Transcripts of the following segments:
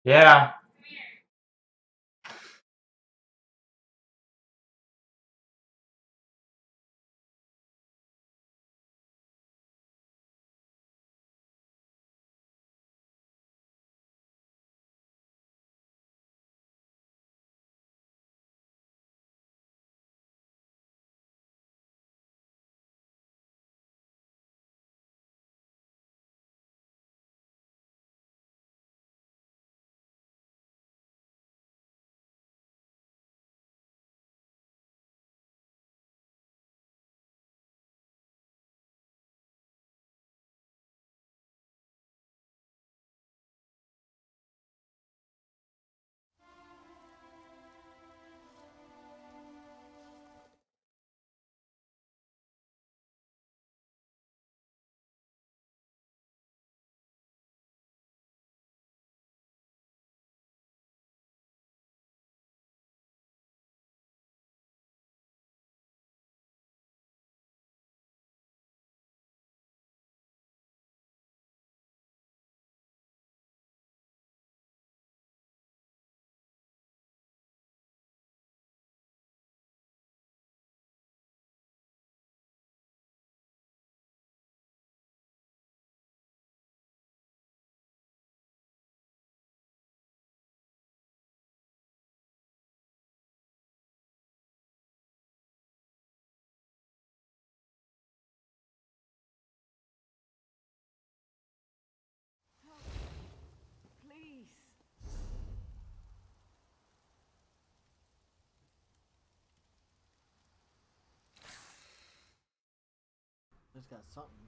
Yeah. Please. Just got something.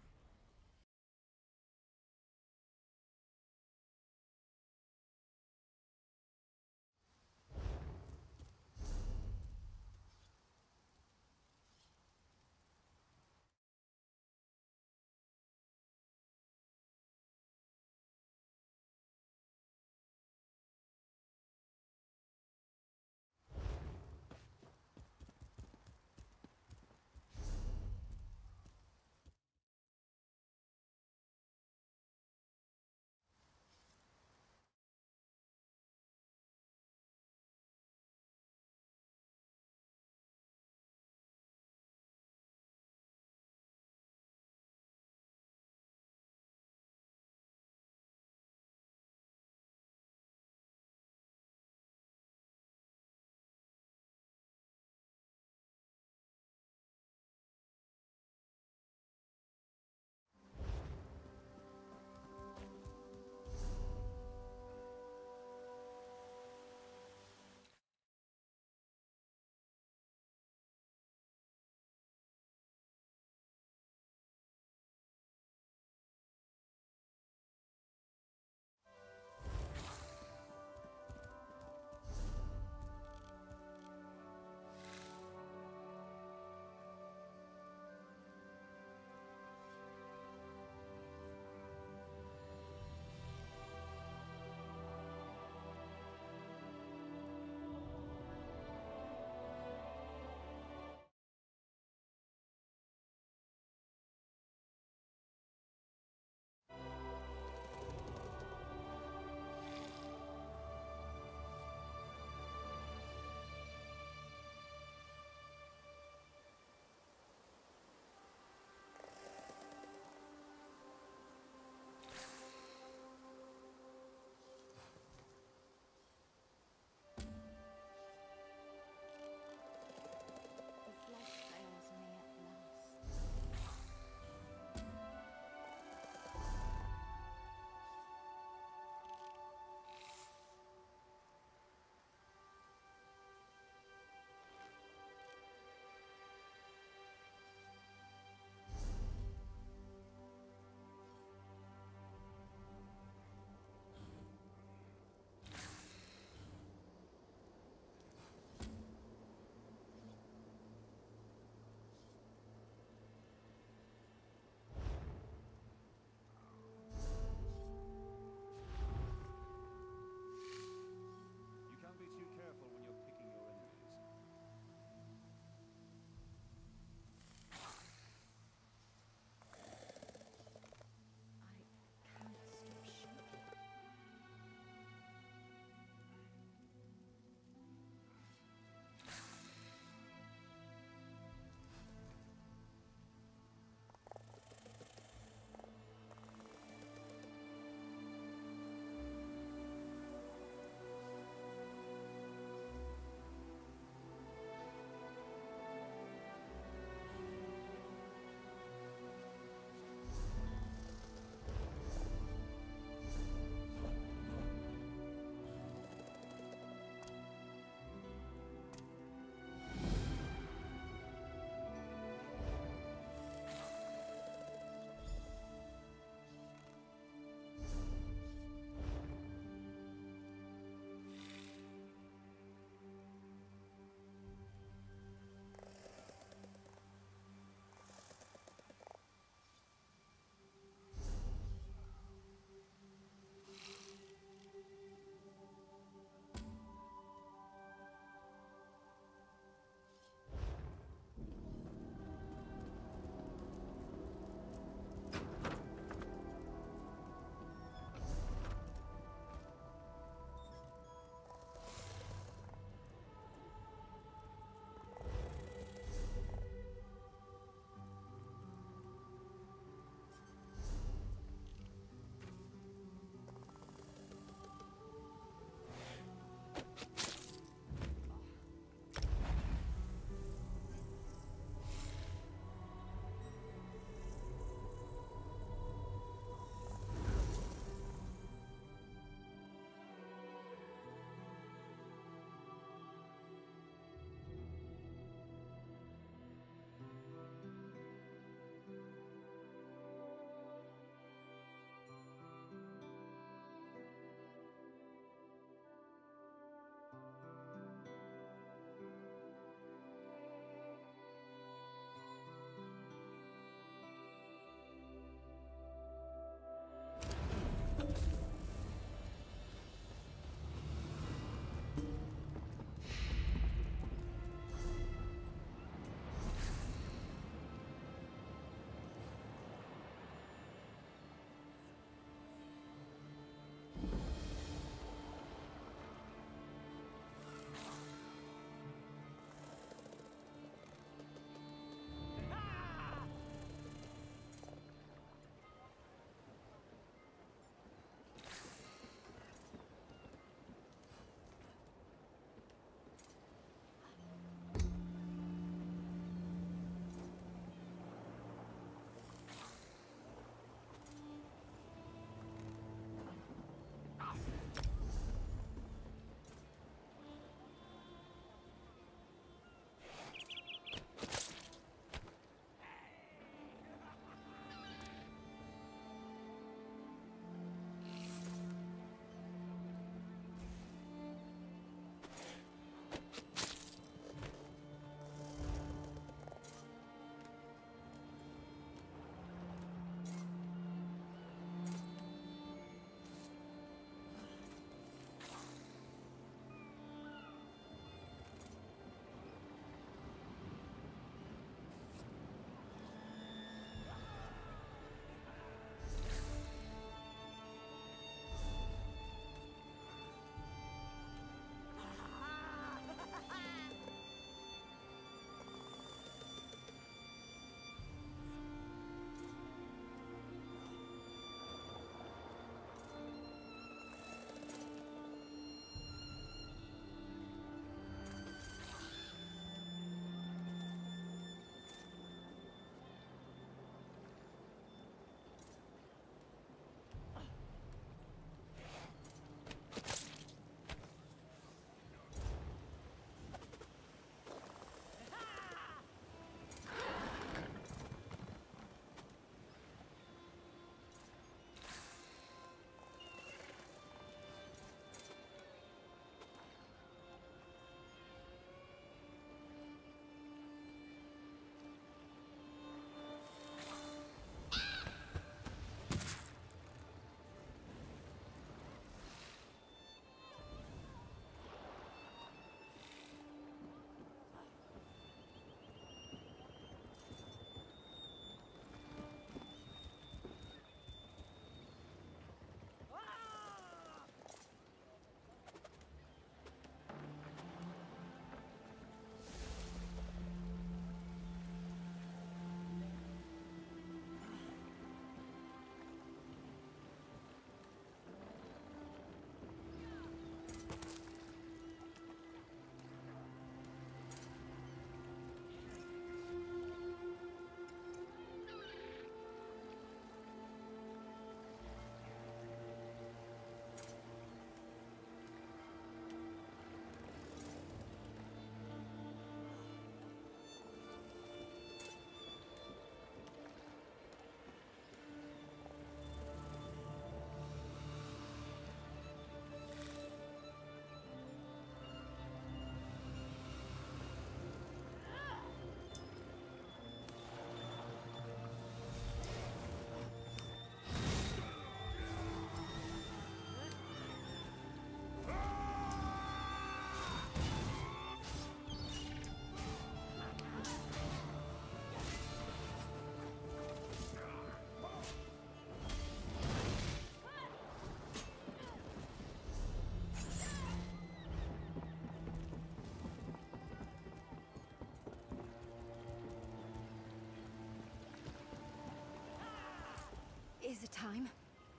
time?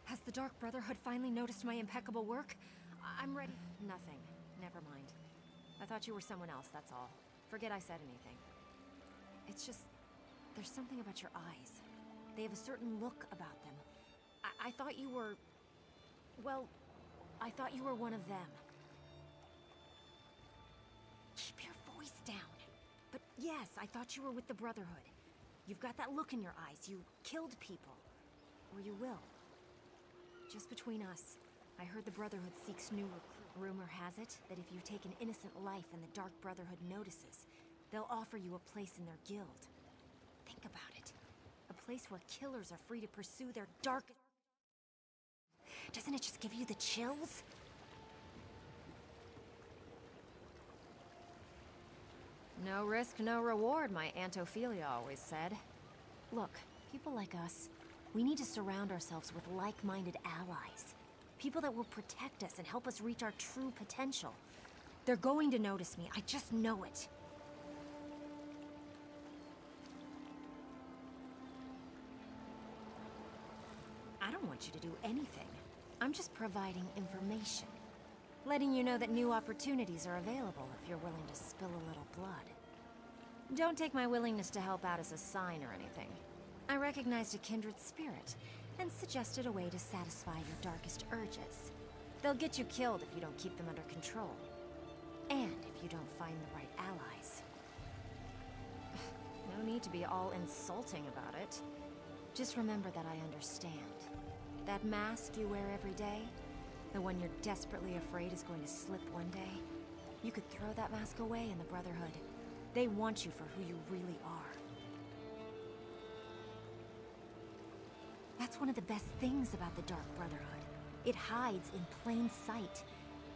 Has the Dark Brotherhood finally noticed my impeccable work? I'm ready. Nothing. Never mind. I thought you were someone else, that's all. Forget I said anything. It's just... there's something about your eyes. They have a certain look about them. I thought you were... well, I thought you were one of them. Keep your voice down. But yes, I thought you were with the Brotherhood. You've got that look in your eyes. You killed people. Or you will. Just between us, I heard the Brotherhood seeks new recruits. Rumor has it that if you take an innocent life and the Dark Brotherhood notices, they'll offer you a place in their guild. Think about it. A place where killers are free to pursue their darkest... Doesn't it just give you the chills? No risk, no reward, my Aunt Ophelia always said. Look, people like us, we need to surround ourselves with like-minded allies. People that will protect us and help us reach our true potential. They're going to notice me, I just know it. I don't want you to do anything. I'm just providing information. Letting you know that new opportunities are available if you're willing to spill a little blood. Don't take my willingness to help out as a sign or anything. I recognized a kindred spirit, and suggested a way to satisfy your darkest urges. They'll get you killed if you don't keep them under control. And if you don't find the right allies. No need to be all insulting about it. Just remember that I understand. That mask you wear every day, the one you're desperately afraid is going to slip one day, you could throw that mask away in the Brotherhood. They want you for who you really are. That's one of the best things about the Dark Brotherhood. It hides in plain sight.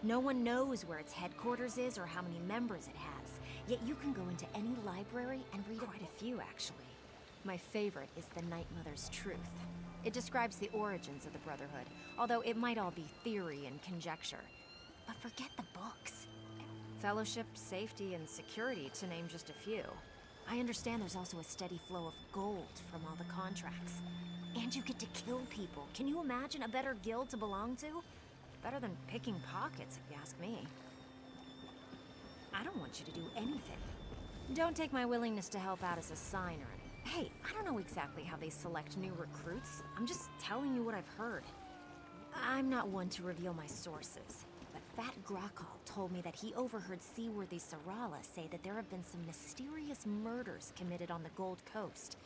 No one knows where its headquarters is or how many members it has. Yet you can go into any library and read quite a few, actually. My favorite is the Night Mother's Truth. It describes the origins of the Brotherhood, although it might all be theory and conjecture. But forget the books. Fellowship, safety, and security, to name just a few. I understand there's also a steady flow of gold from all the contracts. And you get to kill people. Can you imagine a better guild to belong to? Better than picking pockets, if you ask me. I don't want you to do anything. Don't take my willingness to help out as a sign or anything. Hey, I don't know exactly how they select new recruits. I'm just telling you what I've heard. I'm not one to reveal my sources, but Fat Grakal told me that he overheard Seaworthy Sarala say that there have been some mysterious murders committed on the Gold Coast.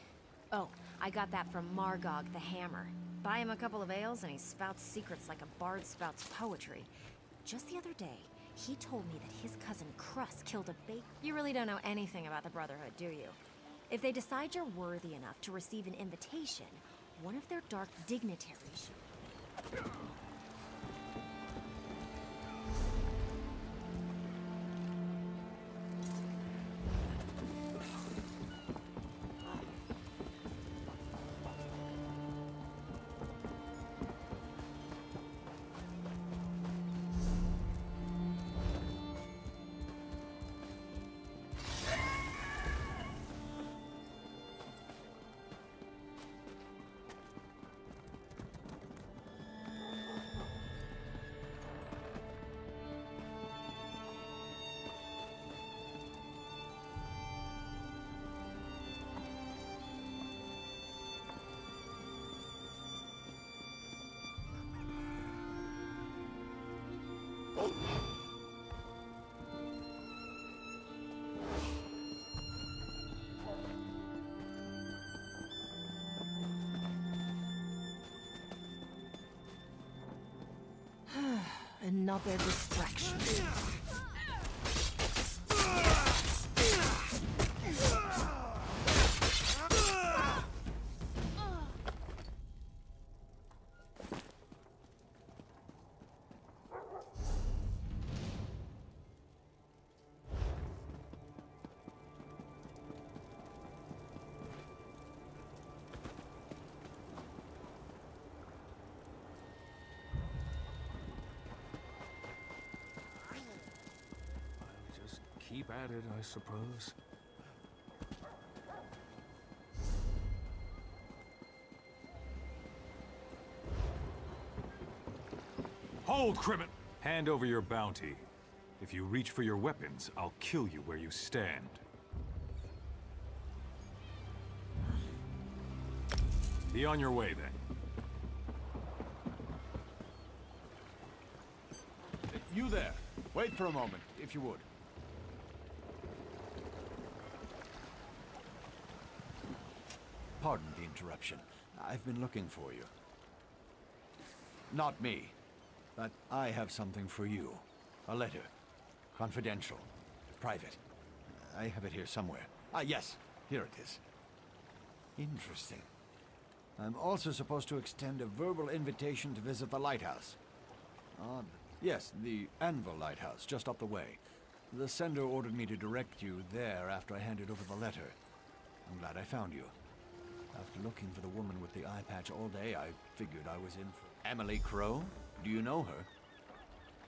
Oh, I got that from Margog the Hammer. Buy him a couple of ales and he spouts secrets like a bard spouts poetry. Just the other day, he told me that his cousin Crus killed a baker. You really don't know anything about the Brotherhood, do you? If they decide you're worthy enough to receive an invitation, one of their dark dignitaries... Another distraction. Keep at it, I suppose. Hold, criminal! Hand over your bounty. If you reach for your weapons, I'll kill you where you stand. Be on your way, then. You there. Wait for a moment, if you would. Pardon the interruption. I've been looking for you. Not me, but I have something for you. A letter. Confidential. Private. I have it here somewhere. Ah, yes. Here it is. Interesting. I'm also supposed to extend a verbal invitation to visit the lighthouse. Odd. Yes, the Anvil Lighthouse, just up the way. The sender ordered me to direct you there after I handed over the letter. I'm glad I found you. After looking for the woman with the eye patch all day, I figured I was in for... Emily Crow? Do you know her?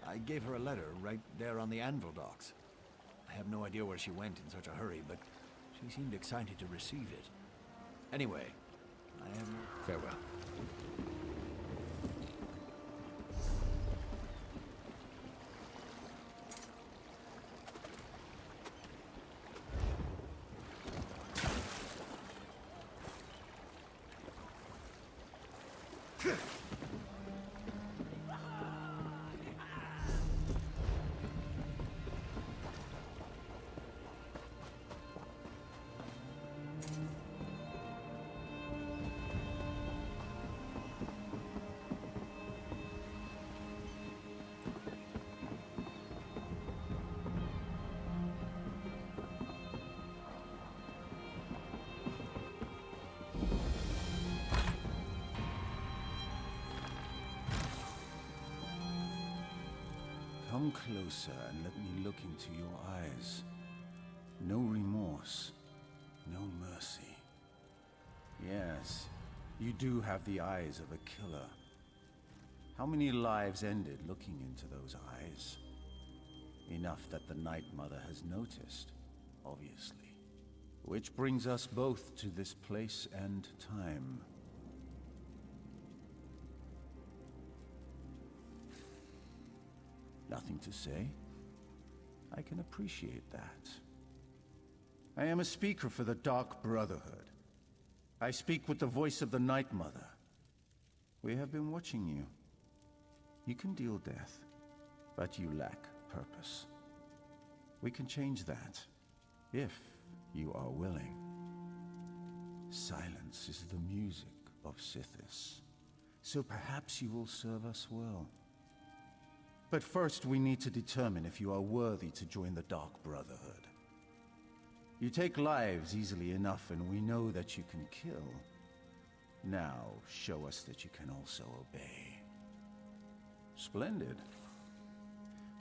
I gave her a letter right there on the Anvil docks. I have no idea where she went in such a hurry, but she seemed excited to receive it. Anyway, I am... Farewell. Come closer and let me look into your eyes. No remorse, no mercy. Yes, you do have the eyes of a killer. How many lives ended looking into those eyes? Enough that the Night Mother has noticed, obviously. Which brings us both to this place and time. Nothing to say? I can appreciate that. I am a speaker for the Dark Brotherhood. I speak with the voice of the Night Mother. We have been watching you. You can deal death, but you lack purpose. We can change that, if you are willing. Silence is the music of Sithis, so perhaps you will serve us well. But first, we need to determine if you are worthy to join the Dark Brotherhood. You take lives easily enough, and we know that you can kill. Now, show us that you can also obey. Splendid.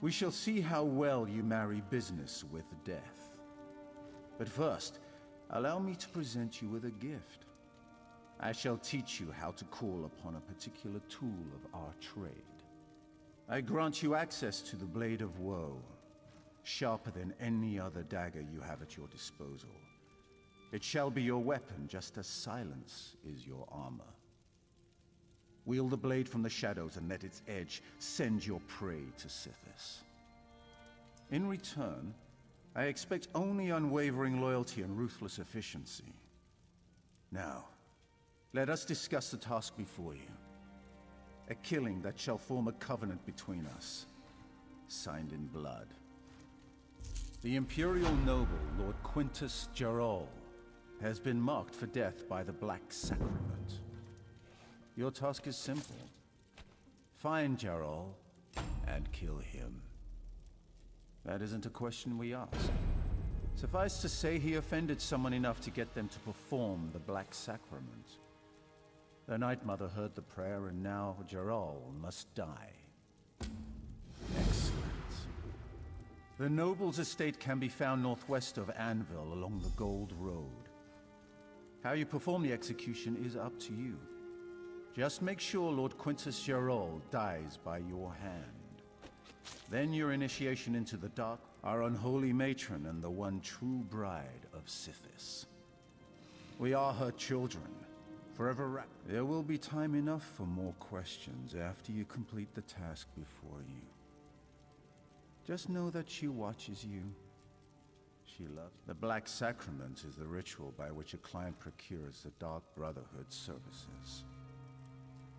We shall see how well you marry business with death. But first, allow me to present you with a gift. I shall teach you how to call upon a particular tool of our trade. I grant you access to the Blade of Woe, sharper than any other dagger you have at your disposal. It shall be your weapon, just as silence is your armor. Wield the blade from the shadows and let its edge send your prey to Sithis. In return, I expect only unwavering loyalty and ruthless efficiency. Now, let us discuss the task before you. A killing that shall form a covenant between us, signed in blood. The Imperial noble, Lord Quintus Gerol, has been marked for death by the Black Sacrament. Your task is simple. Find Gerol and kill him. That isn't a question we ask. Suffice to say, he offended someone enough to get them to perform the Black Sacrament. The Night Mother heard the prayer, and now Gerol must die. Excellent. The noble's estate can be found northwest of Anvil along the Gold Road. How you perform the execution is up to you. Just make sure Lord Quintus Gerol dies by your hand. Then your initiation into the dark, our unholy matron and the one true bride of Sithis. We are her children, Forever there will be time enough for more questions after you complete the task before you. Just know that she watches you. She loves you. The Black Sacrament is the ritual by which a client procures the Dark Brotherhood's services.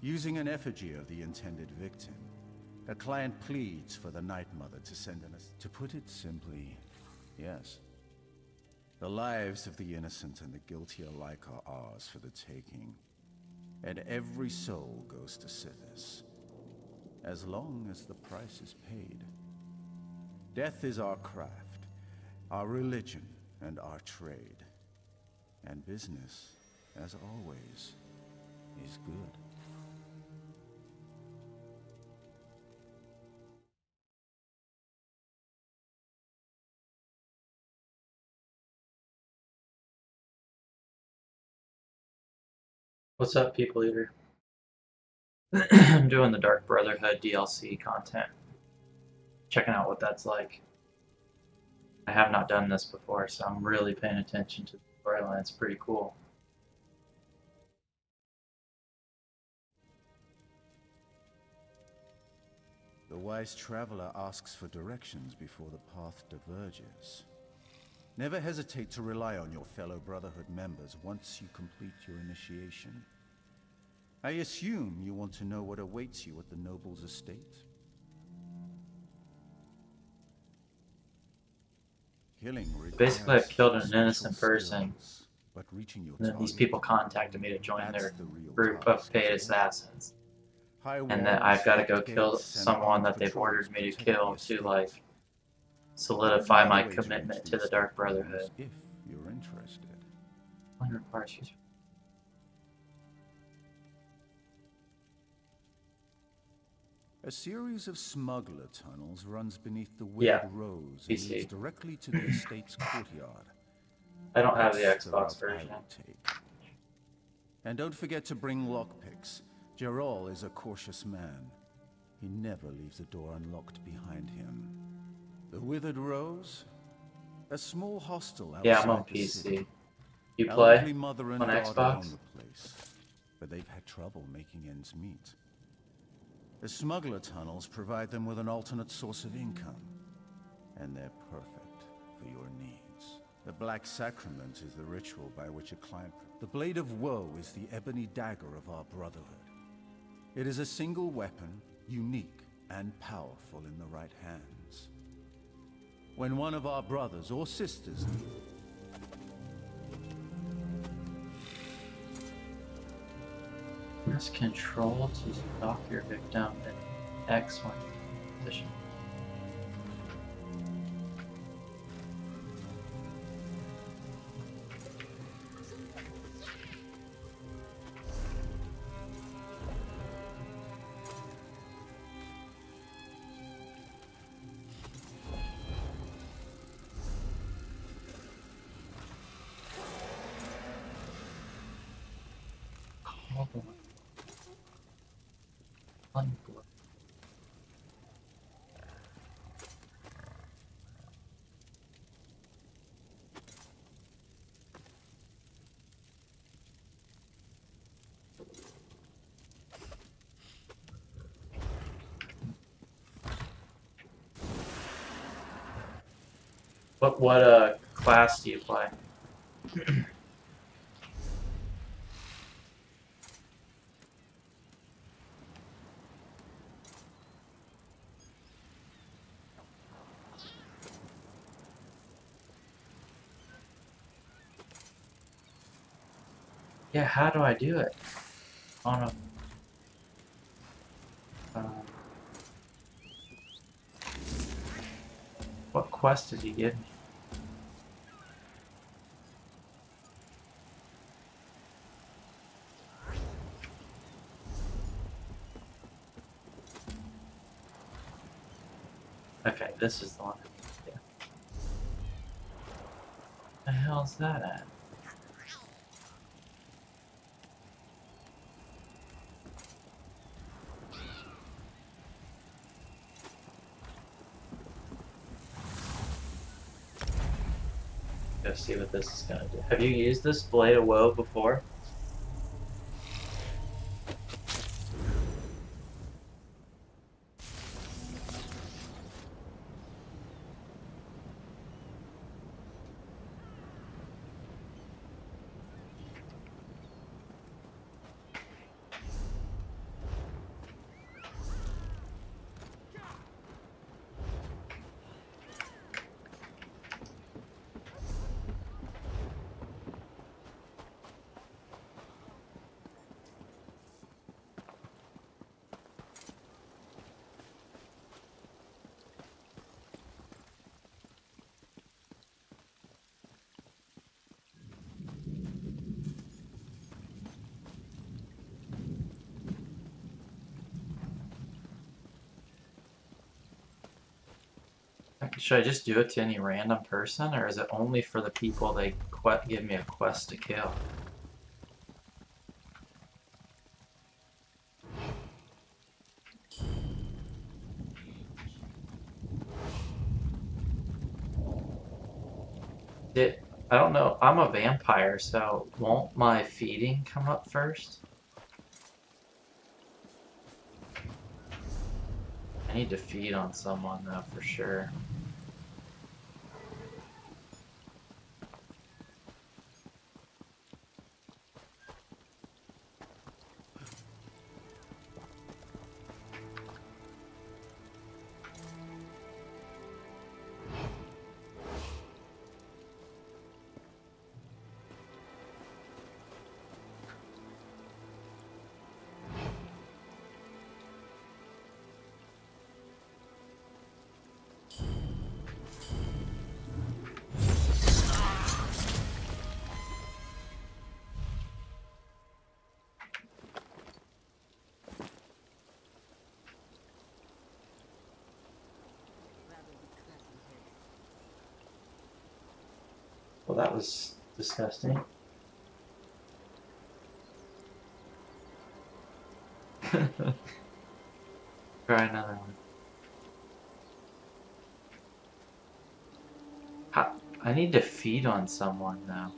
Using an effigy of the intended victim, a client pleads for the Night Mother to send an... To put it simply, yes. The lives of the innocent and the guilty alike are ours for the taking. And every soul goes to Sithis, as long as the price is paid. Death is our craft, our religion, and our trade. And business, as always, is good. What's up, people eater? I'm doing the Dark Brotherhood DLC content. Checking out what that's like. I have not done this before, so I'm really paying attention to the storyline. It's pretty cool. The wise traveler asks for directions before the path diverges. Never hesitate to rely on your fellow Brotherhood members once you complete your initiation. I assume you want to know what awaits you at the noble's estate? Killing Basically, I've killed an innocent person, but reaching your and then these people contacted me to join their group of paid assassins. And that I've got to go kill someone that they've ordered me to kill to, like, solidify my commitment to the Dark Brotherhood. If you're interested. Only requires use. A series of smuggler tunnels runs beneath the Withered Rose and leads directly to the estate's courtyard. I don't have the That's Xbox route I version. will take. And don't forget to bring lockpicks. Gerol is a cautious man. He never leaves a door unlocked behind him. The Withered Rose? A small hostel outside Yeah, I'm on the city. PC. You play Elderly mother and on daughter Xbox? own the place, but they've had trouble making ends meet. The smuggler tunnels provide them with an alternate source of income, and they're perfect for your needs. The Black Sacrament is the ritual by which a client... The Blade of Woe is the ebony dagger of our Brotherhood. It is a single weapon, unique and powerful in the right hands. When one of our brothers or sisters... Press Control to stalk your victim in X1 position. What class do you play? Yeah, how do I do it? On a what quest did you give me? Okay, this is the one. Yeah. The hell's that at? Go see what this is gonna do. Have you used this Blade of Woe before? Should I just do it to any random person, or is it only for the people they give me a quest to kill? I don't know. I'm a vampire, so won't my feeding come up first? I need to feed on someone, though, for sure. Well, that was disgusting. Try another one. I need to feed on someone now.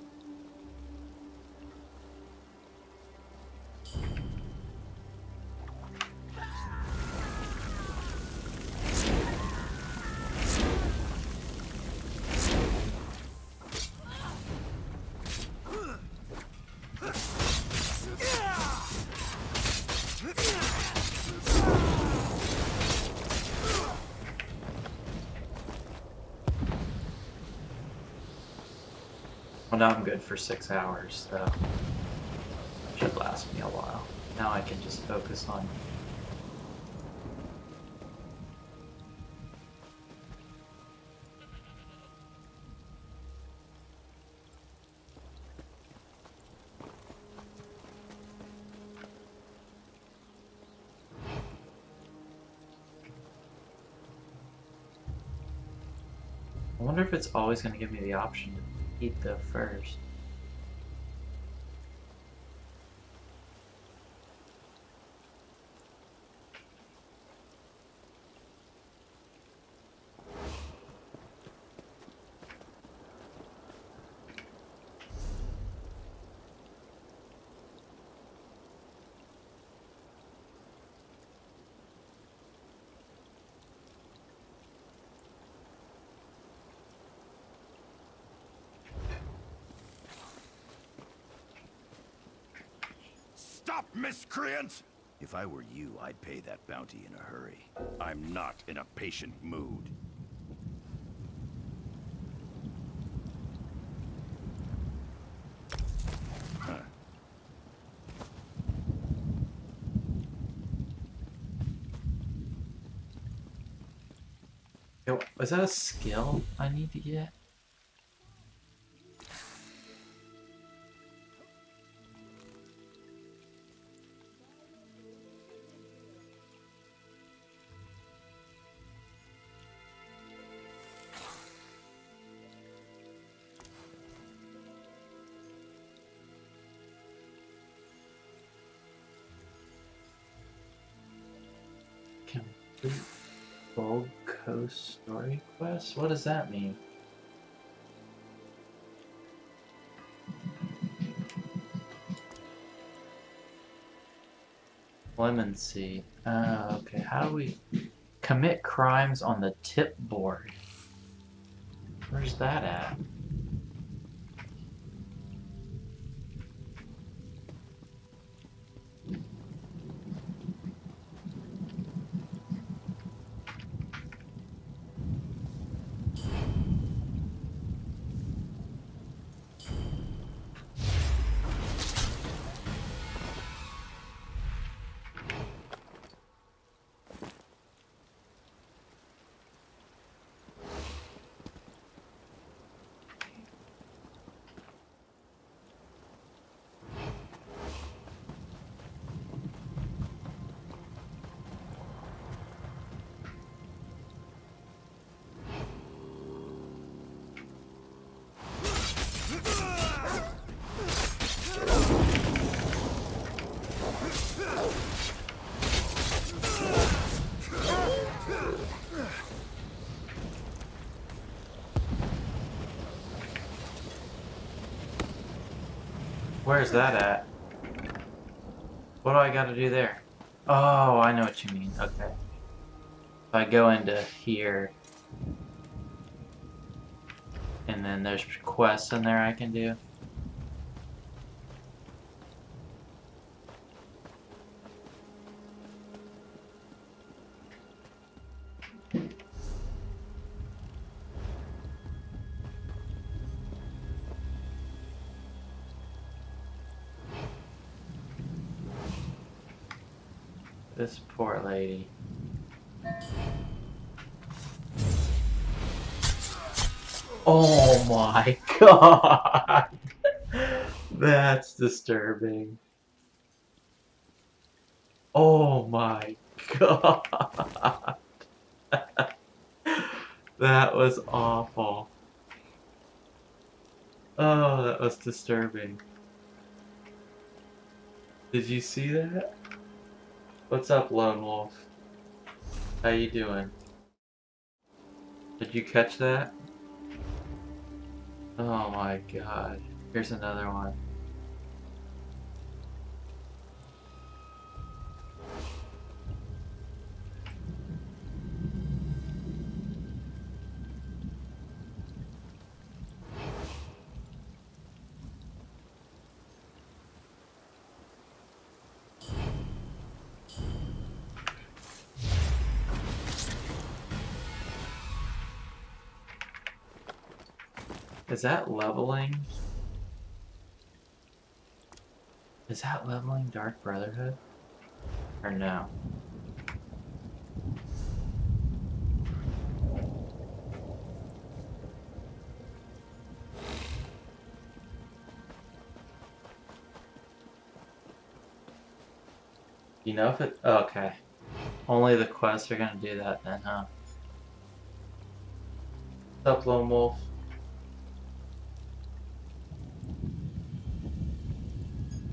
Well, now I'm good for 6 hours, so that should last me a while. Now I can just focus on... I wonder if it's always going to give me the option to eat the first. Stop, miscreant! If I were you, I'd pay that bounty in a hurry. I'm not in a patient mood. Huh. Yo, is that a skill I need to get? Complete Gold Coast story quest? What does that mean? Clemency. Okay, how do we commit crimes on the tip board? Where's that at? Where's that at? What do I gotta do there? Oh, I know what you mean. Okay. If I go into here, and then there's quests in there I can do. This poor lady. Oh my god! That's disturbing. Oh my god! That was awful. Oh, that was disturbing. Did you see that? What's up, Lone Wolf? How you doing? Did you catch that? Oh my god. Here's another one. Is that leveling? Is that leveling Dark Brotherhood? Or no? You know if it... Okay. Only the quests are gonna do that then, huh? What's up, Lone Wolf?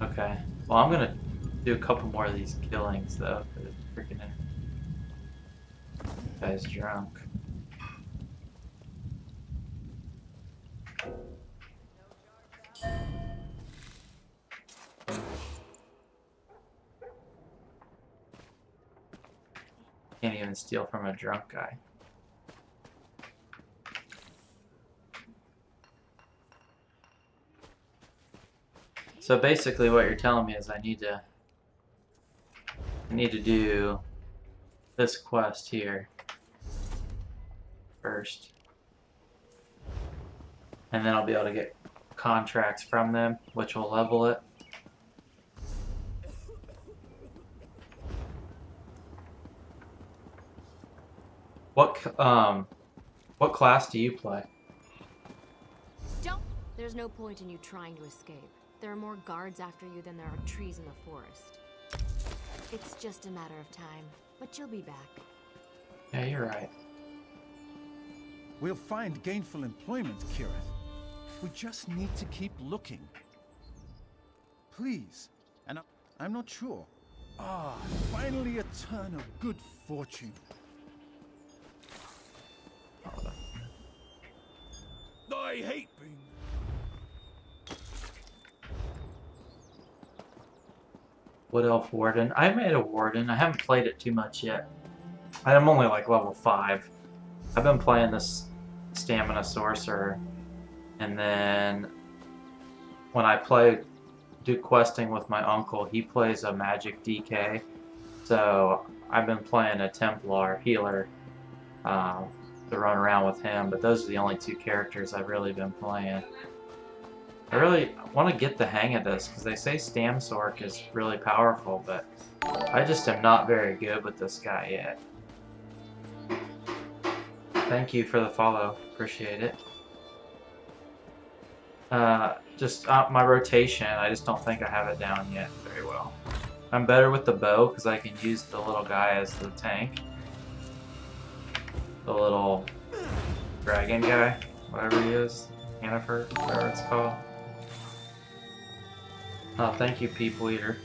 Okay. Well, I'm gonna do a couple more of these killings though, because it's freaking guy's drunk. Can't even steal from a drunk guy. So basically what you're telling me is I need to do this quest here first. And then I'll be able to get contracts from them, which will level it. What class do you play? Don't. There's no point in you trying to escape. There are more guards after you than there are trees in the forest. It's just a matter of time, but you'll be back. Yeah, you're right. We'll find gainful employment, Kirith. We just need to keep looking. Please. And I'm not sure. Ah, finally a turn of good fortune. I hate being... Wood Elf Warden. I made a Warden. I haven't played it too much yet. I'm only like level 5. I've been playing this Stamina Sorcerer. And then when I do questing with my uncle, he plays a Magic DK. So I've been playing a Templar healer to run around with him. But those are the only 2 characters I've really been playing. I really want to get the hang of this, because they say Stamsork is really powerful, but I just am not very good with this guy yet. Thank you for the follow. Appreciate it. Just my rotation, I just don't think I have it down yet very well. I'm better with the bow, because I can use the little guy as the tank. The little dragon guy, whatever he is. Hannaford, whatever it's called. Oh, thank you, People Eater.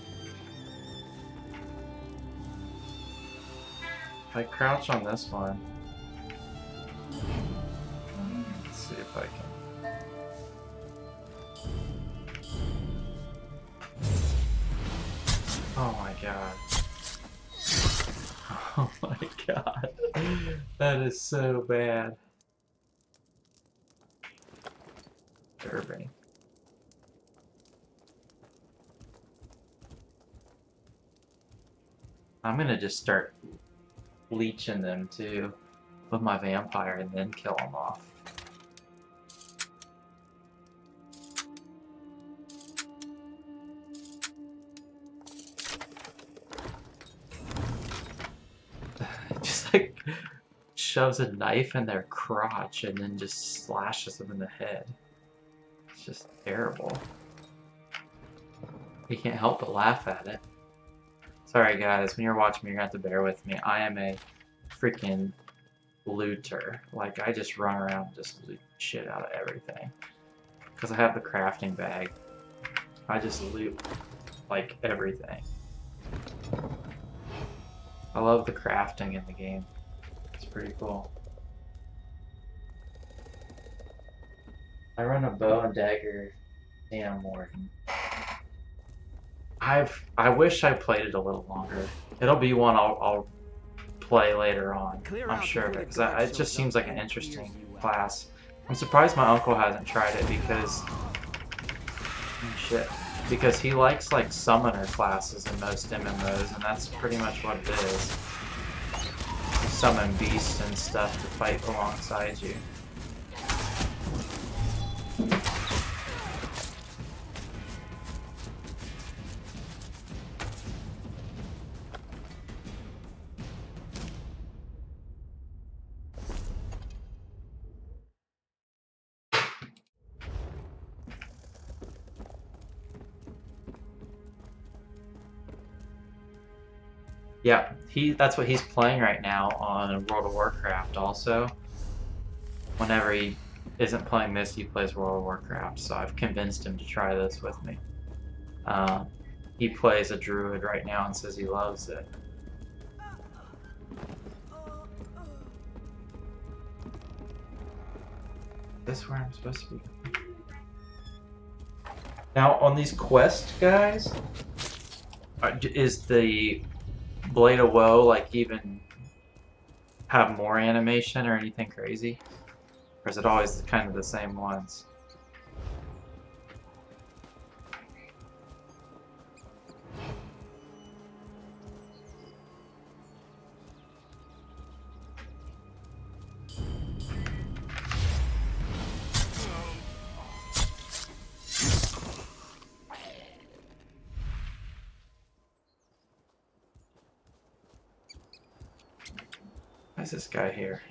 If I crouch on this one, let's see if I can. Oh my god. Oh my god. That is so bad. Disturbing. I'm gonna just start leeching them too with my vampire and then kill them off. Just like shoves a knife in their crotch and then just slashes them in the head. It's just terrible. You can't help but laugh at it. Sorry guys, when you're watching me, you're gonna have to bear with me. I am a freaking looter. Like, I just run around and just loot shit out of everything. Because I have the crafting bag. I just loot, like, everything. I love the crafting in the game. It's pretty cool. I run a bow and dagger Damn Warden. I wish I played it a little longer. It'll be one I'll play later on, I'm sure of it, because it just seems like an interesting class. I'm surprised my uncle hasn't tried it because because he likes like summoner classes in most MMOs, and that's pretty much what it is. You summon beasts and stuff to fight alongside you. Yeah, that's what he's playing right now on World of Warcraft also. Whenever he isn't playing this, he plays World of Warcraft, so I've convinced him to try this with me. He plays a druid right now and says he loves it. Is this where I'm supposed to be? Now, on these quest guys, is the Blade of Woe like even have more animation or anything crazy? Or is it always kind of the same ones? Why is this guy here?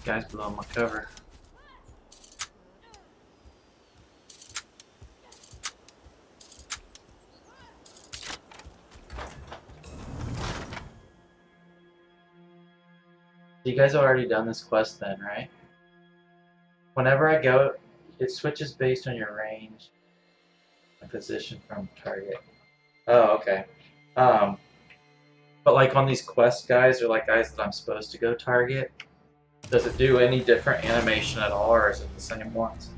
Guy's blowing my cover. You guys have already done this quest then, right? Whenever I go, it switches based on your range and position from target. Oh, okay. But like on these quest guys, or like guys that I'm supposed to go target, does it do any different animation at all, or is it the same ones?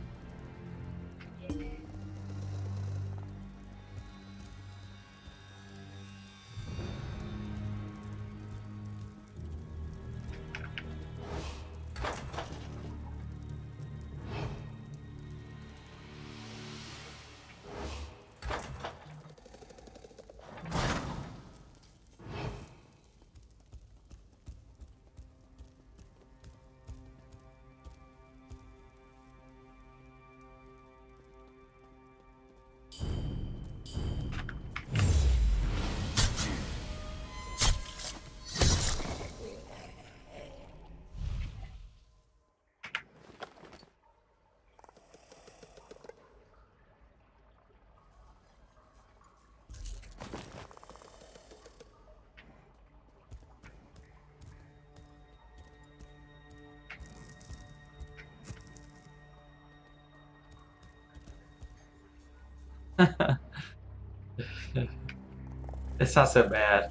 It's not so bad.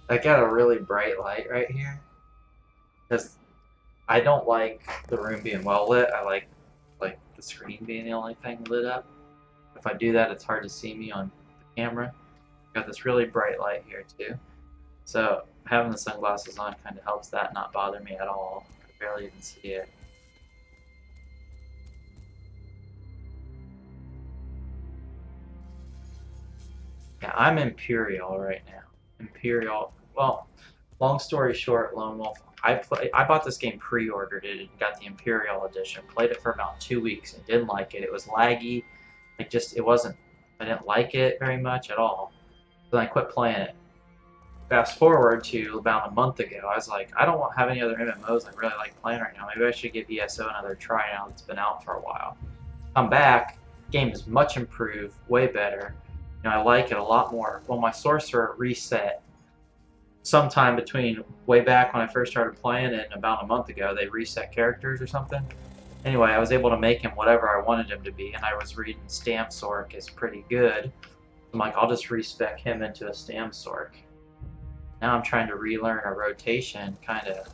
I got a really bright light right here. Because I don't like the room being well lit. I like the screen being the only thing lit up. If I do that, it's hard to see me on the camera. Got this really bright light here too. So having the sunglasses on kind of helps that not bother me at all. I barely even see it. Yeah, I'm Imperial right now. Imperial. Well, long story short, Lone Wolf. I bought this game, pre-ordered it, and got the Imperial edition. Played it for about 2 weeks and didn't like it. It was laggy. It wasn't. I didn't like it very much at all. Then I quit playing it. Fast forward to about a month ago, I was like, I don't have any other MMOs I really like playing right now. Maybe I should give ESO another try now that it's been out for a while. I'm back. Game is much improved, way better. You know, I like it a lot more. Well, my sorcerer reset sometime between way back when I first started playing and about a month ago. They reset characters or something. Anyway, I was able to make him whatever I wanted him to be, and I was reading Stamsork is pretty good. I'm like, I'll just respec him into a Stamsork. Now I'm trying to relearn a rotation kind of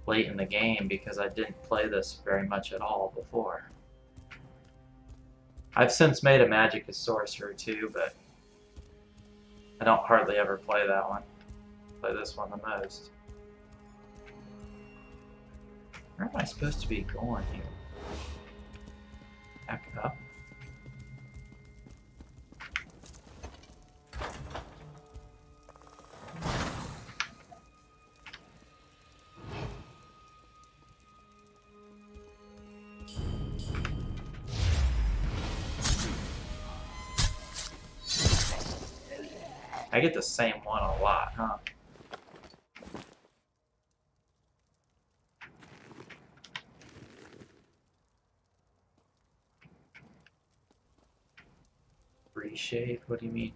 late in the game because I didn't play this very much at all before. I've since made a Magicka Sorcerer too, but I don't hardly ever play that one. I play this one the most. Where am I supposed to be going here? Back up. I get the same one a lot, huh? Reshape? What do you mean?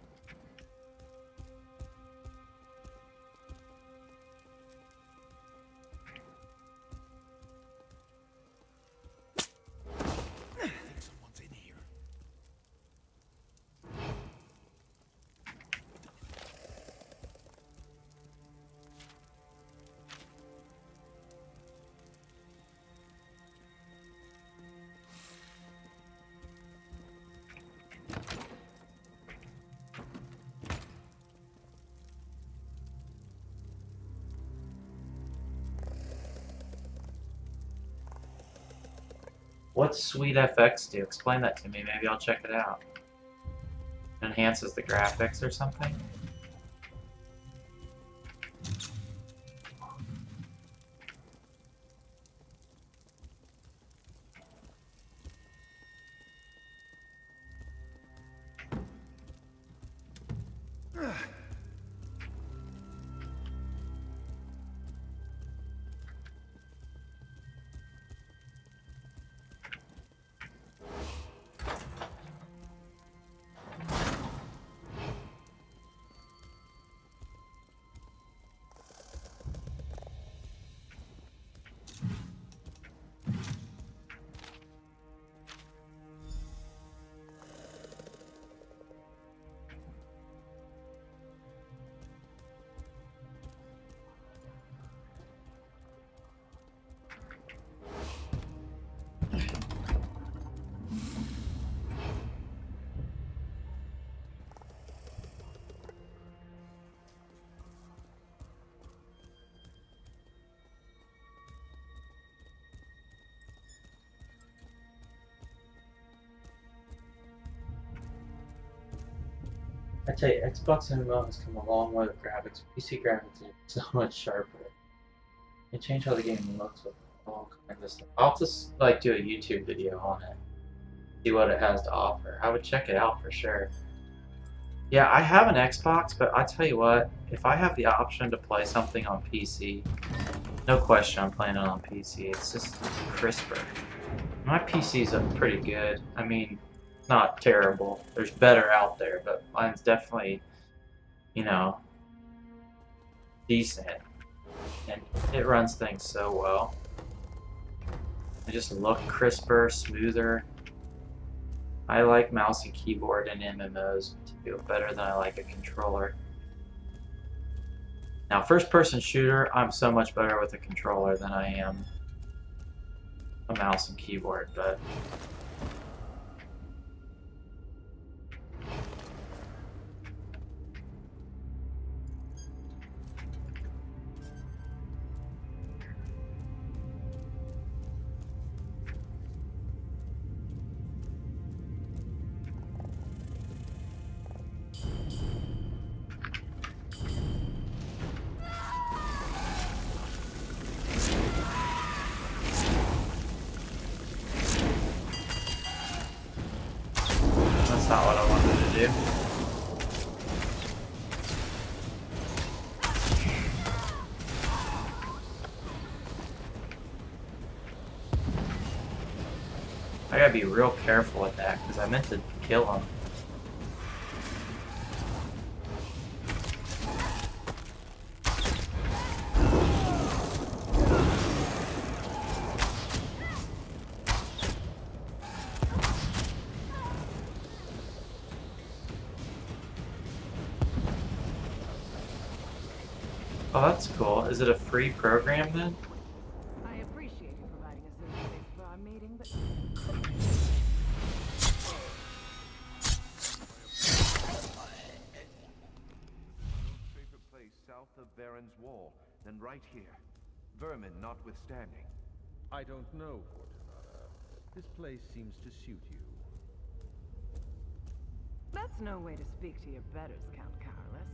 What's Sweet FX do? Explain that to me. Maybe I'll check it out. Enhances the graphics or something? I tell you, Xbox MMO has come a long way with graphics. PC graphics are so much sharper. They change how the game looks with all kinds of stuff. I'll just like do a YouTube video on it, see what it has to offer. I would check it out for sure. Yeah, I have an Xbox, but I tell you what, if I have the option to play something on PC, no question I'm playing it on PC. It's just crisper. My PC's are pretty good. I mean, not terrible. There's better out there, but mine's definitely, you know, decent. And it runs things so well. They just look crisper, smoother. I like mouse and keyboard in MMOs too, better than I like a controller. Now, first-person shooter, I'm so much better with a controller than I am a mouse and keyboard, but... That's not what I wanted to do. I gotta be real careful with that, because I meant to kill him. Oh, that's cool. Is it a free program then? I appreciate you providing a safe space for our meeting, but Safer place south of Baron's Wall than right here. Vermin notwithstanding. I don't know, Fortunata. This place seems to suit you. that's no way to speak to your betters, Count Carolus.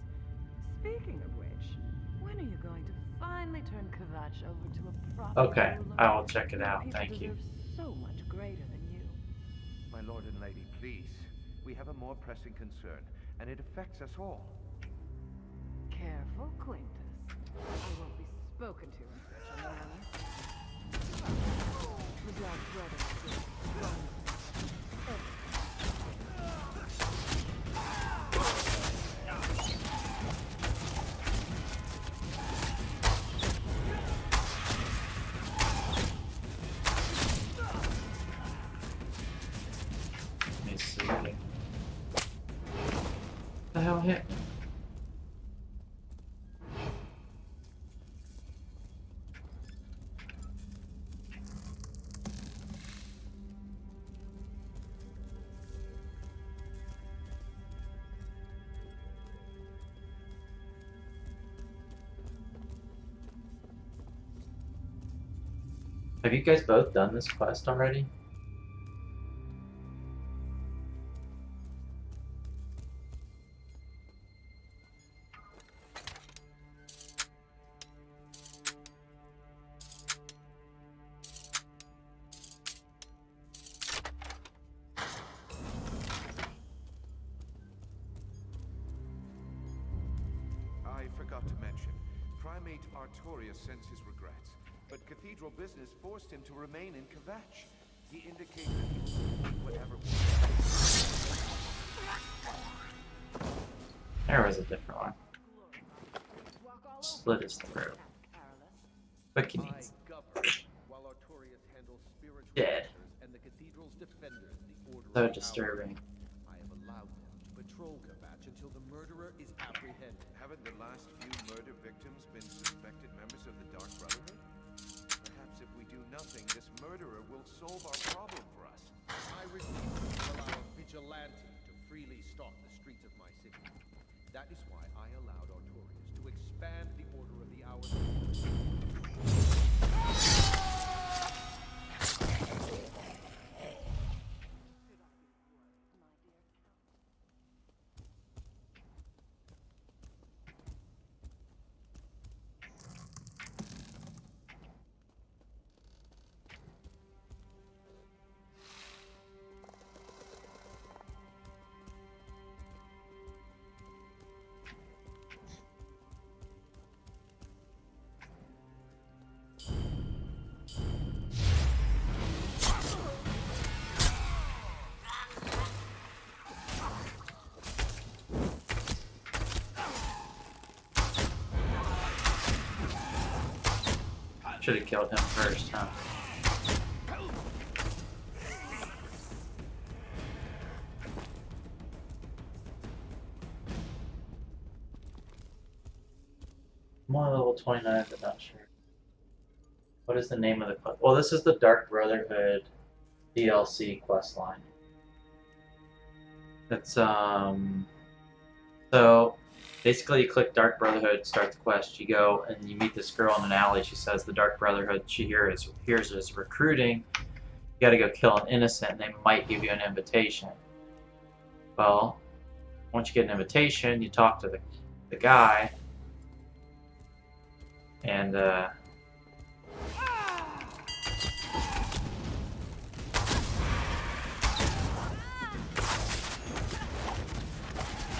Speaking of which, when are you going to finally turn Kvatch over to a proper Okay, ruler? I will check it Your out. people Thank you. deserve so much greater than you. My lord and lady, please. We have a more pressing concern, and it affects us all. Careful, Quintus. I won't be spoken to in such a manner. The Dark Brother is strong. Let me see. What the hell hit me? Have you guys both done this quest already? I forgot to mention, Primate Artorius sends his regrets, but cathedral business forced him to remain in Kvatch. He indicates that he will do whatever. There was a different one. Slit his throat. Quick and easy. While Artorius handles spiritual Dead. matters and the cathedral's defenders, the Order So of the disturbing. Hour. I have allowed them to patrol Kvatch until the murderer is apprehended. Haven't the last few murder victims been suspected members of the Dark Brotherhood? Perhaps if we do nothing, this murderer will solve our problem for us. I refuse to allow a vigilante to freely stalk the streets of my city. That is why I allowed Artorius to expand the Order of the Hour. Should have killed him first, huh? I'm only level 29, but not sure. What is the name of the quest? Well, this is the Dark Brotherhood DLC questline. It's so basically you click Dark Brotherhood, start the quest, you go and you meet this girl in an alley. She says the Dark Brotherhood she hears is recruiting. You gotta go kill an innocent and they might give you an invitation. Well, once you get an invitation, you talk to the guy and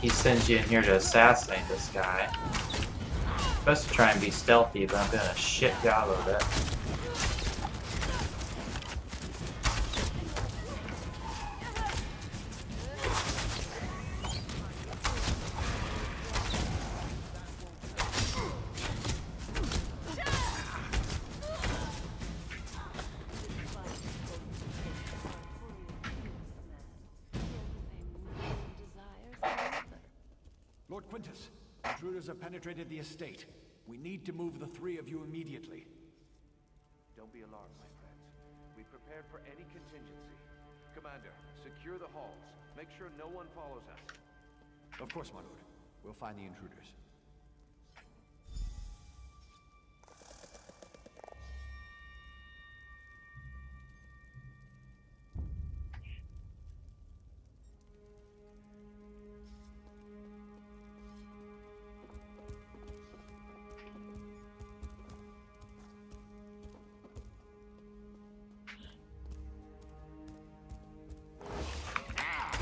he sends you in here to assassinate this guy. I'm supposed to try and be stealthy, but I'm doing a shit job of it. Lord Quintus, intruders have penetrated the estate. We need to move the three of you immediately. Don't be alarmed, my friends. We prepared for any contingency. Commander, secure the halls. Make sure no one follows us. Of course, my lord. We'll find the intruders.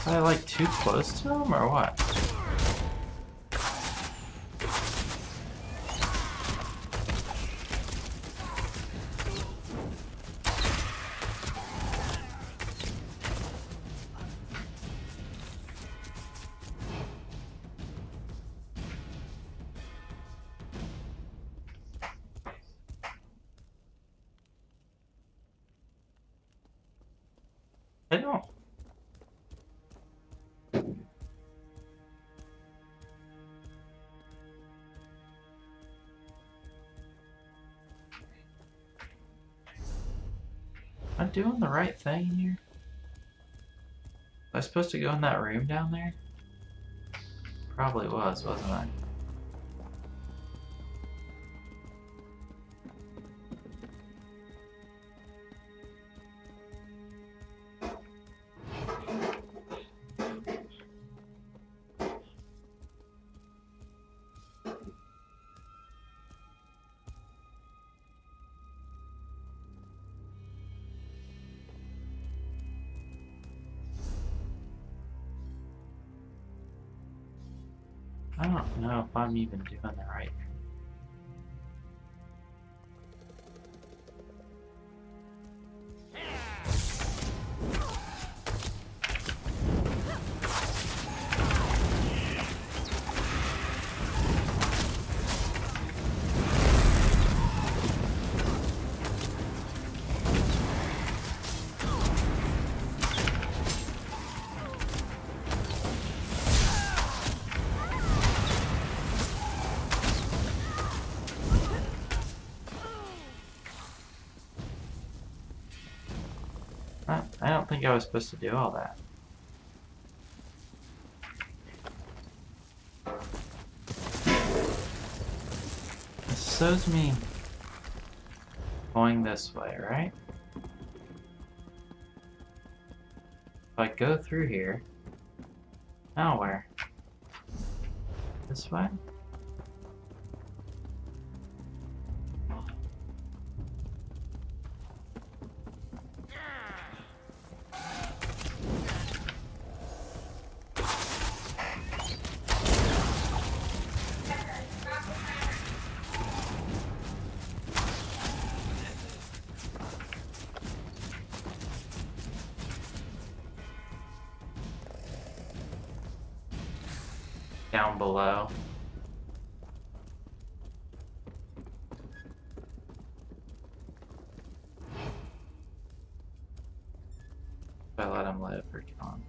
Am I like too close to him or what? I don't. Am I doing the right thing here? Was I supposed to go in that room down there? Probably was, wasn't I? I don't know if I'm even doing the right thing. I don't think I was supposed to do all that. This shows me going this way, right? If I go through here, now where? This way? Down below. If I let him live or kill him.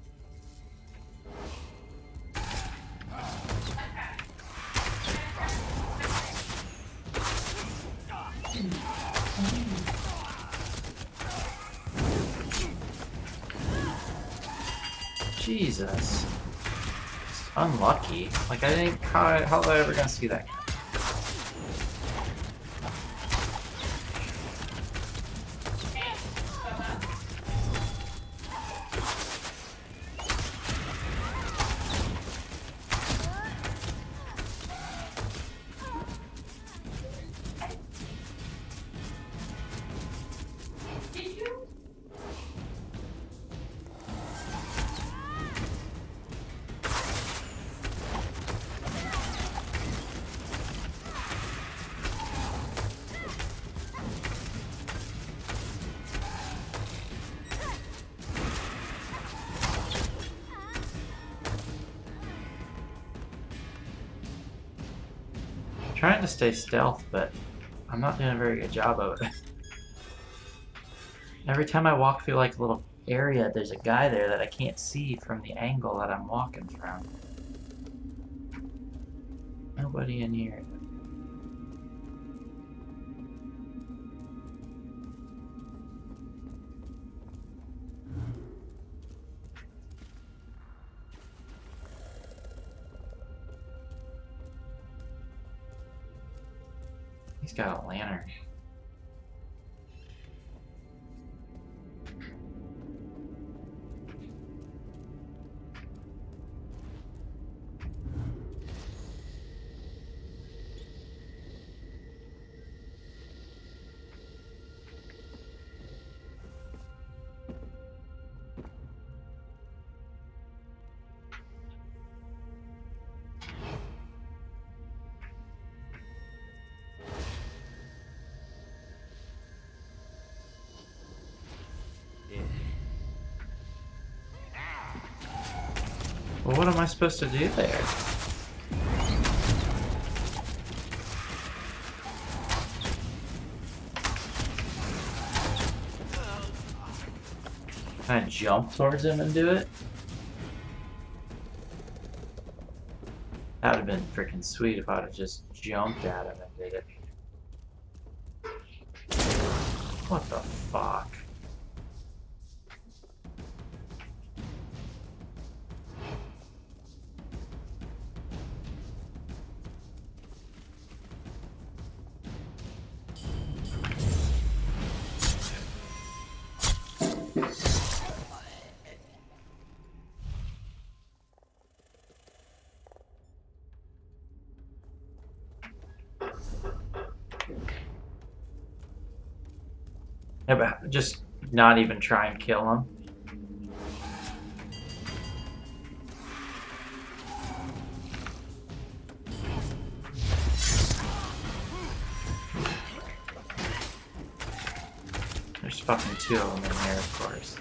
Jesus. It's unlucky. Like, I didn't. How was I ever gonna see that? Trying to stay stealth, but I'm not doing a very good job of it. Every time I walk through like a little area, there's a guy there that I can't see from the angle that I'm walking from. Nobody in here. He's got a lantern. Well, what am I supposed to do there? Can I jump towards him and do it? That would have been freaking sweet if I would have just jumped at him and did it. What the fuck? Yeah, but just not even try and kill him. There's fucking two of them in here, of course.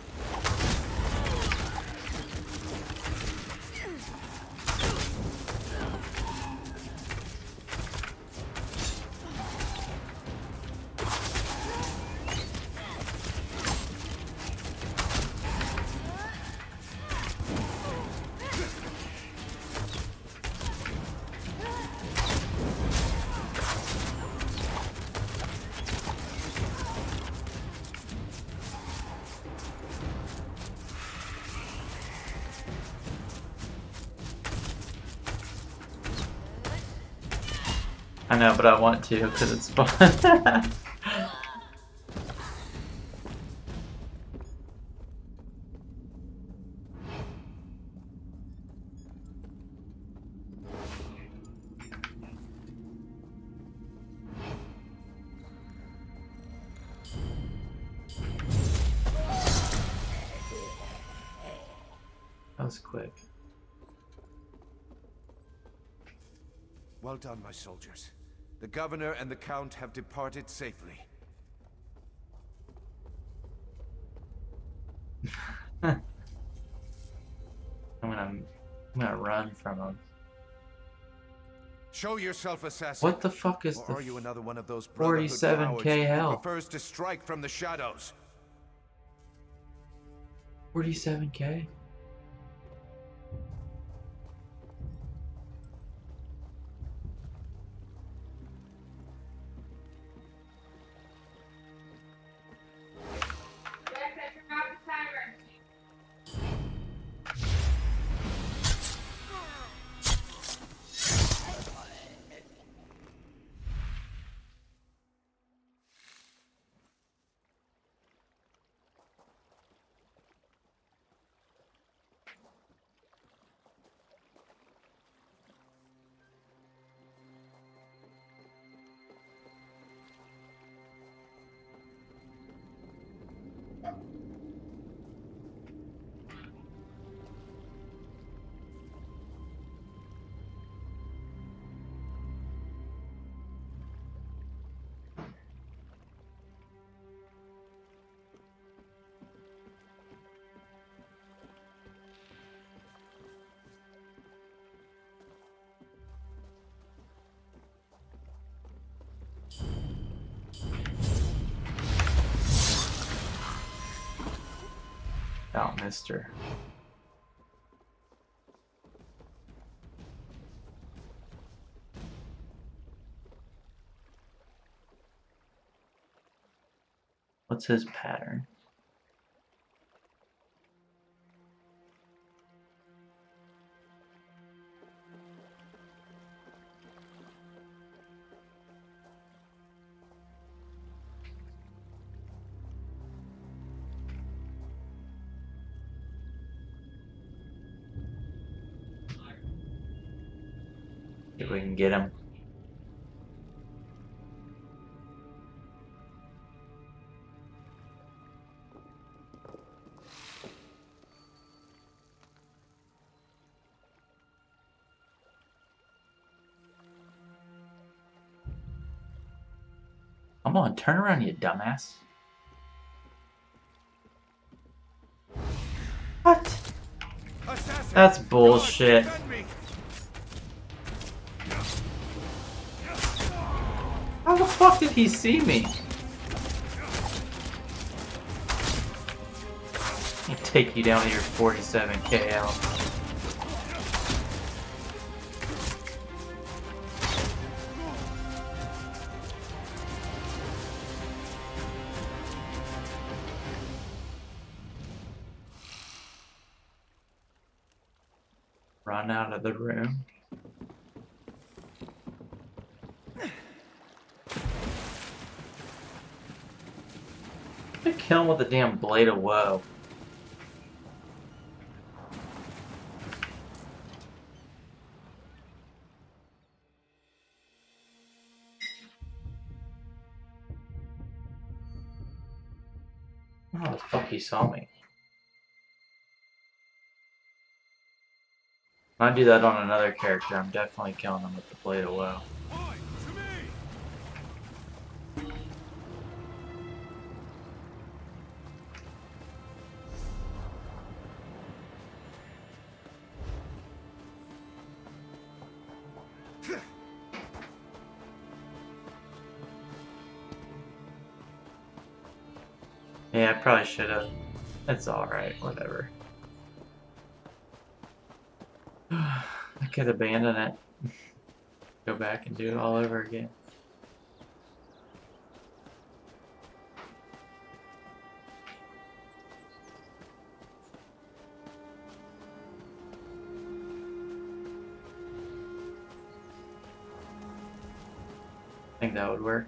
I know, but I want to because it's fun. That was quick. Well done, my soldiers. The governor and the count have departed safely. I'm gonna run from him. Show yourself, assassin. What the fuck is or are you another one of those 47k who health? prefers to strike from the shadows? 47k? not Mr. What's his pattern? See if we can get him. Come on, turn around, you dumbass. What? Assassin! That's bullshit. Guards, defend me! How the fuck did he see me? I'll take you down to your 47 KL. Run out of the room. I kill him with a damn blade of woe. Oh, the fuck he saw me. If I do that on another character, I'm definitely killing him with the blade of woe. Boy, to me! Yeah, I probably should have. It's alright, whatever. I could abandon it. Go back and do it all over again. I think that would work.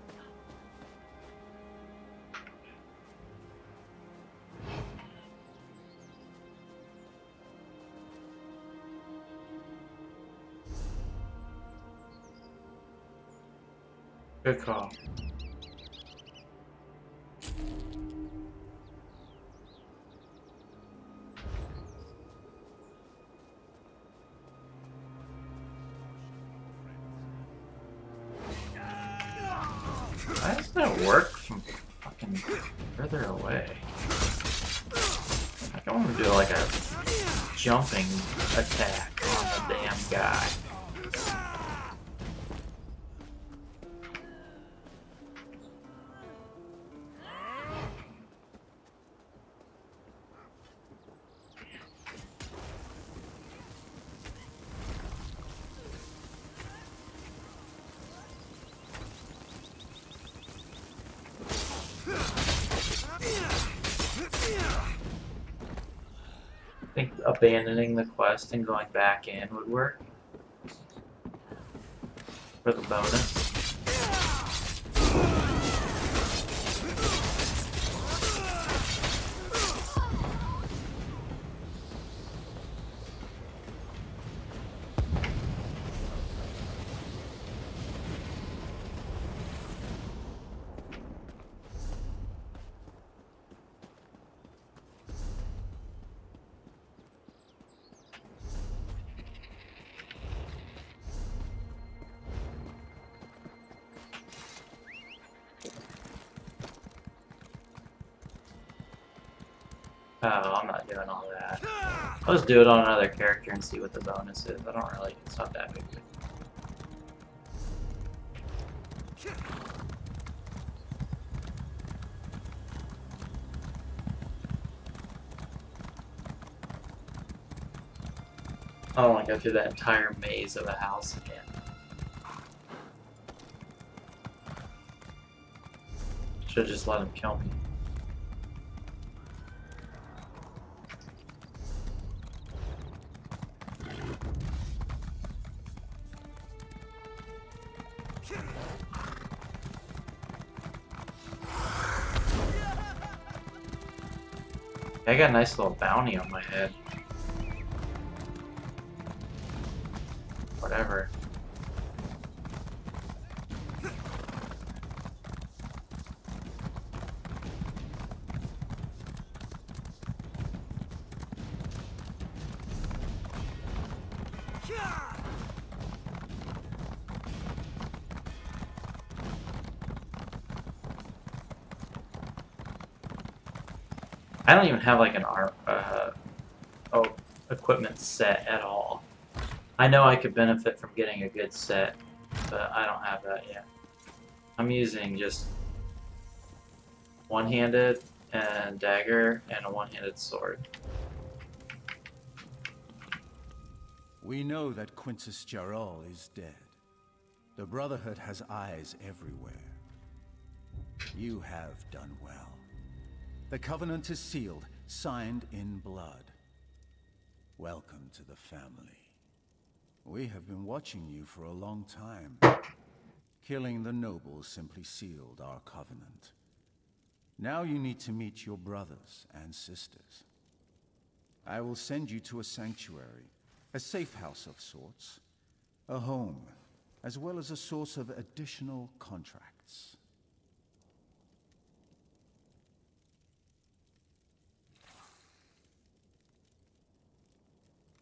Good call. Why doesn't it work from fucking further away? Like, I want to do like a jumping attack on the damn guy. I think abandoning the quest and going back in would work for the bonus. Oh, I'm not doing all that. I'll just do it on another character and see what the bonus is. I don't really, it's not that big. I don't want to go through that entire maze of a house again. Should just let him kill me. I got a nice little bounty on my head. Whatever. I don't even have like an equipment set at all. I know I could benefit from getting a good set, but I don't have that yet. I'm using just one-handed and dagger and a one-handed sword. We know that Quintus Jarol is dead. The Brotherhood has eyes everywhere. You have done well. The Covenant is sealed, signed in blood. Welcome to the family. We have been watching you for a long time. Killing the nobles simply sealed our covenant. Now you need to meet your brothers and sisters. I will send you to a sanctuary, a safe house of sorts, a home, as well as a source of additional contracts.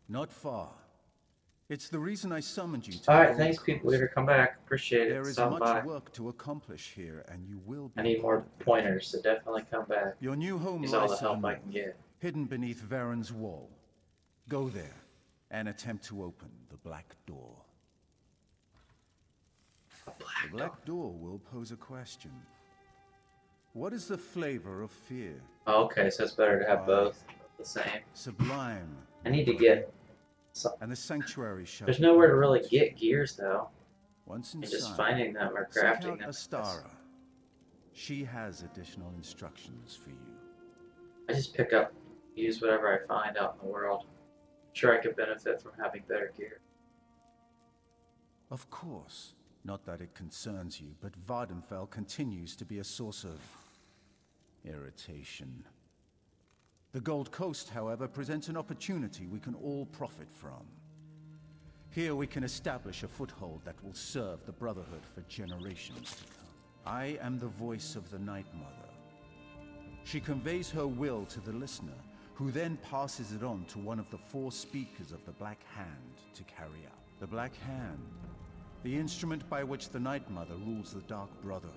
Not far. It's the reason I summoned you to Alright, thanks people leader, come back. Appreciate it. There is Stop much by. work to accomplish here, and you will be I need more pointers, so definitely come back. Your new home Use all lies the to help the I north, can get. hidden beneath Varen's wall. Go there, and attempt to open the Black Door. The Black Door will pose a question. What is the flavor of fear? Oh, okay, so it's better to have both the same. Sublime. I need to get some. And the sanctuary shall There's be nowhere to opened. really get gears though. Once And inside, just finding them or seek crafting out them. Astara. She has additional instructions for you. I just pick up, use whatever I find out in the world. I'm sure I could benefit from having better gear. Of course. Not that it concerns you, but Vardenfell continues to be a source of irritation. The Gold Coast, however, presents an opportunity we can all profit from. Here we can establish a foothold that will serve the Brotherhood for generations to come. I am the voice of the Night Mother. She conveys her will to the listener, who then passes it on to one of the 4 speakers of the Black Hand to carry out. The Black Hand, the instrument by which the Night Mother rules the Dark Brotherhood.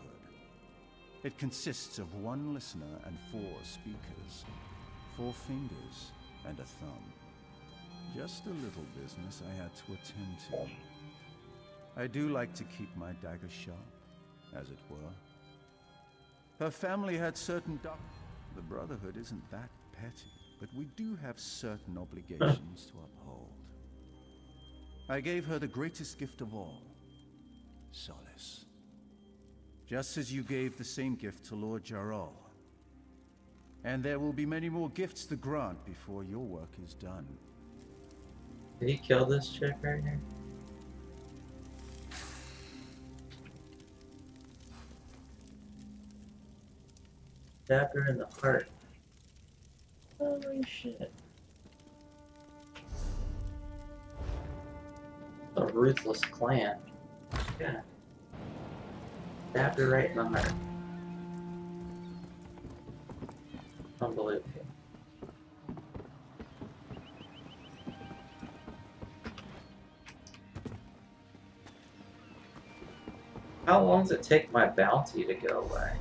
It consists of 1 listener and 4 speakers, 4 fingers and a thumb. Just a little business I had to attend to. I do like to keep my dagger sharp, as it were. Her family had certain The Brotherhood isn't that petty, but we do have certain obligations to uphold. I gave her the greatest gift of all, solace. Just as you gave the same gift to Lord Jarol. And there will be many more gifts to grant before your work is done. Did he kill this chick right here? Stabbed her in the heart. Holy shit. A ruthless clan. Yeah. Stabbed her right in the heart. Unbelievable. How long does it take my bounty to go away?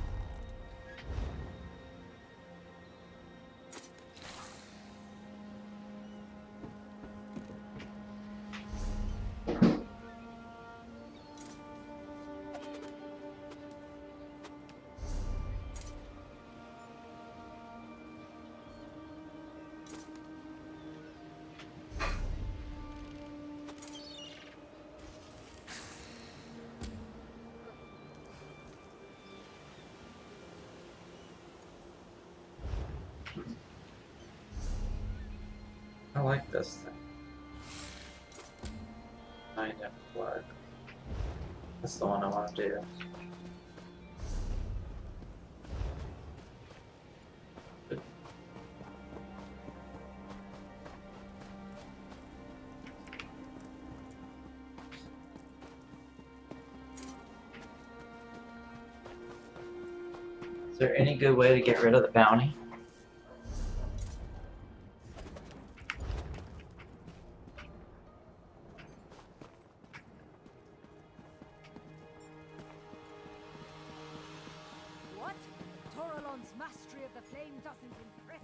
I like this thing. Kind of blood. That's the one I want to do. Is there any good way to get rid of the bounty? What? Toralon's mastery of the flame doesn't impress.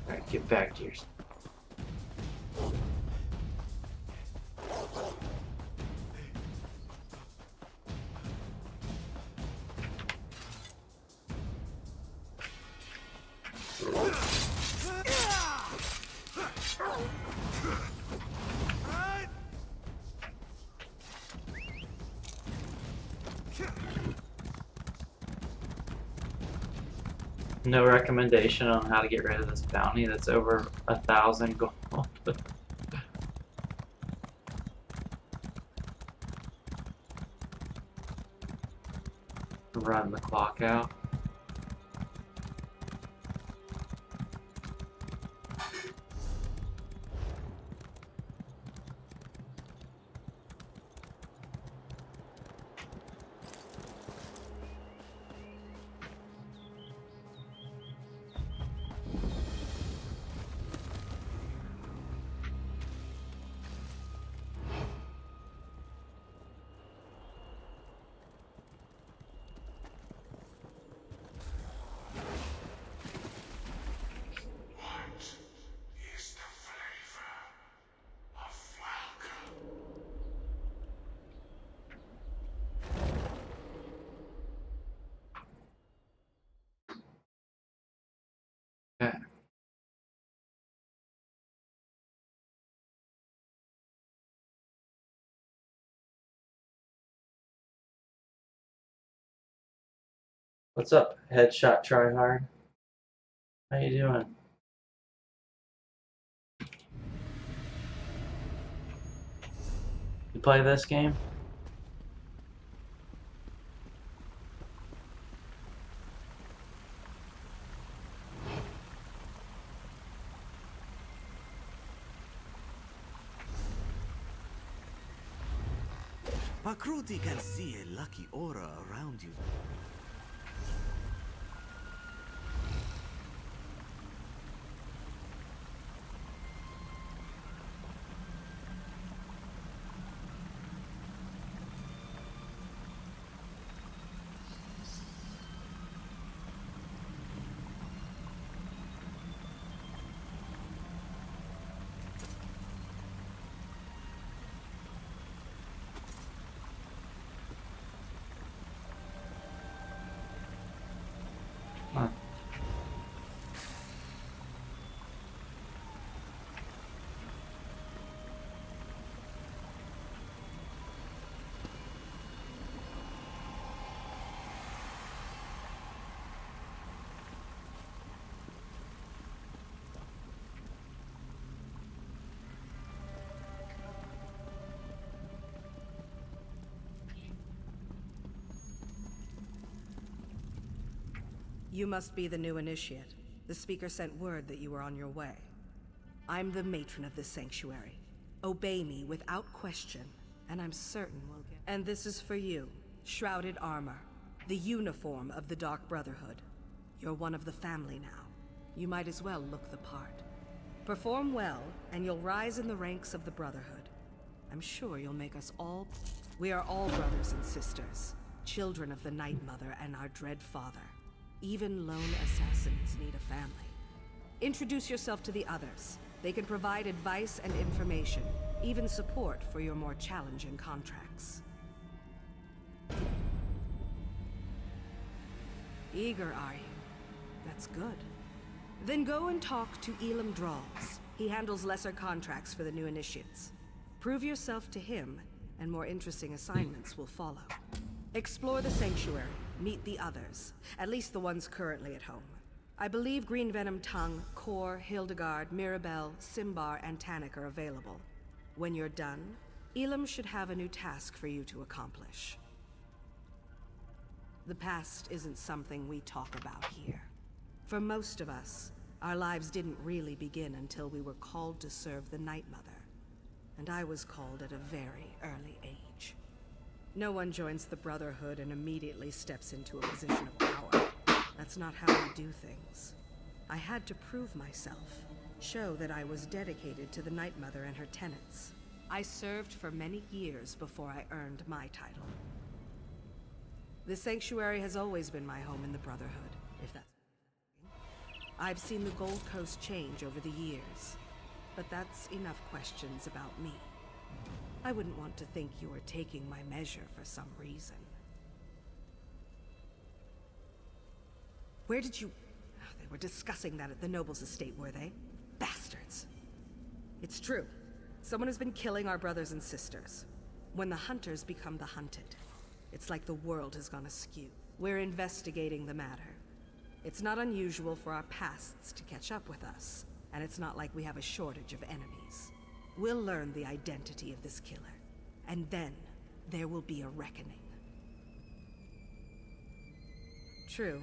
Alright, get back to yours. No recommendation on how to get rid of this bounty that's over 1,000 gold. Run the clock out. Okay. What's up, headshot tryhard? How you doing? You play this game? Pakruti can see a lucky aura around you. Huh. You must be the new initiate. The speaker sent word that you were on your way. I'm the matron of this sanctuary. Obey me without question, and I'm certain we'll get... And this is for you, shrouded armor, the uniform of the Dark Brotherhood. You're one of the family now. You might as well look the part. Perform well, and you'll rise in the ranks of the Brotherhood. I'm sure you'll make us all... We are all brothers and sisters, children of the Night Mother and our dread father. Even lone assassins need a family. Introduce yourself to the others. They can provide advice and information, even support for your more challenging contracts. Eager, are you? That's good. Then go and talk to Elam Drawls. He handles lesser contracts for the new initiates. Prove yourself to him, and more interesting assignments will follow. Explore the Sanctuary, meet the others, at least the ones currently at home. I believe Green Venom Tongue, Kor, Hildegard, Mirabelle, Simbar, and Tannic are available. When you're done, Elam should have a new task for you to accomplish. The past isn't something we talk about here. For most of us, our lives didn't really begin until we were called to serve the Night Mother. And I was called at a very early age. No one joins the Brotherhood and immediately steps into a position of power. That's not how we do things. I had to prove myself, show that I was dedicated to the Night Mother and her tenets. I served for many years before I earned my title. The Sanctuary has always been my home in the Brotherhood, if that's... I've seen the Gold Coast change over the years, but that's enough questions about me. I wouldn't want to think you were taking my measure for some reason. Where did you... Oh, they were discussing that at the Noble's estate, were they? Bastards. It's true. Someone has been killing our brothers and sisters. When the hunters become the hunted, it's like the world has gone askew. We're investigating the matter. It's not unusual for our pasts to catch up with us, and it's not like we have a shortage of enemies. We'll learn the identity of this killer, and then there will be a reckoning. True.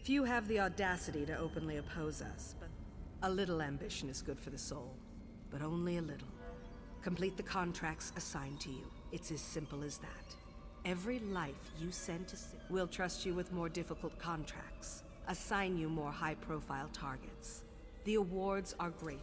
Few have the audacity to openly oppose us, but a little ambition is good for the soul. But only a little. Complete the contracts assigned to you. It's as simple as that. Every life you send to Sin will trust you with more difficult contracts, assign you more high-profile targets. The awards are greater.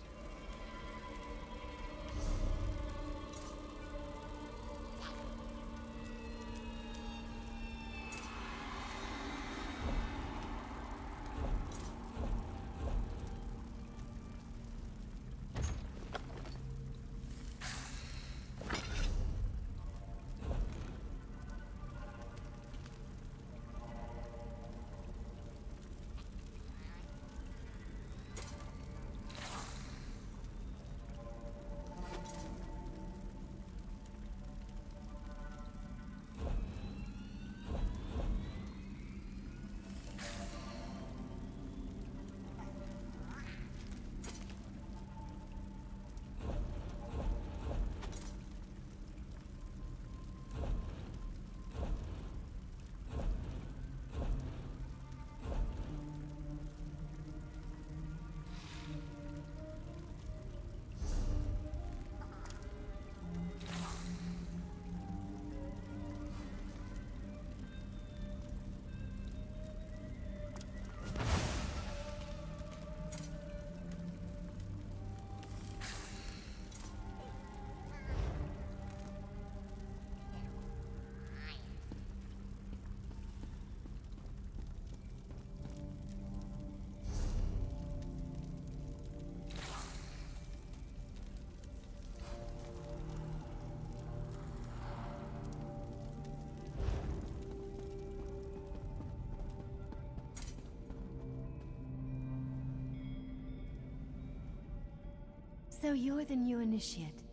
So you're the new initiate.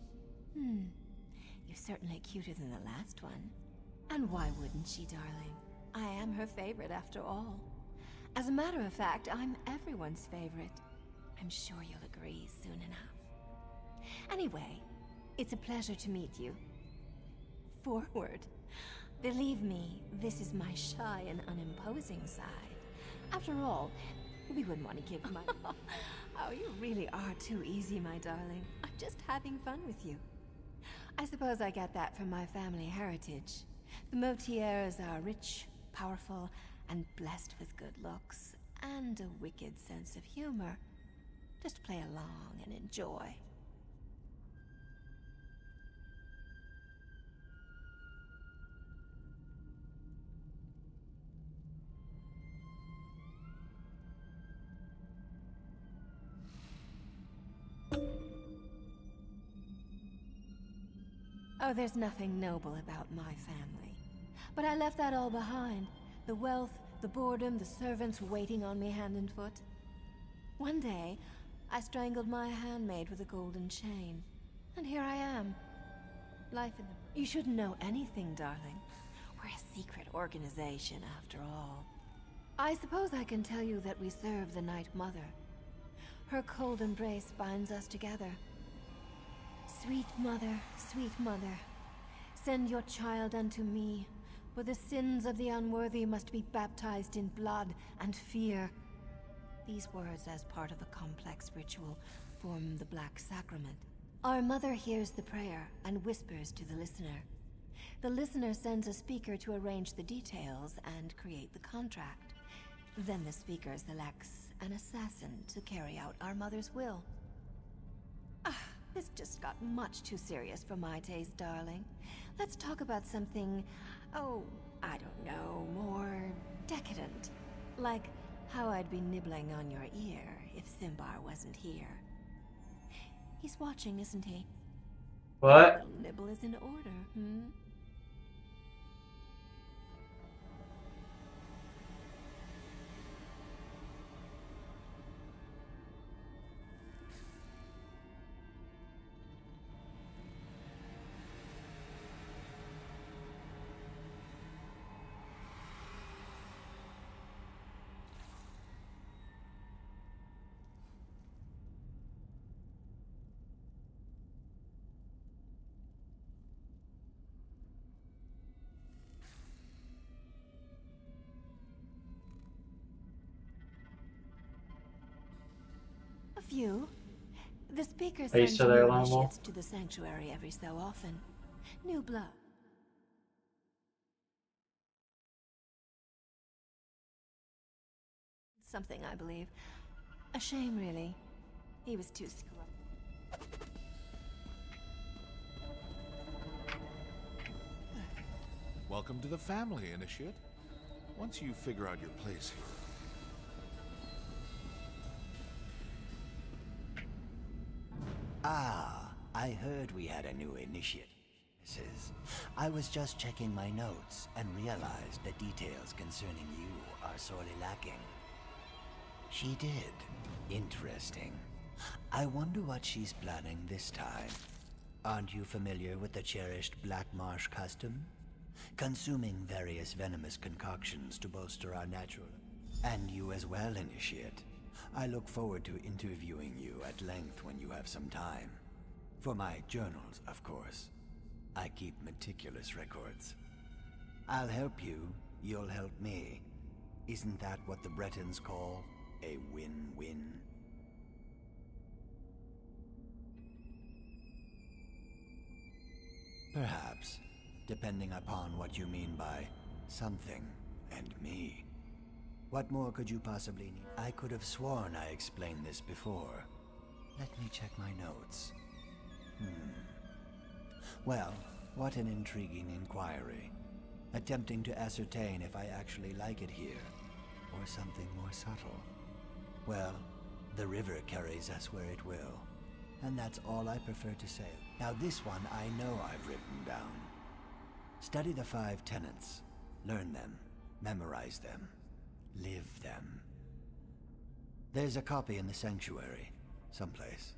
You're certainly cuter than the last one. And why wouldn't she, darling? I am her favorite after all. As a matter of fact, I'm everyone's favorite. I'm sure you'll agree soon enough. Anyway, it's a pleasure to meet you. Forward. Believe me, this is my shy and unimposing side. After all, we wouldn't want to give my... Oh, you really are too easy, my darling. I'm just having fun with you. I suppose I get that from my family heritage. The Motiers are rich, powerful, and blessed with good looks, and a wicked sense of humor. Just play along and enjoy. Oh, there's nothing noble about my family. But I left that all behind. The wealth, the boredom, the servants waiting on me hand and foot. One day, I strangled my handmaid with a golden chain. And here I am. Life in the... You shouldn't know anything, darling. We're a secret organization, after all. I suppose I can tell you that we serve the Night Mother. Her cold embrace binds us together. Sweet mother, send your child unto me, for the sins of the unworthy must be baptized in blood and fear. These words, as part of a complex ritual, form the Black Sacrament. Our mother hears the prayer and whispers to the listener. The listener sends a speaker to arrange the details and create the contract. Then the speaker selects an assassin to carry out our mother's will. This just got much too serious for my taste, darling. Let's talk about something, oh, I don't know, more decadent. Like how I'd be nibbling on your ear if Simbar wasn't here. He's watching, isn't he? What? A little nibble is in order, hmm? A few. The speaker Are you sends still new there, Lionel? initiates to the sanctuary every so often. New blood. Something, I believe. A shame, really. He was too screwed. Welcome to the family, Initiate. Once you figure out your place here... Ah, I heard we had a new initiate. I was just checking my notes and realized the details concerning you are sorely lacking. She did. Interesting. I wonder what she's planning this time. Aren't you familiar with the cherished Black Marsh custom? Consuming various venomous concoctions to bolster our natural... And you as well, Initiate. I look forward to interviewing you at length when you have some time. For my journals, of course. I keep meticulous records. I'll help you, you'll help me. Isn't that what the Bretons call a win-win? Perhaps, depending upon what you mean by something and me. What more could you possibly need? I could have sworn I explained this before. Let me check my notes. Well, what an intriguing inquiry. Attempting to ascertain if I actually like it here, or something more subtle. Well, the river carries us where it will, and that's all I prefer to say. Now this one I know I've written down. Study the 5 tenets. Learn them. Memorize them. Live them. There's a copy in the sanctuary, someplace.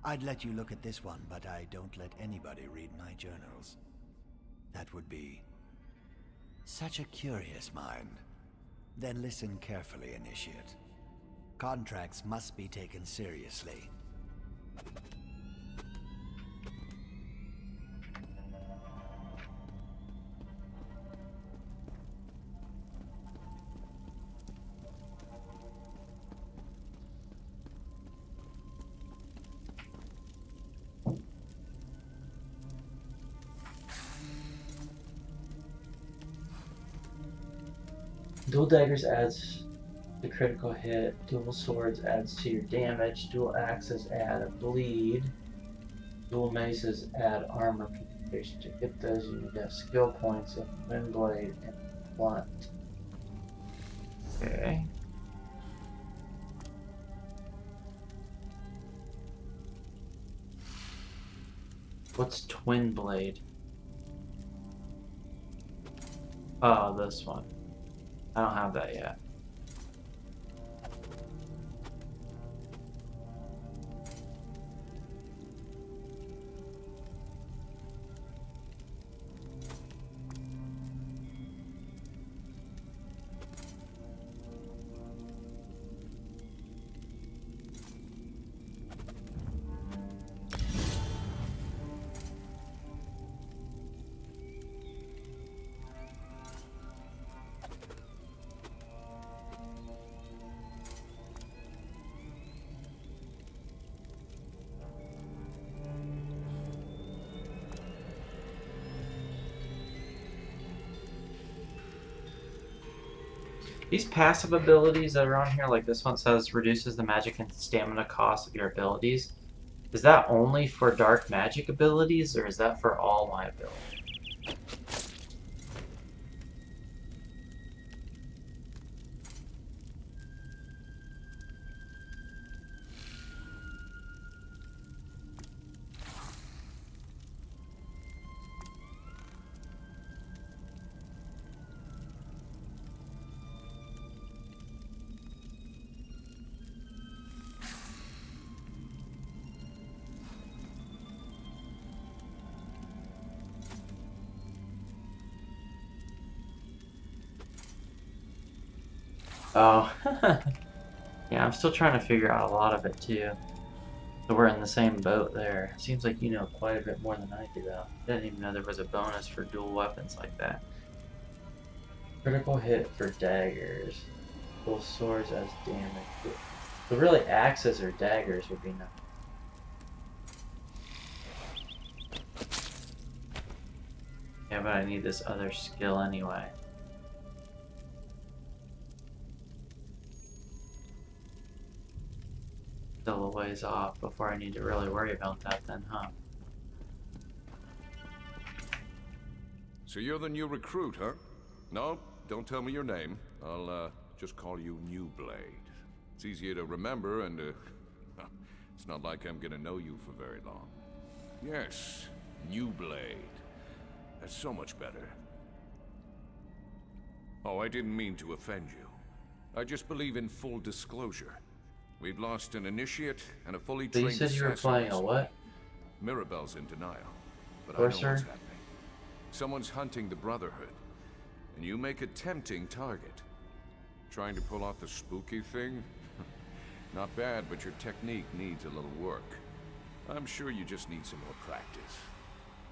I'd let you look at this one, but I don't let anybody read my journals. That would be such a curious mind. Then listen carefully, Initiate. Contracts must be taken seriously. Dual daggers adds The critical hit, dual swords adds to your damage, dual axes add a bleed, dual maces add armor penetration. To get those, you need to have skill points of wind blade and blunt. Okay. What's twin blade? Oh, this one. I don't have that yet. These passive abilities that are on here, like this one says reduces the magic and stamina cost of your abilities. Is that only for dark magic abilities, or is that for all my abilities? Oh, yeah, I'm still trying to figure out a lot of it too. So we're in the same boat there. Seems like you know quite a bit more than I do though. Didn't even know there was a bonus for dual weapons like that. Critical hit for daggers. Dual swords as damage. So really axes or daggers would be nice. Yeah, but I need this other skill anyway. Still a ways off before I need to really worry about that then, huh? So you're the new recruit, huh? No, don't tell me your name. I'll, just call you New Blade. It's easier to remember and, it's not like I'm gonna know you for very long. Yes, New Blade. That's so much better. Oh, I didn't mean to offend you. I just believe in full disclosure. We've lost an initiate and a fully trained assassin. You said you were playing a what? Mirabelle's in denial, but I know what's happening. Someone's hunting the Brotherhood, and you make a tempting target. Trying to pull off the spooky thing? Not bad, but your technique needs a little work. I'm sure you just need some more practice.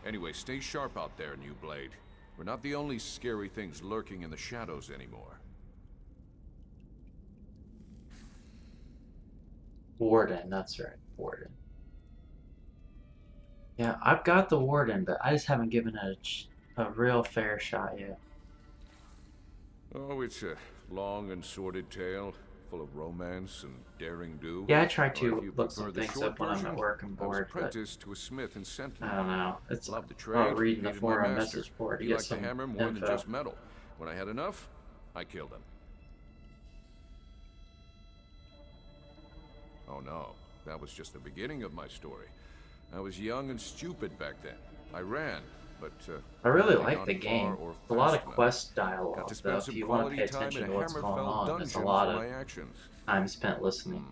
Anyway, stay sharp out there, New Blade. We're not the only scary things lurking in the shadows anymore. Warden, that's right, Warden. Yeah, I've got the Warden, but I just haven't given it a real fair shot yet. Oh, it's a long and sordid tale, full of romance and daring do. Yeah, I try to look some things up when I'm at work and bored, but to a smith in I don't know. It's love the trade, reading the forum message board to he get liked some the hammer more info. than just metal. When I had enough, I killed him. Oh no, that was just the beginning of my story. I was young and stupid back then. I ran, but I really like the game. A lot of quest dialogue, though. If you want to pay attention to what's going on, there's a lot of time spent listening.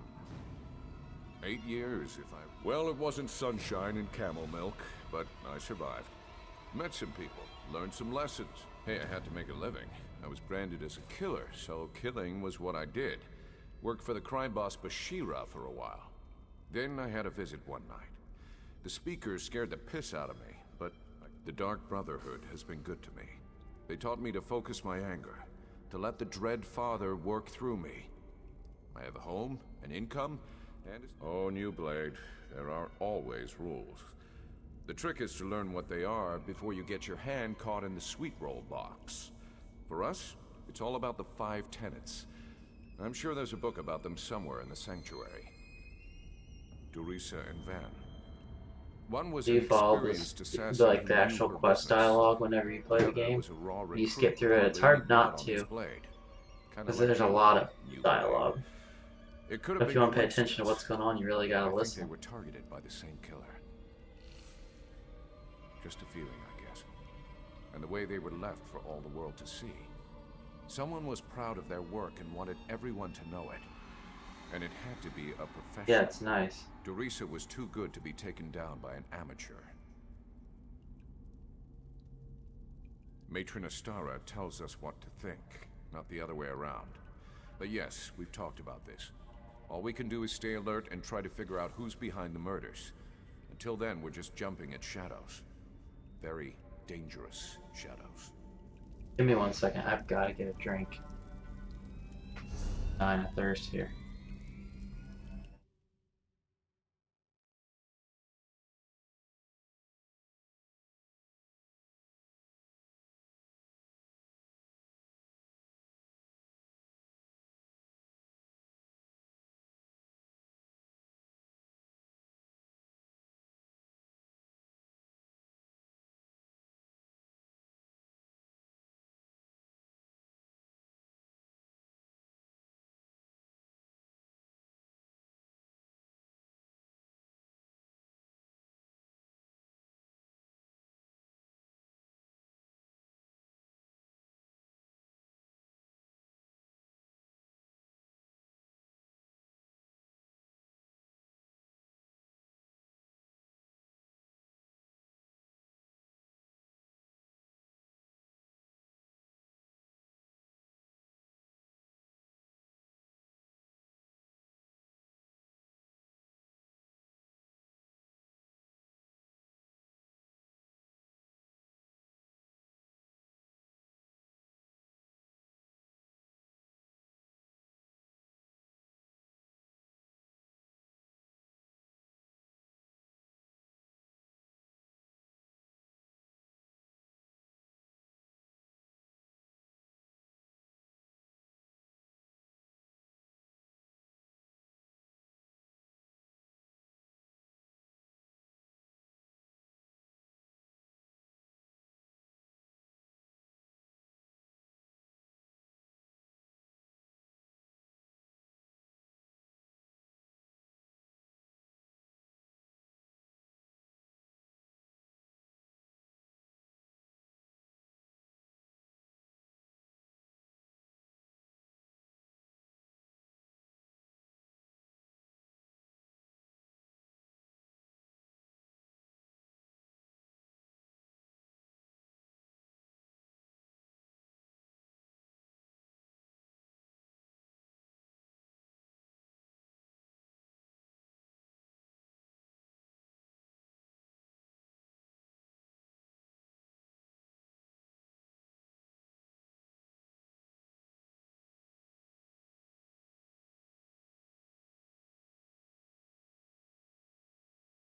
8 years, if I... Well, it wasn't sunshine and camel milk, but I survived. Met some people, learned some lessons. Hey, I had to make a living. I was branded as a killer, so killing was what I did. Worked for the crime boss Bashira for a while. Then I had a visit one night. The speakers scared the piss out of me, but the Dark Brotherhood has been good to me. They taught me to focus my anger, to let the Dread Father work through me. I have a home, an income, and... Oh, New Blade, there are always rules. The trick is to learn what they are before you get your hand caught in the sweet roll box. For us, it's all about the 5 tenets. I'm sure there's a book about them somewhere in the sanctuary. Dorisa and Van. One was Do you an follow experienced this, assassin like who the knew actual her quest business. dialogue whenever you play the other game? was a raw You skip recruit through with it. It's Albanian hard blood not on his to, blade. Kinda because like there's a you, lot of you dialogue. It could have If been you want to pay attention to coincidence, what's going on, you really but gotta I think listen. they were targeted by the same killer. Just a feeling, I guess. And the way they were left for all the world to see. Someone was proud of their work and wanted everyone to know it. And it had to be a professional. Yeah, it's nice. Dorisa was too good to be taken down by an amateur. Matron Astara tells us what to think, not the other way around. But yes, we've talked about this. All we can do is stay alert and try to figure out who's behind the murders. Until then, we're just jumping at shadows. Very dangerous shadows. Give me 1 second. I've got to get a drink. Dying of thirst here.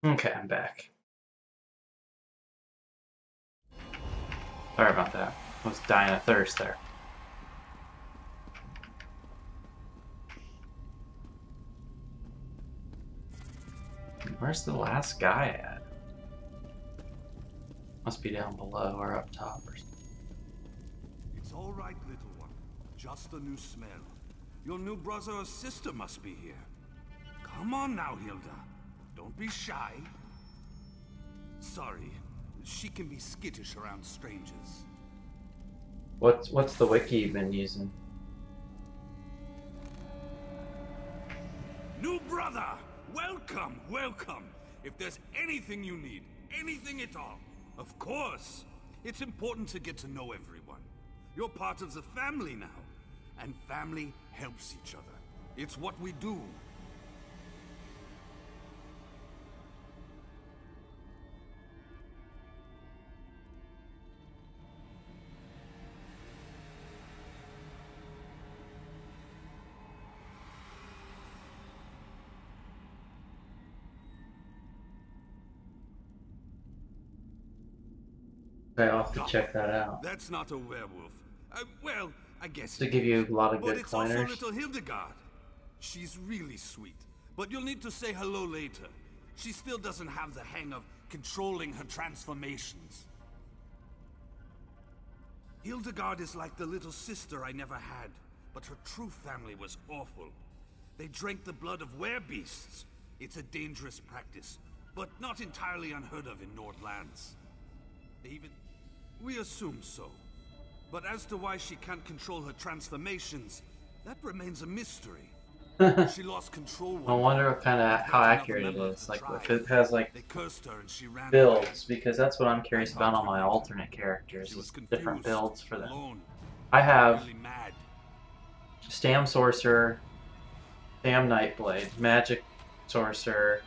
Okay, I'm back. Sorry about that. I was dying of thirst there. Where's the last guy at? Must be down below or up top or something. It's all right, little one. Just a new smell. Your new brother or sister must be here. Come on now, Hilda. Don't be shy. Sorry, she can be skittish around strangers. What's the wiki you've been using? New brother! Welcome, welcome! If there's anything you need, anything at all, of course. It's important to get to know everyone. You're part of the family now, and family helps each other. It's what we do. I'll have to check that out. That's not a werewolf. Well, I guess to it give you is. a lot of But good it's also pointers. little Hildegard. She's really sweet, but you'll need to say hello later. She still doesn't have the hang of controlling her transformations. Hildegard is like the little sister I never had, but her true family was awful. They drank the blood of werebeasts. It's a dangerous practice, but not entirely unheard of in Nordlands. We assume so. But as to why she can't control her transformations, that remains a mystery. She lost control. I wonder what kind of how accurate it is. Like if it has like builds, because that's what I'm curious about on my alternate characters. Is different builds for them. I have Stam Sorcerer, Stam Nightblade, Magic Sorcerer,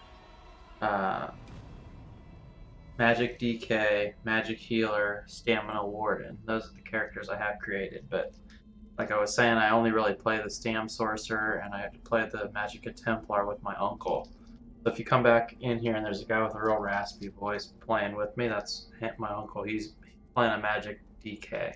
Magic DK, Magic Healer, Stamina Warden. Those are the characters I have created, but like I was saying, I only really play the Stam Sorcerer, and I play the Magicka Templar with my uncle. So if you come back in here and there's a guy with a real raspy voice playing with me, that's my uncle. He's playing a Magic DK.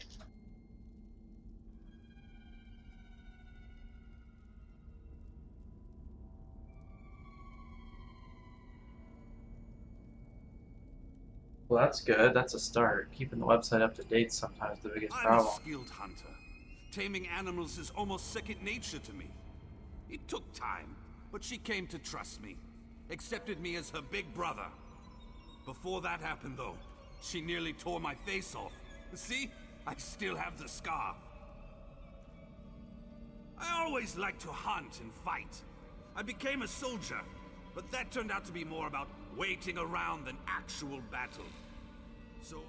Well, that's good. That's a start. Keeping the website up to date is sometimes the biggest problem. I'm a skilled hunter. Taming animals is almost second nature to me. It took time, but she came to trust me. Accepted me as her big brother. Before that happened, though, she nearly tore my face off. See? I still have the scar. I always liked to hunt and fight. I became a soldier, but that turned out to be more about waiting around than actual battle. So,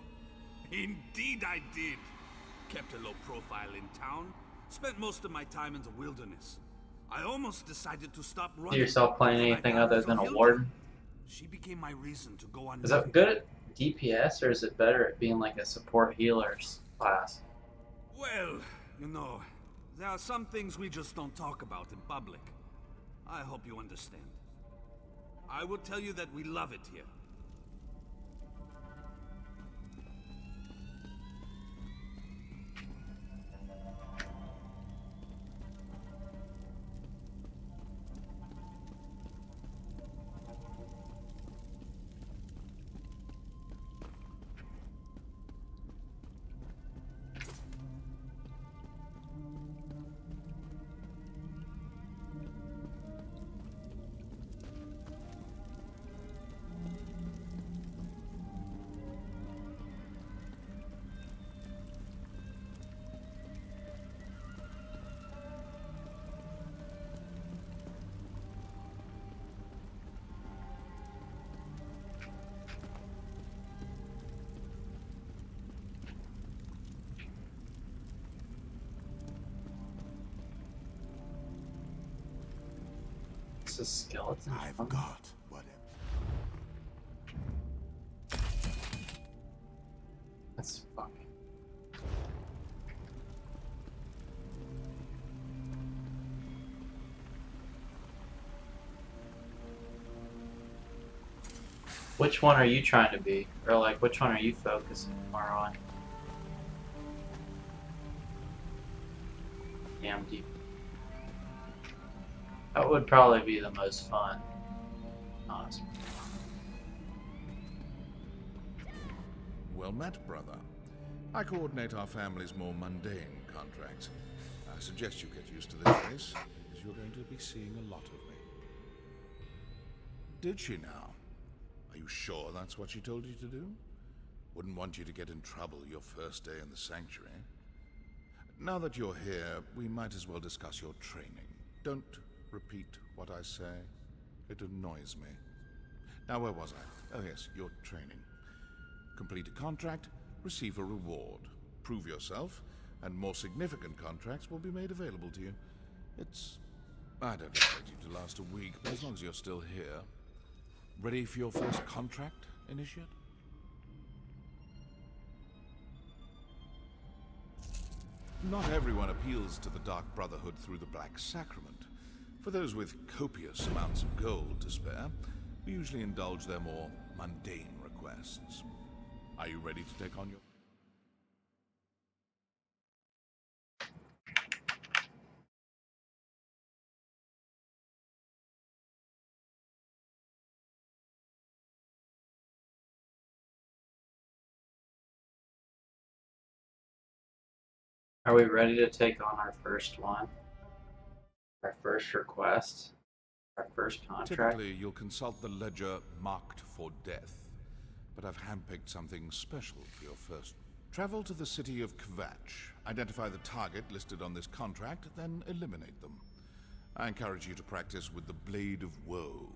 indeed I did. Kept a low profile in town, spent most of my time in the wilderness. I almost decided to stop running. See yourself playing anything other than a warden? She became my reason to go on. Is that good at DPS, or is it better at being like a support healer's class? Well, you know, there are some things we just don't talk about in public. I hope you understand. I will tell you that we love it here. This is skeleton. I've got whatever. That's fucking. Which one are you trying to be? Or like, which one are you focusing more on? Damn deep. That would probably be the most fun. Honestly. Well met, brother. I coordinate our family's more mundane contracts. I suggest you get used to this face, because you're going to be seeing a lot of me. Did she now? Are you sure that's what she told you to do? Wouldn't want you to get in trouble your first day in the sanctuary. Now that you're here, we might as well discuss your training. Don't repeat what I say. It annoys me. Now, where was I? Oh yes, your training. Complete a contract, receive a reward. Prove yourself, and more significant contracts will be made available to you. I don't expect you to last a week, but as long as you're still here. Ready for your first contract, Initiate? Not everyone appeals to the Dark Brotherhood through the Black Sacrament. For those with copious amounts of gold to spare, we usually indulge their more mundane requests. Are you ready to take on your... Are we ready to take on our first one? Our first request? Our first contract? Typically, you'll consult the ledger marked for death, but I've handpicked something special for your first. Travel to the city of Kvatch, identify the target listed on this contract, then eliminate them. I encourage you to practice with the Blade of Woe,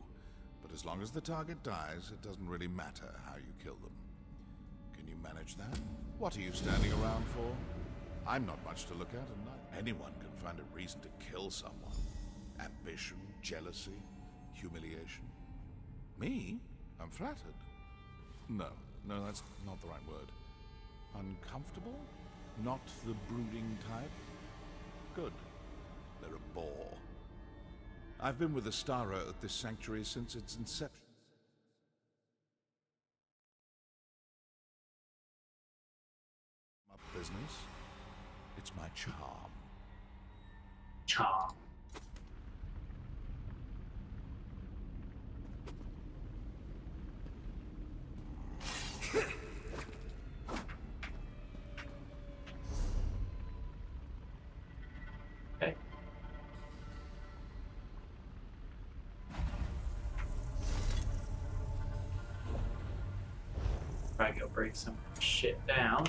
but as long as the target dies, it doesn't really matter how you kill them. Can you manage that? What are you standing around for? I'm not much to look at, and not anyone can find a reason to kill someone. Ambition, jealousy, humiliation. Me? I'm flattered. No, that's not the right word. Uncomfortable? Not the brooding type? Good. They're a bore. I've been with Astara at this sanctuary since its inception. My business? It's my charm. Charm. Okay. Probably go break some shit down.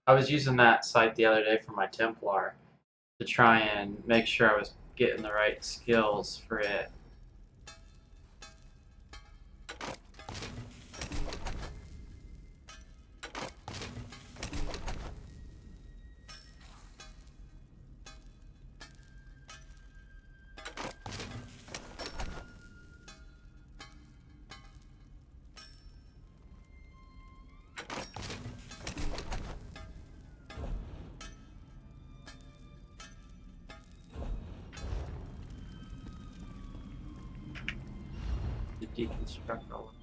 I was using that site the other day for my Templar to try and make sure I was getting the right skills for it. Deconstruct all of it.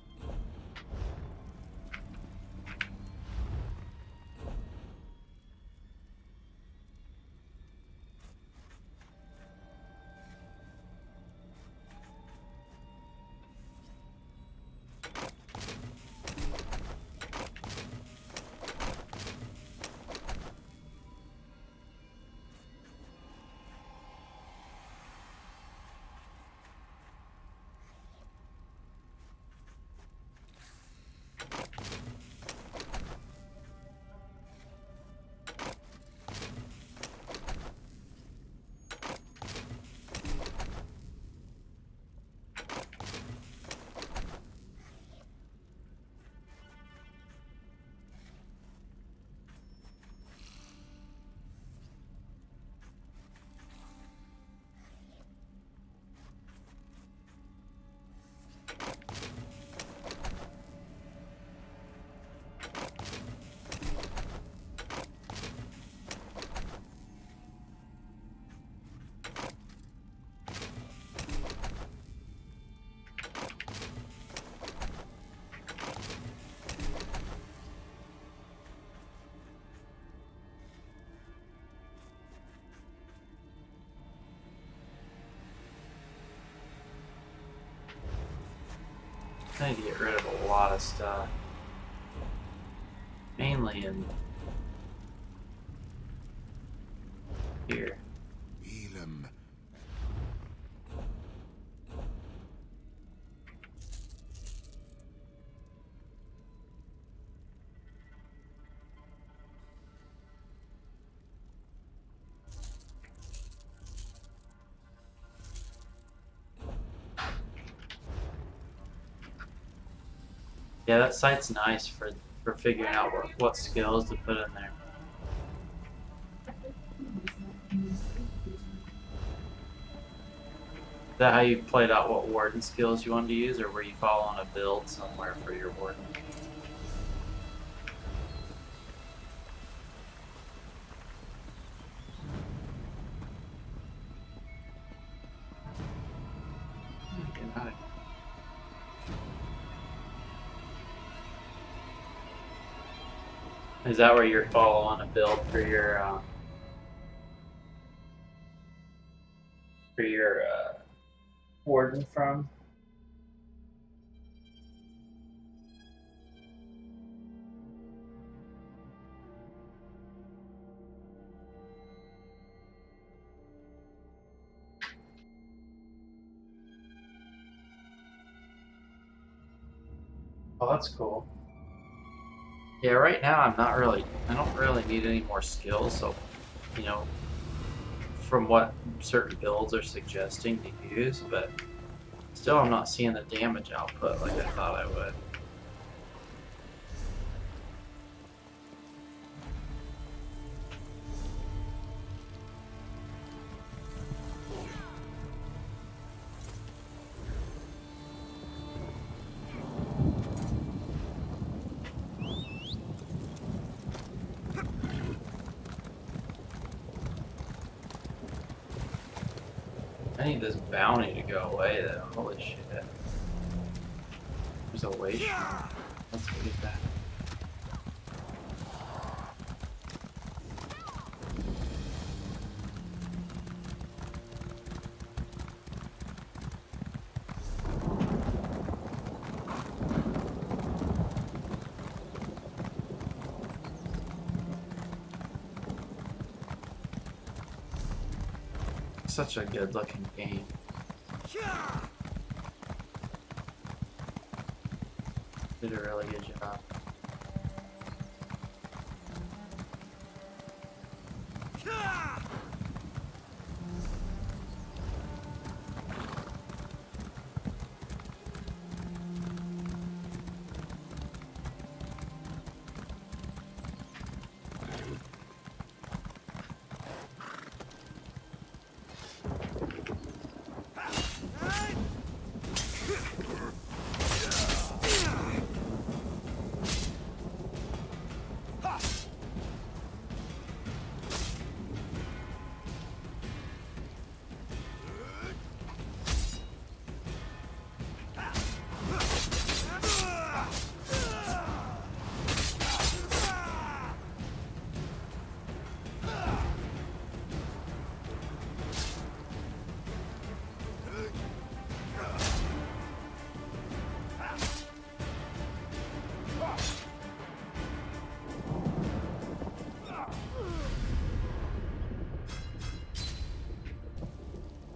I need to get rid of a lot of stuff. Mainly in here. Elam. Yeah, that site's nice for figuring out what skills to put in there. Is that how you played out what warden skills you wanted to use, or were you following a build somewhere for your warden? Is that where you're following a build for your warden from? Oh, that's cool. Yeah, right now I don't really need any more skills, so, you know, from what certain builds are suggesting to use, but still I'm not seeing the damage output like I thought I would. I need this bounty to go away though, holy shit. There's a way. Let's get that. Such a good looking game. Did a really good job.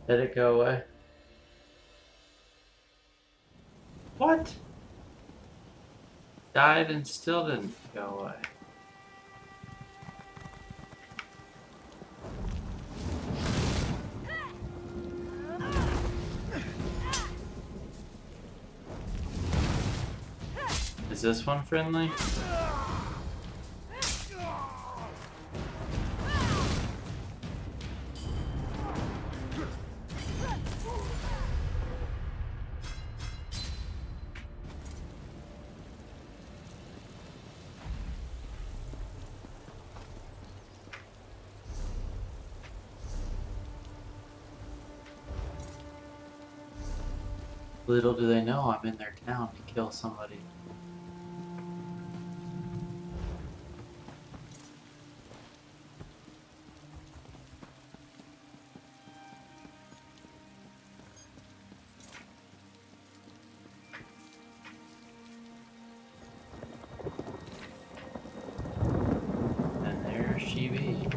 Did it go away? What? Died and still didn't go away. Is this one friendly? Little do they know I'm in their town to kill somebody. And there she be.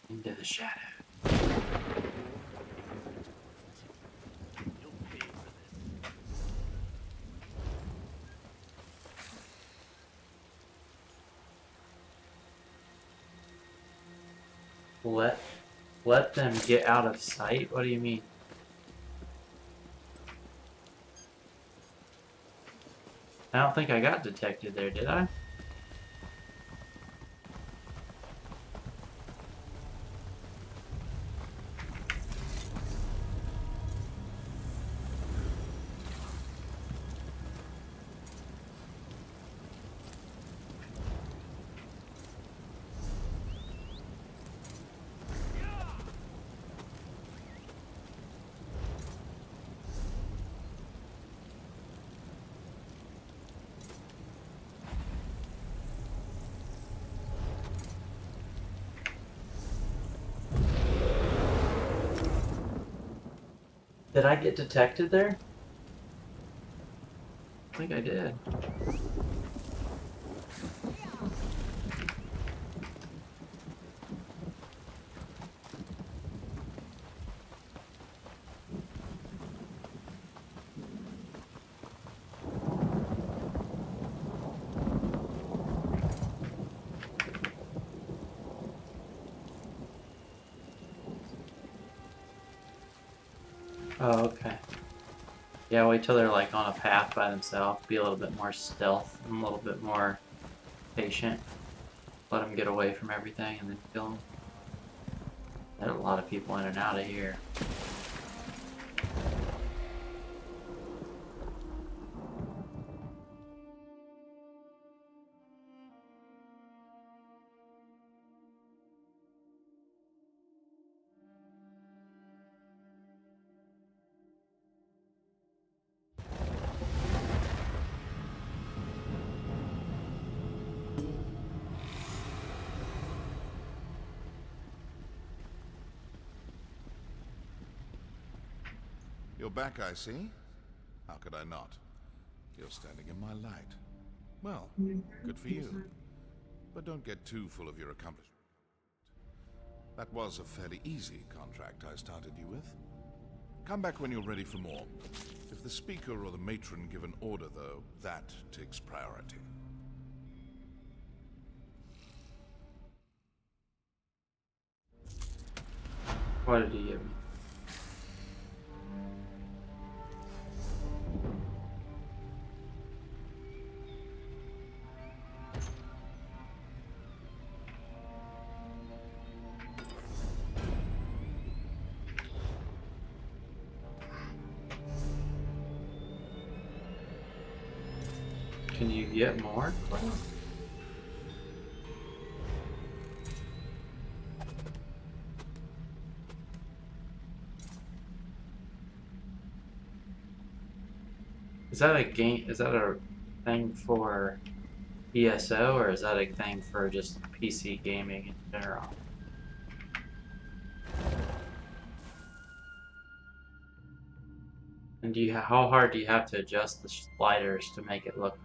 Into the shadow. Let them get out of sight? What do you mean? I don't think I got detected there, did I? Did I get detected there? I think I did. Oh, okay. Yeah, wait till they're like on a path by themselves. Be a little bit more stealth and a little bit more patient. Let them get away from everything and then kill them. There's a lot of people in and out of here. You're back, I see. How could I not? You're standing in my light. Well, good for you. But don't get too full of your accomplishments. That was a fairly easy contract I started you with. Come back when you're ready for more. If the Speaker or the Matron give an order, though, that takes priority. What did he give me? Can you get more? Is that a game? Is that a thing for ESO, or is that a thing for just PC gaming in general? And how hard do you have to adjust the sliders to make it look?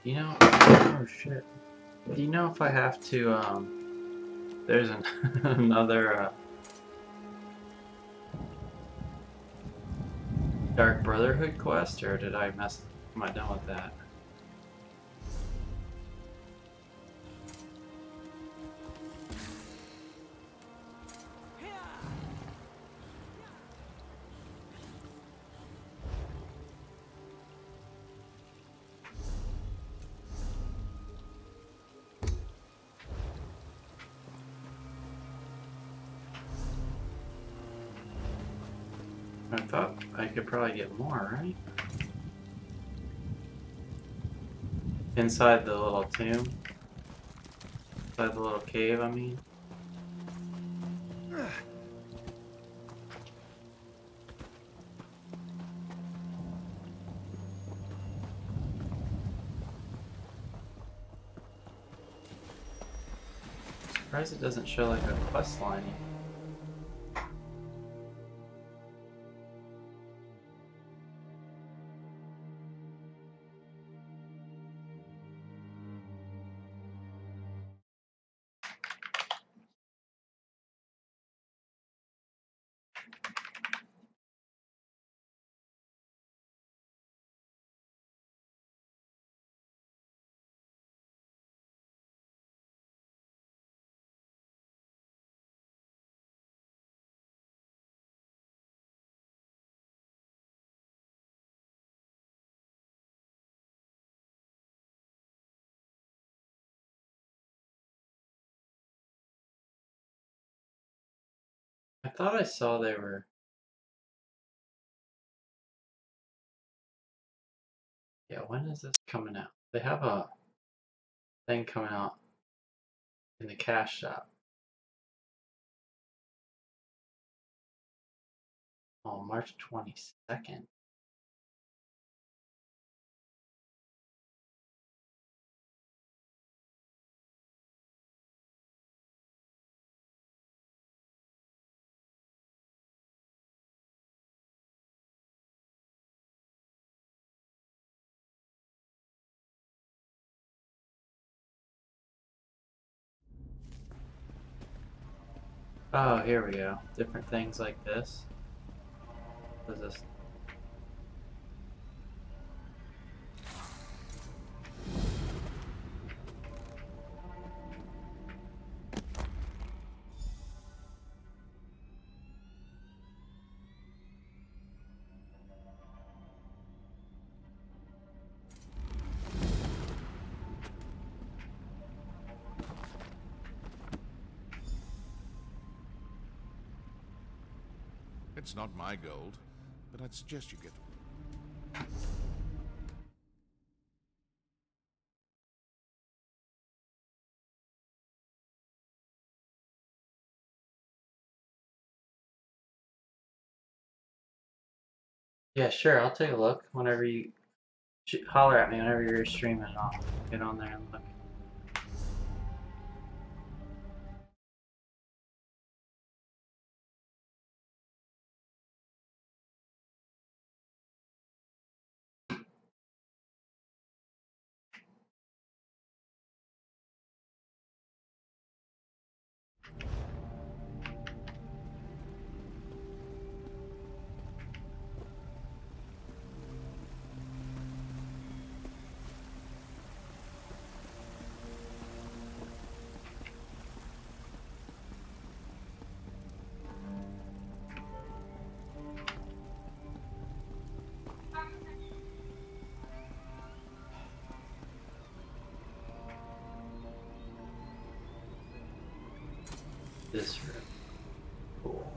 You know, oh shit. Do you know if I have to, there's another, Dark Brotherhood quest, or am I done with that? I thought I could probably get more, right? Inside the little tomb? Inside the little cave, I mean? Surprised it doesn't show like a quest line. I thought I saw they were... Yeah, when is this coming out? They have a thing coming out in the cash shop. Oh, March 22nd. Oh, here we go. Different things like this. What is this? It's not my gold, but I'd suggest you get... Yeah, sure. I'll take a look whenever you holler at me whenever you're streaming. I'll get on there and look. this room. Cool.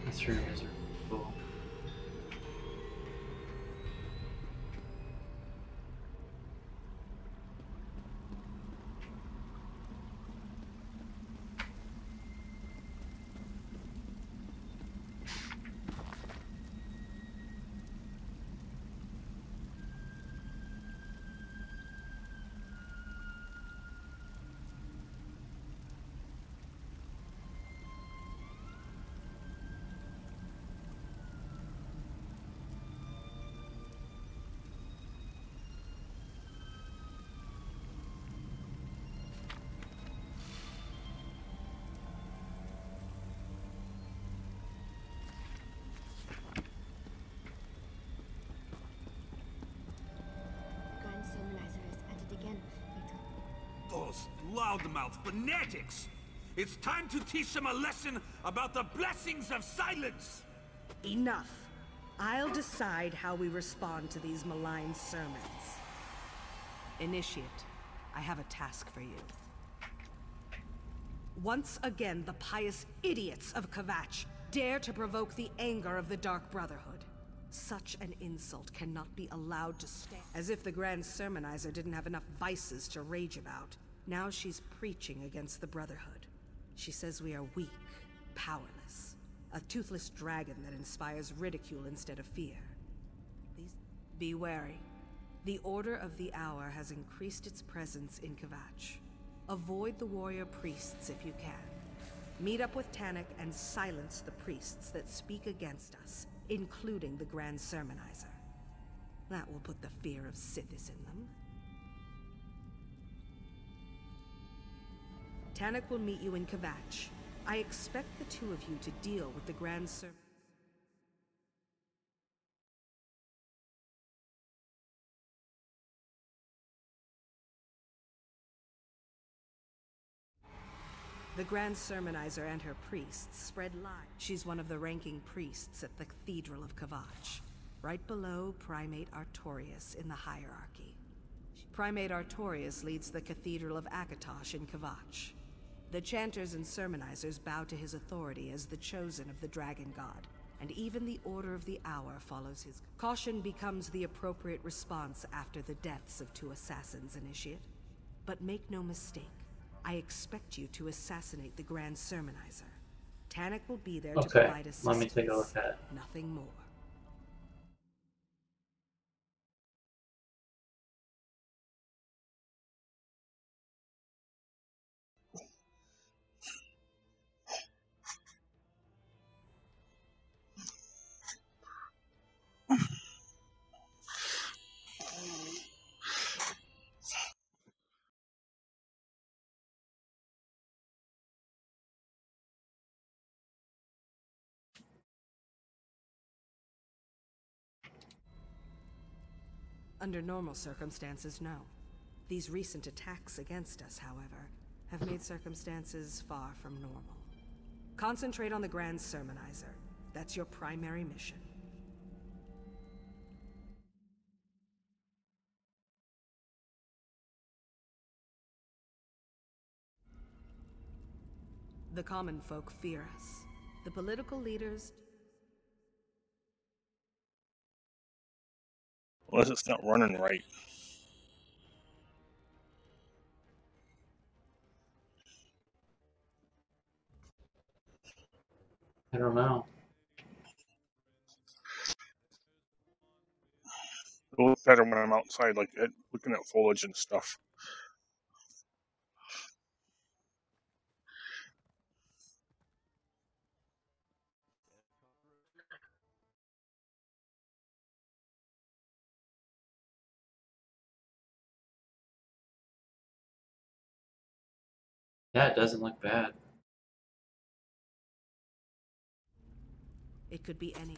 This room is really cool. Those loudmouth fanatics! It's time to teach them a lesson about the blessings of silence! Enough. I'll decide how we respond to these malign sermons. Initiate, I have a task for you. Once again, the pious idiots of Kvatch dare to provoke the anger of the Dark Brotherhood. Such an insult cannot be allowed to stand. As if the Grand Sermonizer didn't have enough vices to rage about. Now she's preaching against the Brotherhood. She says we are weak, powerless. A toothless dragon that inspires ridicule instead of fear. Please be wary. The Order of the Hour has increased its presence in Kvatch. Avoid the warrior priests if you can. Meet up with Tannic and silence the priests that speak against us, including the Grand Sermonizer. That will put the fear of Sithis in them. Tannic will meet you in Kvatch. I expect the two of you to deal with the Grand Sermonizer. The Grand Sermonizer and her priests spread lies. She's one of the ranking priests at the Cathedral of Kvatch, right below Primate Artorius in the hierarchy. Primate Artorius leads the Cathedral of Akatosh in Kvatch. The chanters and sermonizers bow to his authority as the chosen of the Dragon God, and even the Order of the Hour follows his. Caution becomes the appropriate response after the deaths of two assassins, Initiate. But make no mistake, I expect you to assassinate the Grand Sermonizer. Tannic will be there to provide assistance. Let me take a look at it. Nothing more. Under normal circumstances, no. These recent attacks against us, however, have made circumstances far from normal. Concentrate on the Grand Sermonizer. That's your primary mission. The common folk fear us. The political leaders... Unless it's not running right. I don't know. It'll look better when I'm outside, like looking at foliage and stuff. Yeah, it doesn't look bad. It could be any.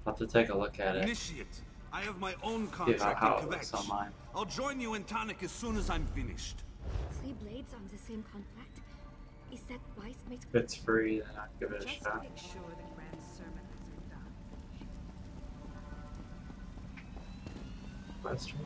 I'll have to take a look at it. Initiate. I have my own contract how in it looks on Kvatch. mine. I'll join you in Tannic as soon as I'm finished. 3 blades on the same contract? Is that wise, mate? If it's free, then I'll give it a Just shot. make sure the Grand Sermonizer dies. Question.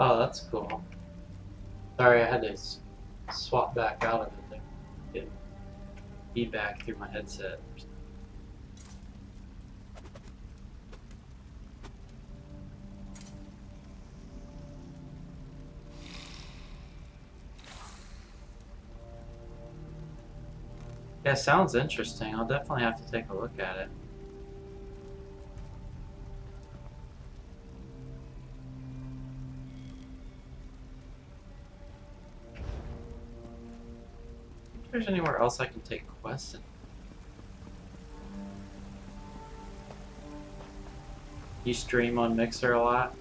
Oh, that's cool. Sorry, I had to swap back out of it to get feedback through my headset. Yeah, sounds interesting. I'll definitely have to take a look at it. If there's anywhere else I can take quests in. You stream on Mixer a lot?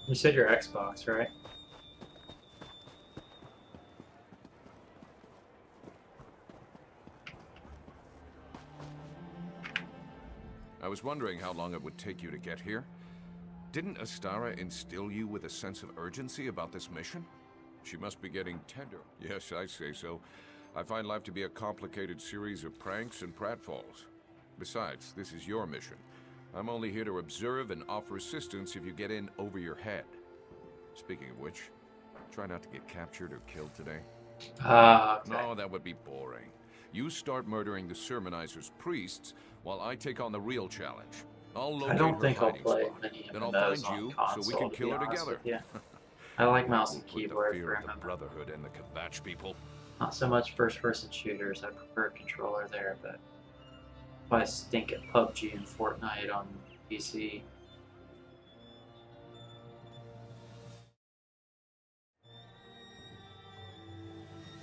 You said your Xbox, right? I was wondering how long it would take you to get here. Didn't Astara instill you with a sense of urgency about this mission? She must be getting tender. Yes, I say so. I find life to be a complicated series of pranks and pratfalls. Besides, this is your mission. I'm only here to observe and offer assistance if you get in over your head. Speaking of which, try not to get captured or killed today. Okay. No, that would be boring. You start murdering the sermonizer's priests while I take on the real challenge. I'll locate I don't her think I'll hiding play spot. many Then of I'll those find on you console, so we can to kill be her honest together. with you. I like That mouse will and put the keyboard fear for of the him. Brotherhood and the Kvatch people. Not so much first-person shooters. I prefer a controller there, but if I stink at PUBG and Fortnite on PC.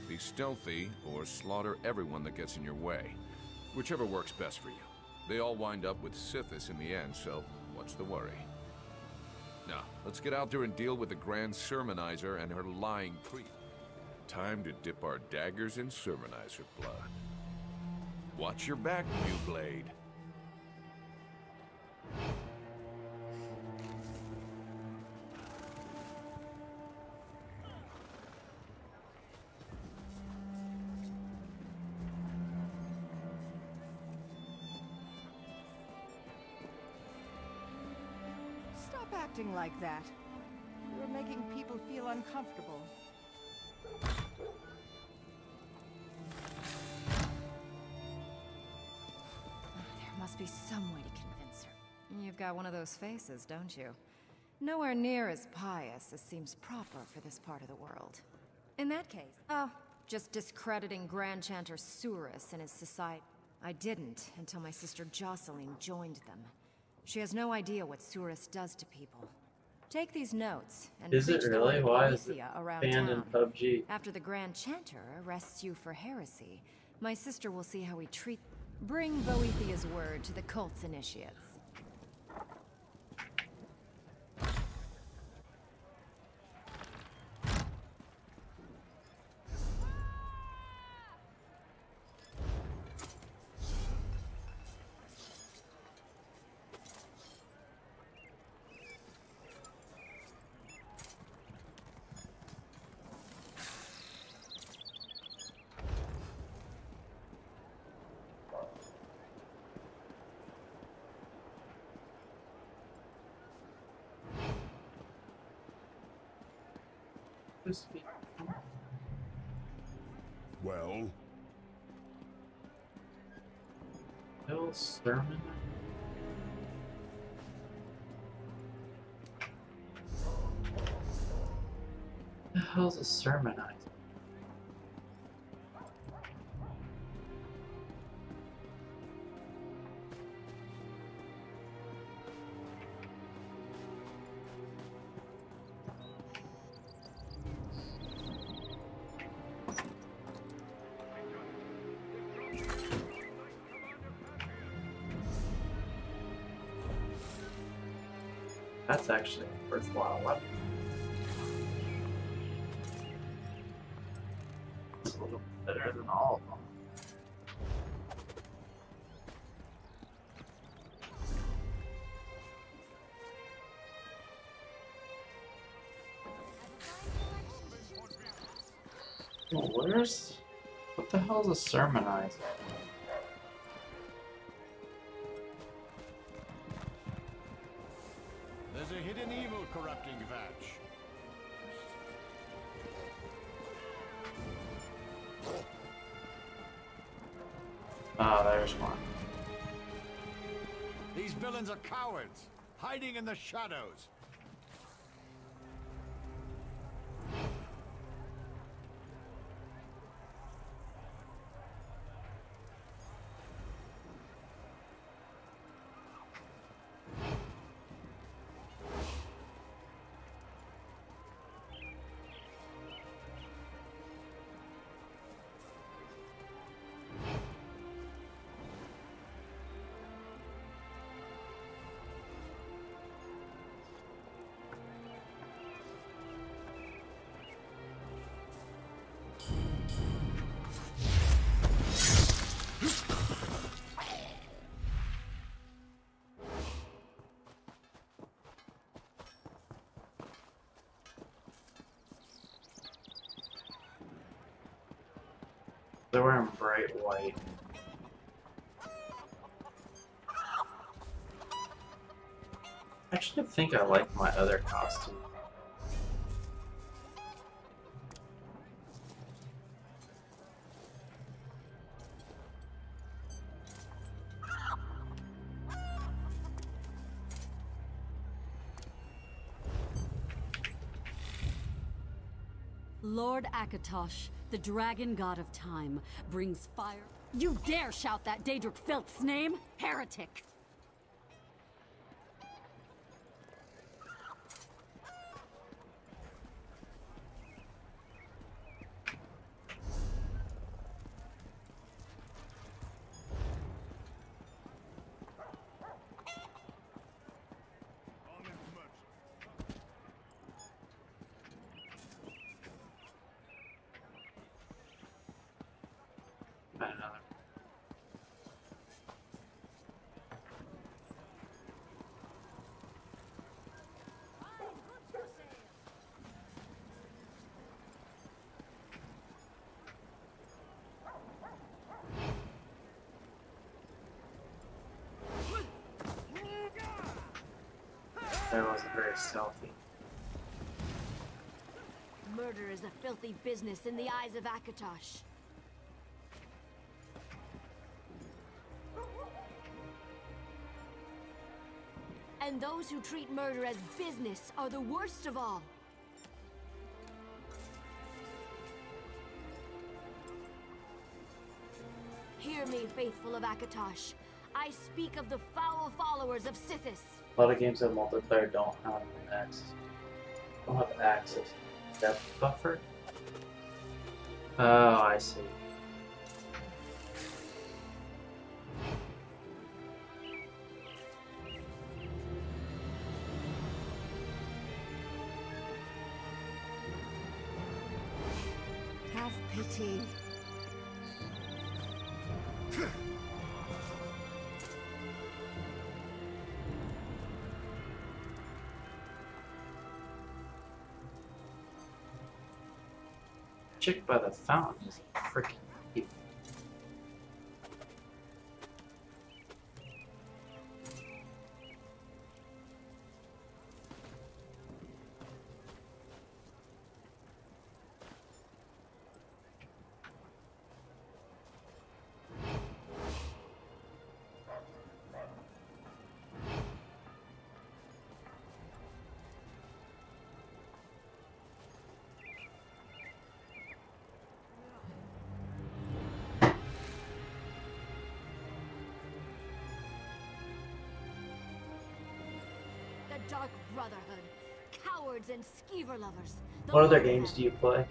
Be stealthy or slaughter everyone that gets in your way. Whichever works best for you. They all wind up with Sithis in the end, so what's the worry? Now, let's get out there and deal with the Grand Sermonizer and her lying priest. Time to dip our daggers in Sermonizer blood. Watch your back, new blade. Stop acting like that. You're making people feel uncomfortable. There must be some way to convince her. You've got one of those faces, don't you? Nowhere near as pious as seems proper for this part of the world. In that case, just discrediting Grand Chanter Surus and his society. I didn't until my sister Jocelyn joined them. She has no idea what Surus does to people. Take these notes and Is it preach the really? word of Why is it Boethia around banned in town. PUBG? After the Grand Chanter arrests you for heresy, my sister will see how we treat. Bring Boethia's word to the cult's initiates. Well? Bill Sermon? hell's a sermonizer? That's actually a worthwhile weapon. It's a little better than all of them. Oh, what the hell is a sermonizer? There's a hidden evil corrupting Vatch. Ah, there's one. These villains are cowards, hiding in the shadows. They're wearing bright white. I actually think I like my other costume. Lord Akatosh, the dragon god of time, brings fire. You dare shout that Daedric filth's name? Heretic! Another. That wasn't very stealthy. Murder is a filthy business in the eyes of Akatosh. And those who treat murder as business are the worst of all. Hear me, faithful of Akatosh. I speak of the foul followers of Sithis. A lot of games that multiplayer don't have access to depth buffer. Oh, I see. Have pity. Chick by the fountain is freaking evil. Dark Brotherhood. Cowards and skeever lovers. What other games do you play?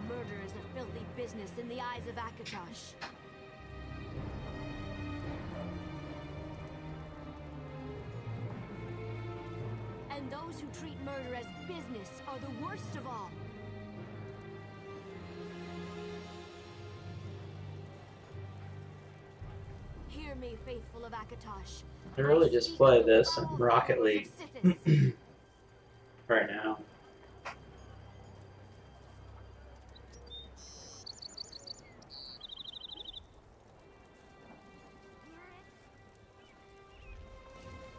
Murder is a filthy business in the eyes of Akatosh. And those who treat murder as business are the worst of all. Hear me, faithful of Akatosh. I can really just play this and Rocket League right now.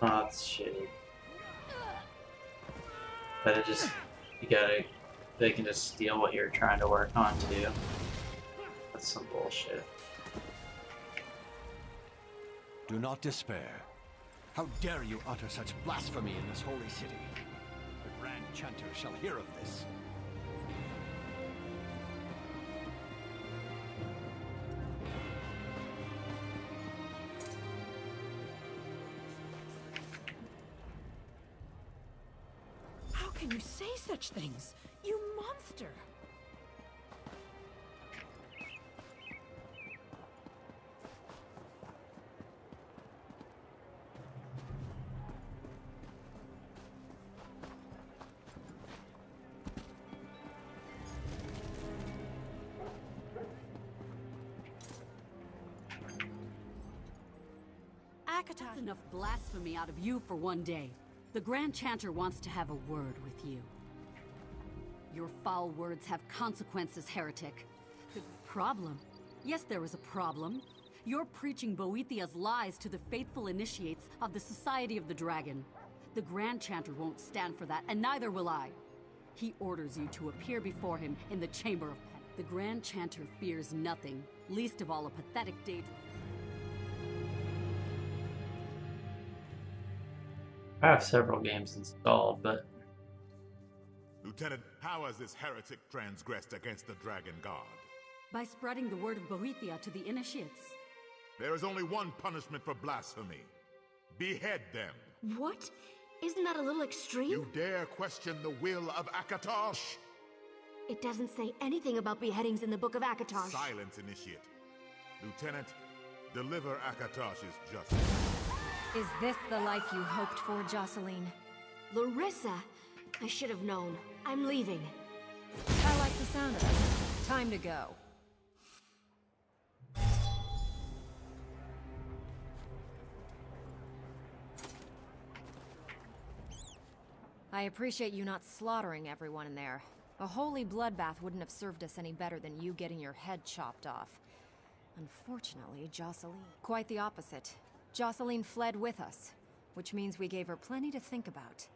Oh, that's shitty. But it just, they can just steal what you're trying to work on too. That's some bullshit. Do not despair. How dare you utter such blasphemy in this holy city? The Grand Chanter shall hear of this. How can you say such things? You monster! That's enough blasphemy out of you for one day. The Grand Chanter wants to have a word with you. Your foul words have consequences, heretic. The problem? Yes, there is a problem. You're preaching Boethiah's lies to the faithful initiates of the Society of the Dragon. The Grand Chanter won't stand for that, and neither will I. He orders you to appear before him in the Chamber of Pen. The Grand Chanter fears nothing, least of all a pathetic daydream. I have several games installed, but... Lieutenant, how has this heretic transgressed against the Dragon God? By spreading the word of Boethiah to the initiates. There is only one punishment for blasphemy. Behead them. What? Isn't that a little extreme? You dare question the will of Akatosh? It doesn't say anything about beheadings in the Book of Akatosh. Silence, Initiate. Lieutenant, deliver Akatosh's justice. Is this the life you hoped for, Jocelyn? Larissa! I should have known. I'm leaving. I like the sound of it. Time to go. I appreciate you not slaughtering everyone in there. A holy bloodbath wouldn't have served us any better than you getting your head chopped off. Unfortunately, Jocelyn... Quite the opposite. Jocelyn fled with us, which means we gave her plenty to think about.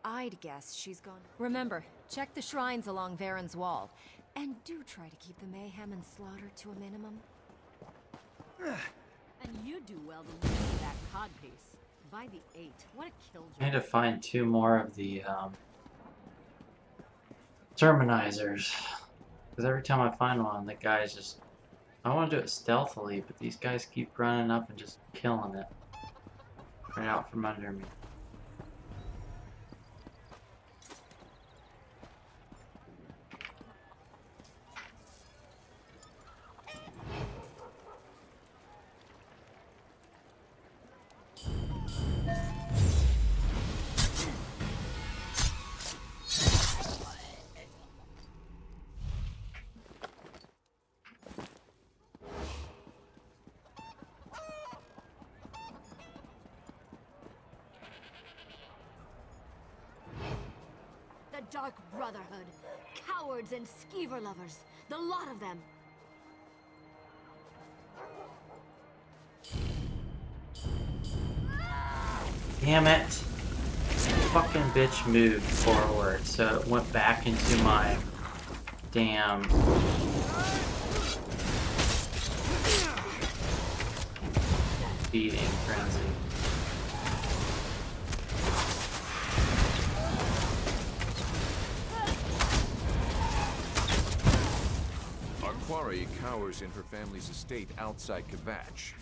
I'd guess she's gone... Remember, check the shrines along Varen's wall, and do try to keep the mayhem and slaughter to a minimum. And you do well to leave me that codpiece. By the 8, what a killjoy. I need to find 2 more of the Terminizers. Because every time I find one, the guy's just... I want to do it stealthily, but these guys keep running up and just killing it. Right out from under me. Dark Brotherhood. Cowards and skeever lovers. The lot of them. Damn it! Fucking bitch moved forward, so it went back into my damn feeding frenzy. quarry cowers in her family's estate outside Kvatch.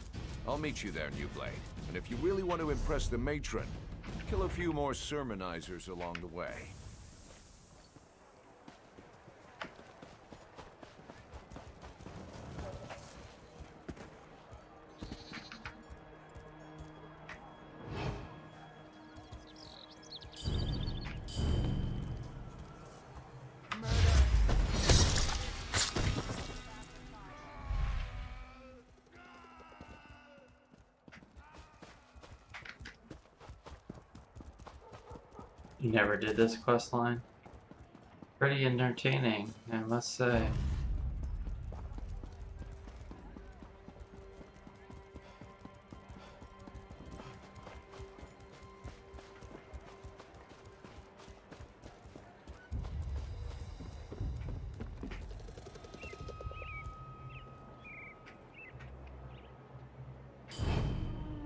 I'll meet you there, New Blade. And if you really want to impress the matron, kill a few more sermonizers along the way. You never did this quest line? Pretty entertaining, I must say.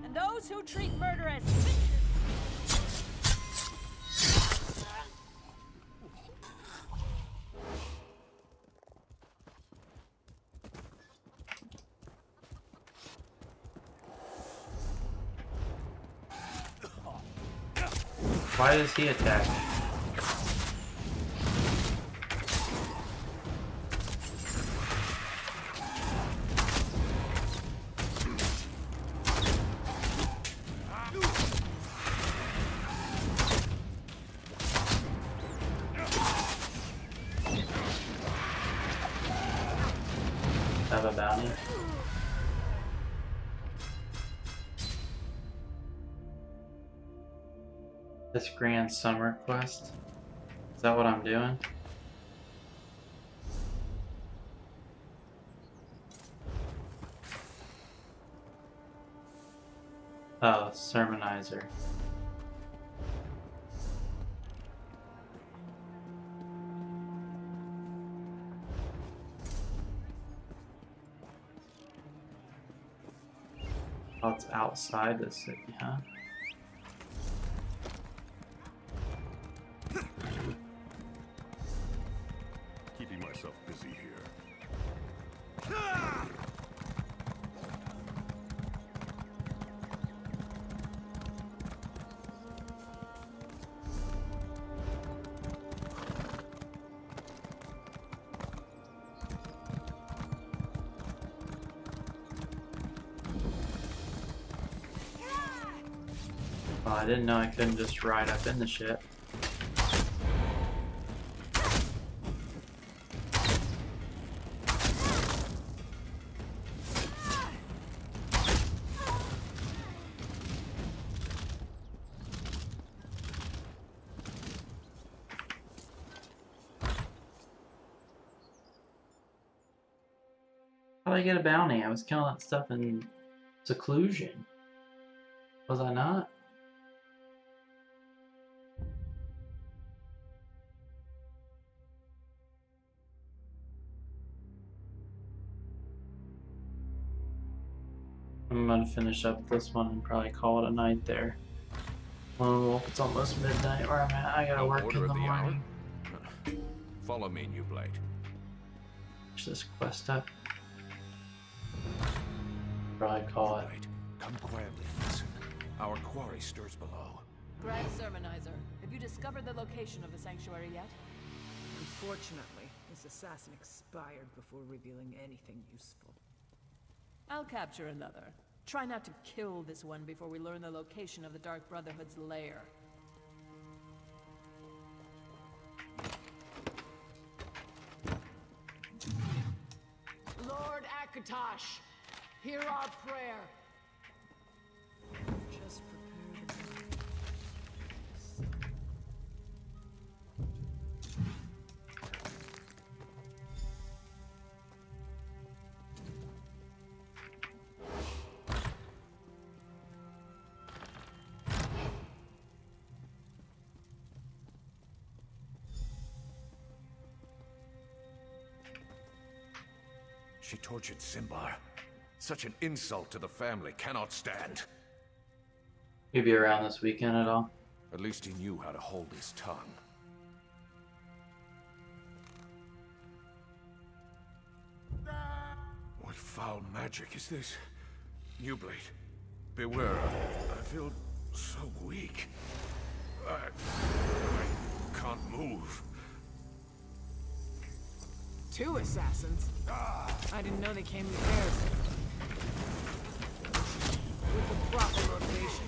And those who treat murder as Why does he attack me? Have a bounty? This Grand Summer quest? Is that what I'm doing? Oh, Sermonizer. Oh, it's outside the city, huh? Keeping myself busy here. Oh, I didn't know I couldn't just ride up in the ship. How did I get a bounty? I was killing that stuff in seclusion. Was I not? I'm gonna finish up this one and probably call it a night there. Well, it's almost midnight where I'm at. I gotta work in the morning. Follow me, New Blade. Finish this quest up. Probably call it. Come quietly, listen. Our quarry stirs below. Grand Sermonizer, have you discovered the location of the sanctuary yet? Unfortunately, this assassin expired before revealing anything useful. I'll capture another. Try not to kill this one before we learn the location of the Dark Brotherhood's lair. Lord Akatosh, hear our prayer. Just prepare the She tortured Simbar. Such an insult to the family cannot stand. You be around this weekend at all? At least he knew how to hold his tongue. foul magic is this? New Blade, beware. I feel so weak. I can't move. 2 assassins? I didn't know they came in pairs. With the proper motivation,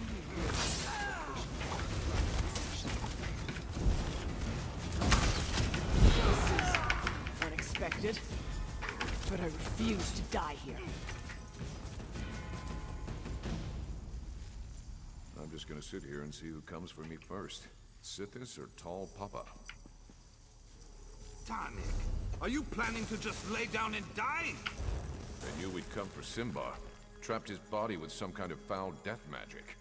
this is unexpected, but I refuse to die here. I'm just gonna sit here and see who comes for me first. Sithis or Tall Papa? Tarnik, are you planning to just lay down and die? I knew we'd come for Simbar. Trapped his body with some kind of foul death magic.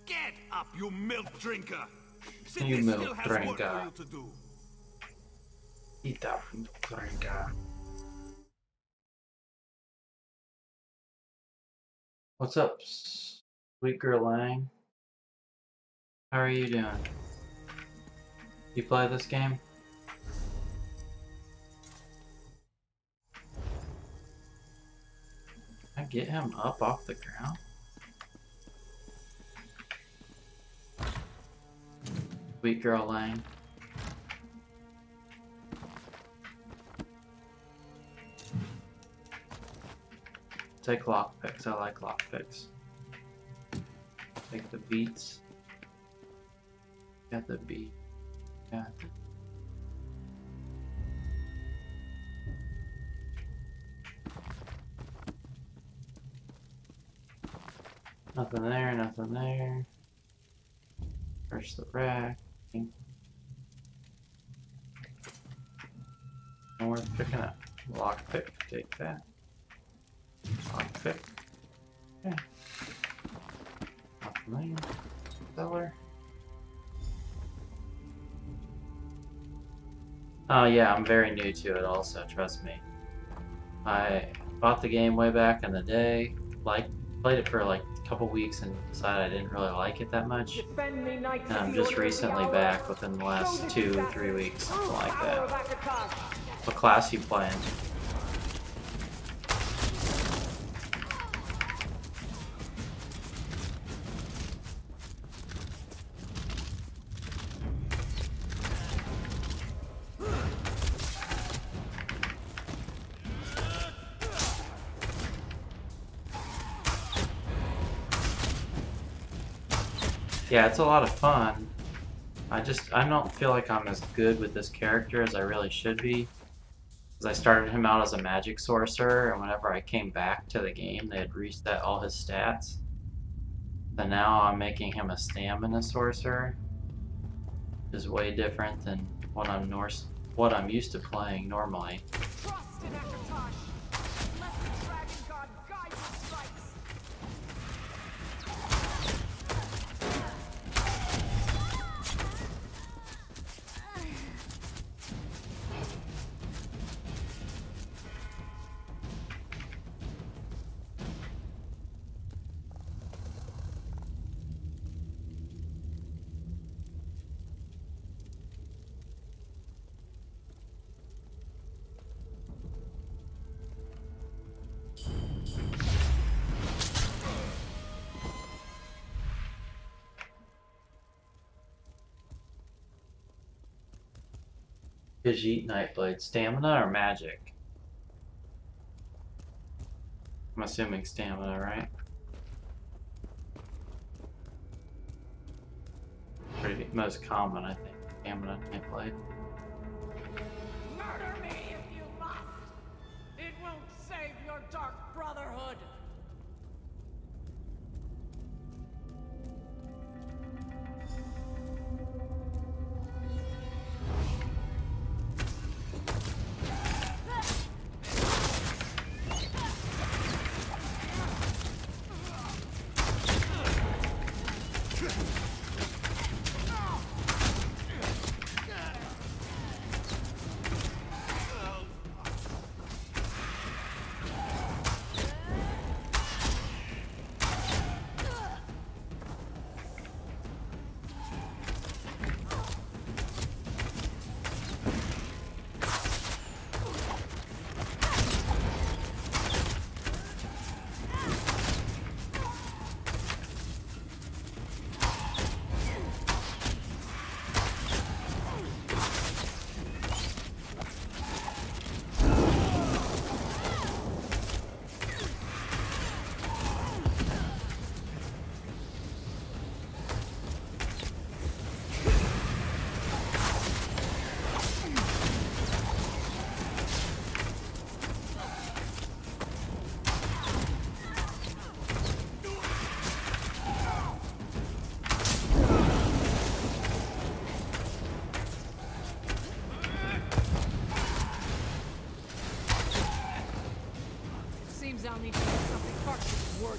Get up, you milk drinker! You Sithis milk still has work drinker. for you to do. Eat that milk drinker. What's up, sweet girl Lang? How are you doing? You play this game? Can I get him up off the ground? Sweet girl Lang. Take lockpicks. I like lockpicks. Take the beats. Got the beat. Got the... Nothing there, nothing there. Search the rack. And worth picking up. Lockpick, take that. Lockpick. Yeah. Nothing there. Cellar. Oh yeah, I'm very new to it also, trust me. I bought the game way back in the day, played it for like a couple weeks and decided I didn't really like it that much. And I'm just recently back within the last 2-3 weeks, something like that. What class you playing? Yeah, it's a lot of fun. I don't feel like I'm as good with this character as I really should be. Because I started him out as a magic sorcerer, and whenever I came back to the game, they had reset all his stats. So now I'm making him a stamina sorcerer, which is way different than what I'm used to playing normally. Trust in Akatosh. Let the dragon god guide your strikes. Khajiit Nightblade, stamina or magic? I'm assuming stamina, right? Pretty most common, I think. Stamina Nightblade. Murder me if you must. It won't save your dark brotherhood.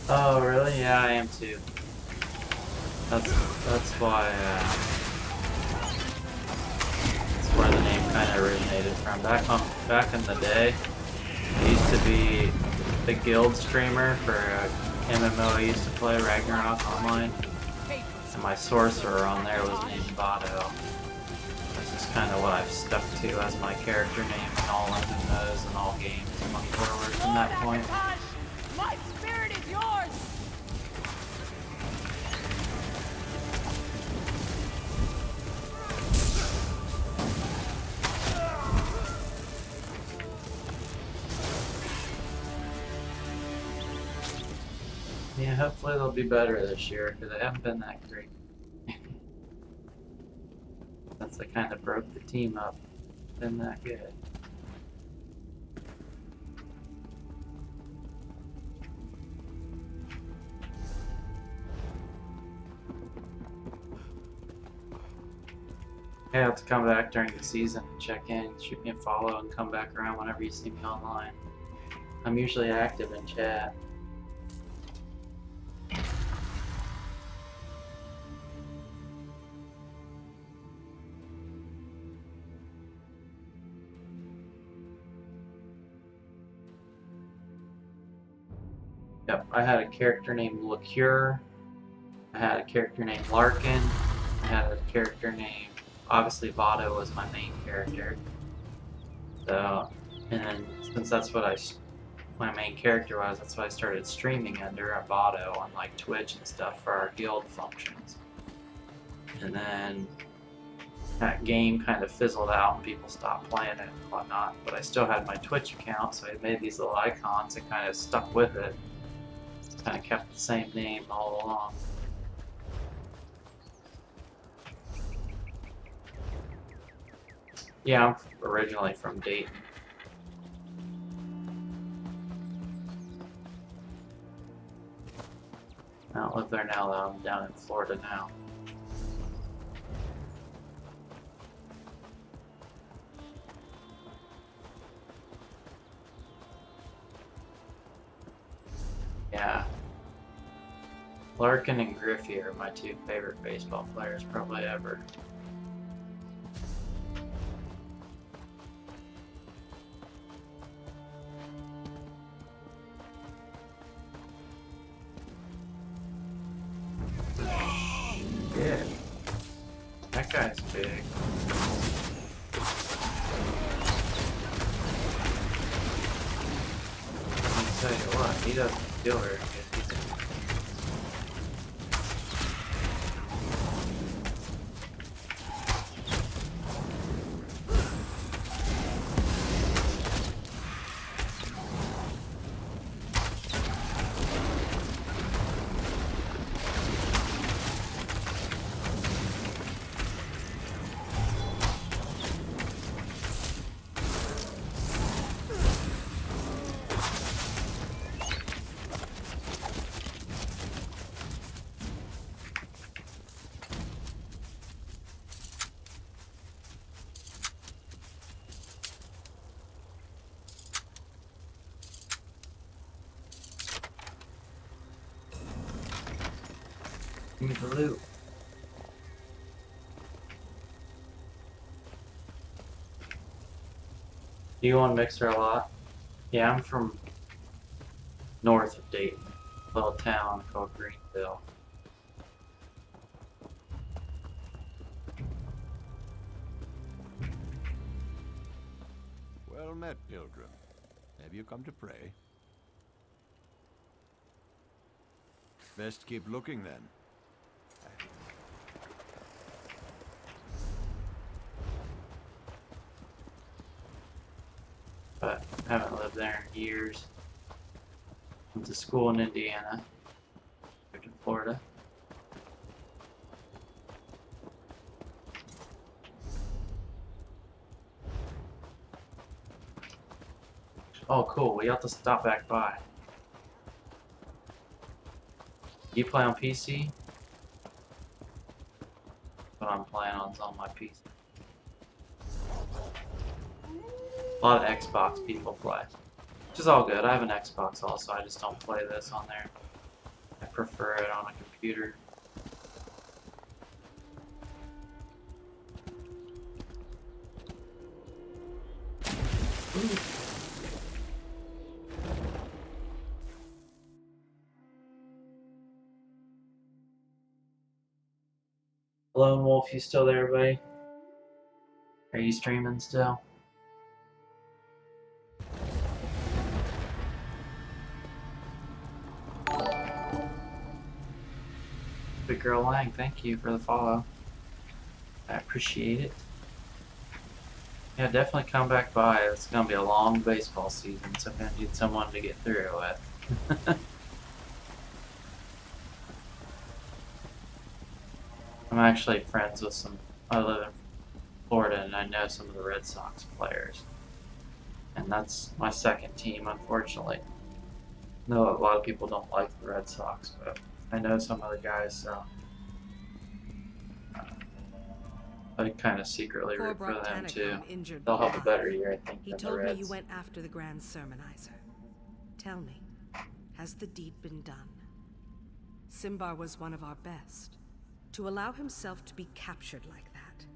Oh, really? Yeah, I am too. That's why. That's where the name kind of originated from. Back in the day, I used to be the guild streamer for a MMO I used to play, Ragnarok Online, and my sorcerer on there was named Votto. That's just kind of what I've stuck to as my character name in all MMOs and all games going forward from that point. My spirit is yours! Yeah, hopefully they'll be better this year, because they haven't been that great. Since they kind of broke the team up, been that good. Yeah, I'll have to come back during the season and check in, shoot me a follow, and come back around whenever you see me online. I'm usually active in chat. Yep, I had a character named Liqueur. I had a character named Larkin. I had a character named, obviously Votto was my main character. So, and since that's what my main character was, that's what I started streaming under at Votto on like Twitch and stuff for our guild functions. And then that game kind of fizzled out and people stopped playing it and whatnot. But I still had my Twitch account, so I made these little icons and kind of stuck with it. Kind of kept the same name all along. Yeah, I'm originally from Dayton. I don't live there now though, I'm down in Florida now. Yeah. Larkin and Griffey are my two favorite baseball players probably ever. Yeah. That guy's big. I'll tell you what, he doesn't feel very good. Give me the loot. Do you on Mixer a lot? Yeah, I'm from north of Dayton, a little town called Greenville. Well met, Pilgrim. Have you come to pray? Best keep looking then. But I haven't lived there in years. Went to school in Indiana, moved to Florida. Oh cool, we have to stop back by. You play on PC? What I'm playing on is on my PC. A lot of Xbox people play. Which is all good. I have an Xbox also, I just don't play this on there. prefer it on a computer. Ooh. Lone Wolf, you still there, buddy? Are you streaming still? Big Girl Lang, thank you for the follow. I appreciate it. Yeah, definitely come back by. It's gonna be a long baseball season, so I'm gonna need someone to get through it with. I'm actually friends with some. I live in Florida, and I know some of the Red Sox players, and that's my second team, unfortunately. No, a lot of people don't like the Red Sox, but I know some of the guys, so I kind of secretly root for them too. They'll have a better year, I think, He than the told me Reds. you went after the Grand Sermonizer. Tell me, has the deed been done? Simbar was one of our best. To allow himself to be captured like that.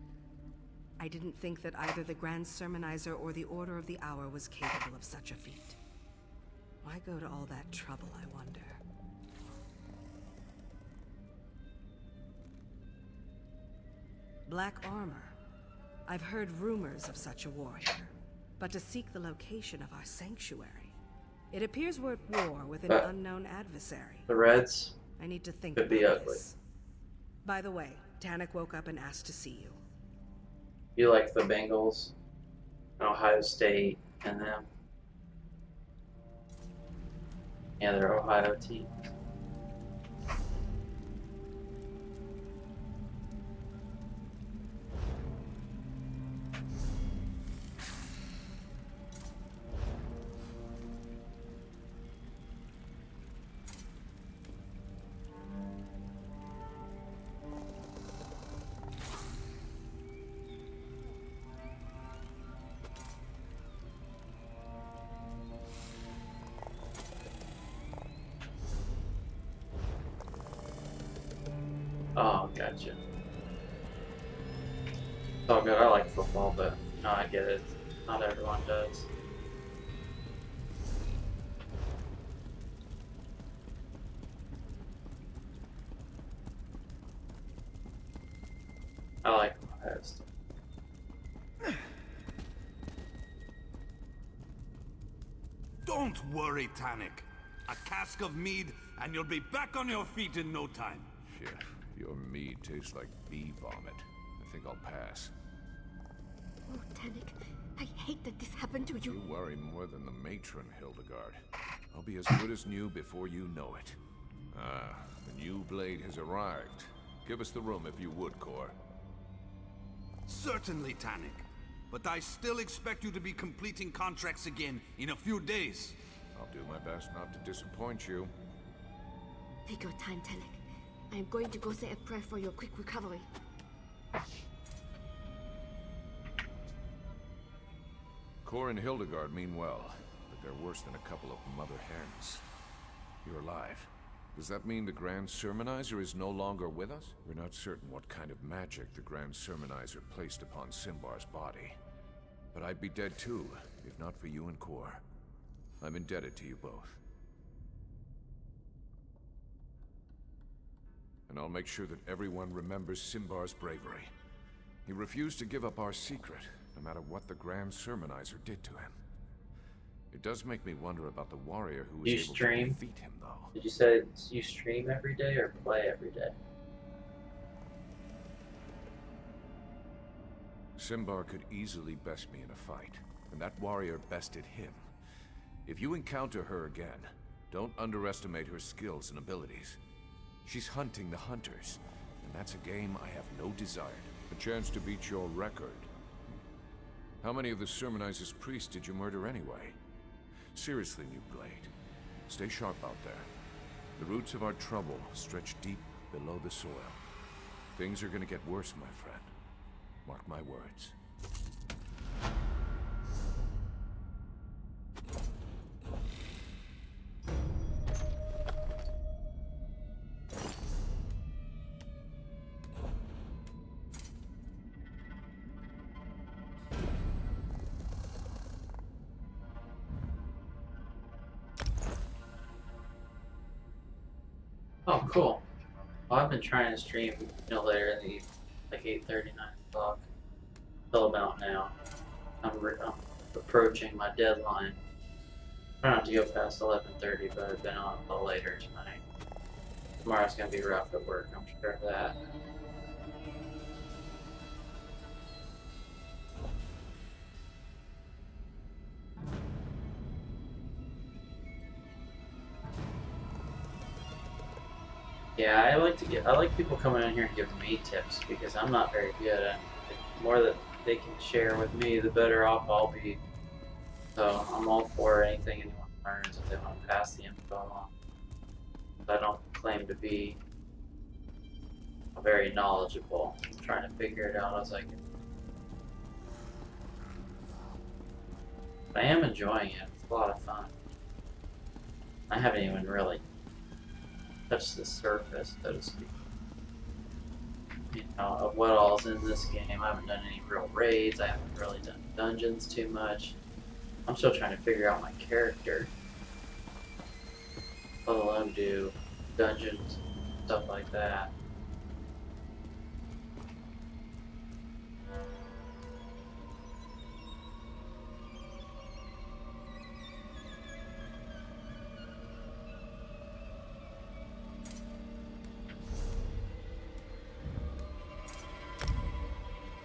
I didn't think that either the Grand Sermonizer or the Order of the Hour was capable of such a feat. Why go to all that trouble, I wonder? Black armor. I've heard rumors of such a warrior. But to seek the location of our sanctuary, it appears we're at war with an unknown adversary. The Reds I need to think could be about ugly. this. By the way, Tannic woke up and asked to see you. You like the Bengals, Ohio State, and them. Yeah, they're Ohio team. Oh, gotcha. It's all good. I like football, but no, I get it. Not everyone does. I like Ohio State. Don't worry, Tannic. A cask of mead, and you'll be back on your feet in no time. Shit, your mead tastes like bee vomit. I think I'll pass. Oh, Tannic, I hate that this happened to you. You worry more than the matron, Hildegard. I'll be as good as new before you know it. Ah, the new blade has arrived. Give us the room if you would, Cor. Certainly, Tannic. But I still expect you to be completing contracts again in a few days. I'll do my best not to disappoint you. Take your time, Tannic. I am going to go say a prayer for your quick recovery. Cor and Hildegard mean well, but they're worse than a couple of mother hens. You're alive. Does that mean the Grand Sermonizer is no longer with us? We're not certain what kind of magic the Grand Sermonizer placed upon Simbar's body. But I'd be dead too, if not for you and Cor. I'm indebted to you both. And I'll make sure that everyone remembers Simbar's bravery. He refused to give up our secret, no matter what the Grand Sermonizer did to him. It does make me wonder about the warrior who was able to defeat him, though. Did you say you stream every day or play every day? Simbar could easily best me in a fight, and that warrior bested him. If you encounter her again, don't underestimate her skills and abilities. She's hunting the hunters, and that's a game I have no desire. A chance to beat your record. How many of the Sermonizer's priests did you murder anyway? Seriously, New Blade. Stay sharp out there. The roots of our trouble stretch deep below the soil. Things are gonna get worse, my friend. Mark my words. Cool. Well, I've been trying to stream no later in the evening, like 8:30, 9 o'clock, till about now. I'm approaching my deadline. Try not to go past 11:30, but I've been on a little later tonight. Tomorrow's gonna be rough at work, I'm sure of that. Yeah, I like people coming in here and giving me tips because I'm not very good at it. The more that they can share with me, the better off I'll be. So I'm all for anything anyone learns if they want to pass the info on. I don't claim to be very knowledgeable. I'm trying to figure it out as I can. But I am enjoying it. It's a lot of fun. I haven't even really touched the surface, so to speak. You know, of what all's in this game. I haven't done any real raids. I haven't really done dungeons too much. I'm still trying to figure out my character. Let alone do dungeons, stuff like that.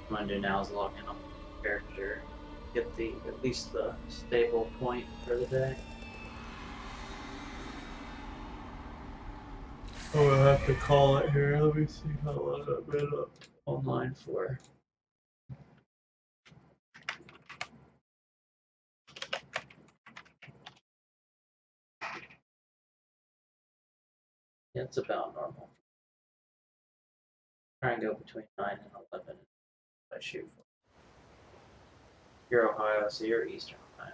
What I'm gonna do now is log in on the character, get at least the stable point for the day. Oh, I'll have to call it here. Let me see how long I've been up online for. Yeah, it's about normal. Try and go between 9 and 11 if I shoot for. You're Ohio, so you're Eastern time.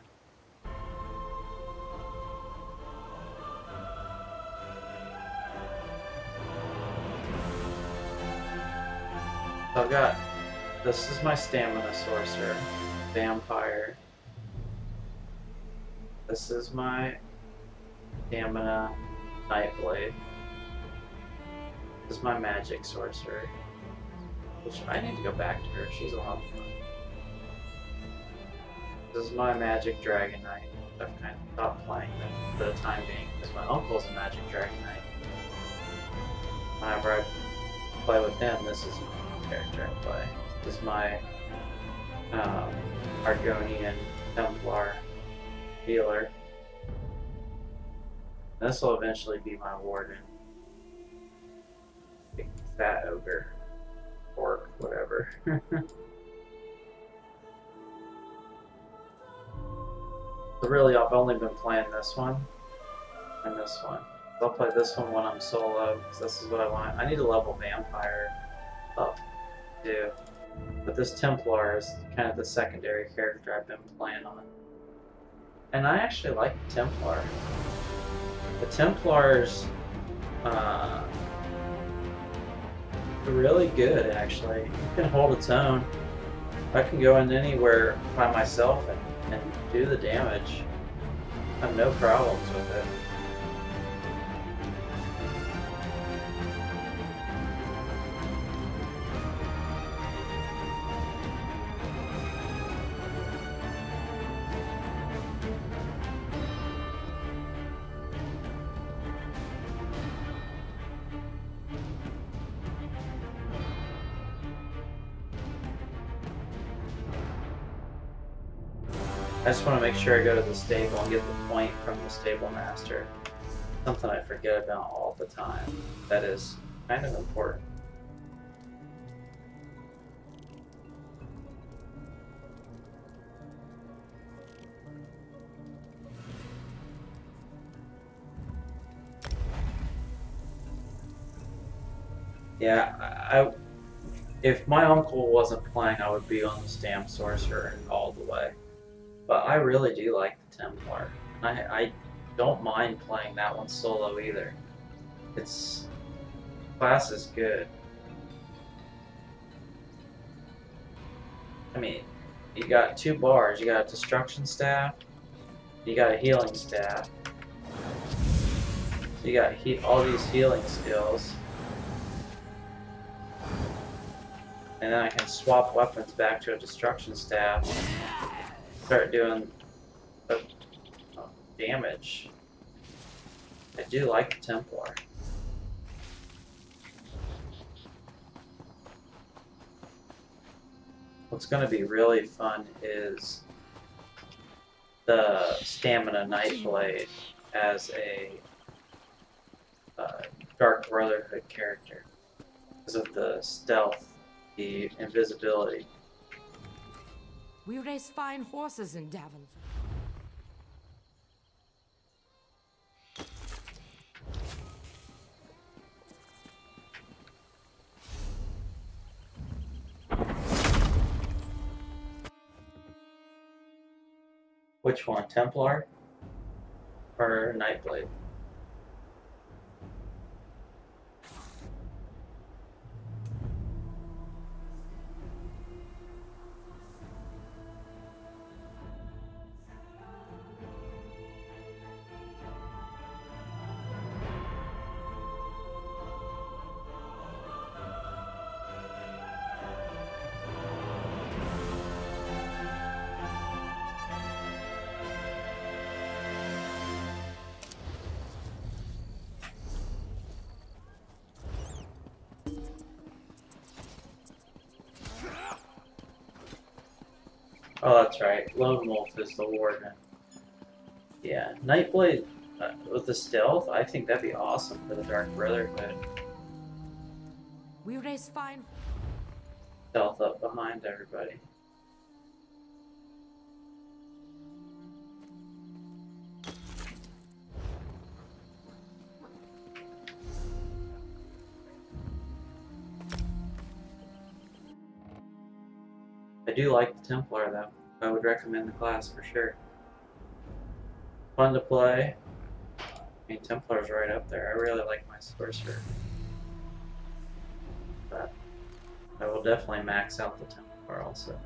So I've got, this is my stamina sorcerer, vampire. This is my stamina nightblade. This is my magic sorcerer. Which I need to go back to her, she's a lot of fun. This is my magic dragon knight. I've kind of stopped playing them for the time being because my uncle's a magic dragon knight. Whenever I play with him, this is my character I play. This is my Argonian Templar healer. This will eventually be my warden. Big fat ogre. Orc, whatever. So really, I've only been playing this one and this one. I'll play this one when I'm solo, because this is what I want. I need a level vampire up, too. But this Templar is kind of the secondary character I've been playing on. And I actually like the Templar. The Templars, really good, actually. You can hold its own. I can go in anywhere by myself and do the damage. I have no problems with it. I just want to make sure I go to the stable and get the point from the stable master. Something I forget about all the time. That is kind of important. Yeah, if my uncle wasn't playing, I would be on the Stamp Sorcerer all the way. But I really do like the Templar. I don't mind playing that one solo either. Its class is good. I mean, you got 2 bars. You got a destruction staff. You got a healing staff. So you got all these healing skills. And then I can swap weapons back to a destruction staff. Start doing damage. I do like the Templar. What's going to be really fun is the Stamina Nightblade as a Dark Brotherhood character because of the stealth, the invisibility. We race fine horses in Davin. Which one, Templar or Nightblade? Oh, that's right. Lone Wolf is the warden. Yeah, Nightblade with the stealth, I think that'd be awesome for the Dark Brotherhood. We race fine. Stealth up behind everybody. I do like the Templar though. I would recommend the class for sure. Fun to play. I mean, Templar's right up there. I really like my Sorcerer. But I will definitely max out the Templar also.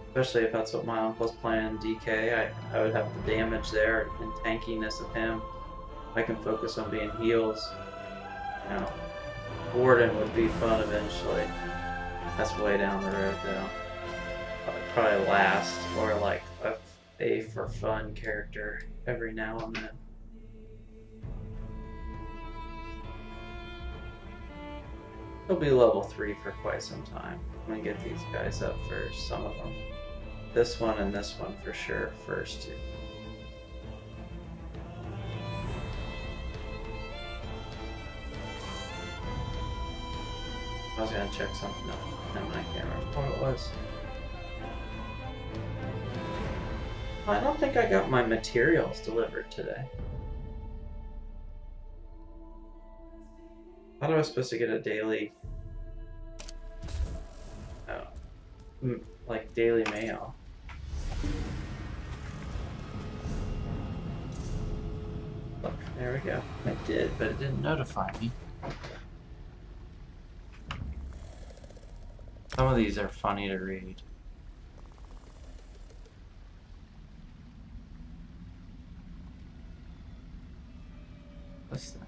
Especially if that's what my uncle's playing, DK. I would have the damage there and tankiness of him. I can focus on being heals. You know, Warden would be fun eventually. That's way down the road though. Probably last, or like a for fun character every now and then. He'll be level 3 for quite some time. I'm gonna get these guys up first, some of them. This one and this one for sure, first two. I was gonna check something out. No, I can't remember what it was. I don't think I got my materials delivered today. I thought I was supposed to get a daily, like daily mail. Look, there we go. I did, but it didn't notify me. Some of these are funny to read. What's that?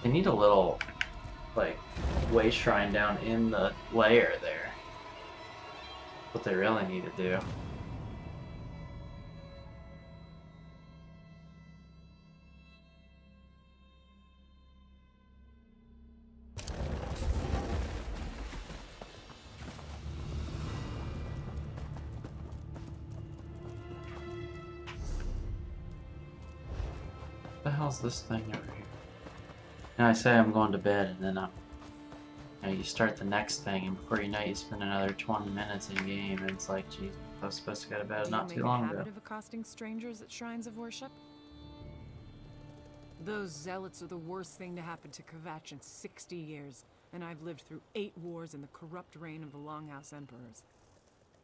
They need a little, like, way shrine down in the layer there. What they really need to do. What the hell's this thing over here? And I say I'm going to bed, and then I'm You know, you start the next thing, and before you know it, you spend another 20 minutes in game, and it's like, geez, I was supposed to go to bed not too long ago. Do you make a habit of accosting strangers at shrines of worship? Those zealots are the worst thing to happen to Kvatch in 60 years, and I've lived through 8 wars in the corrupt reign of the Longhouse Emperors.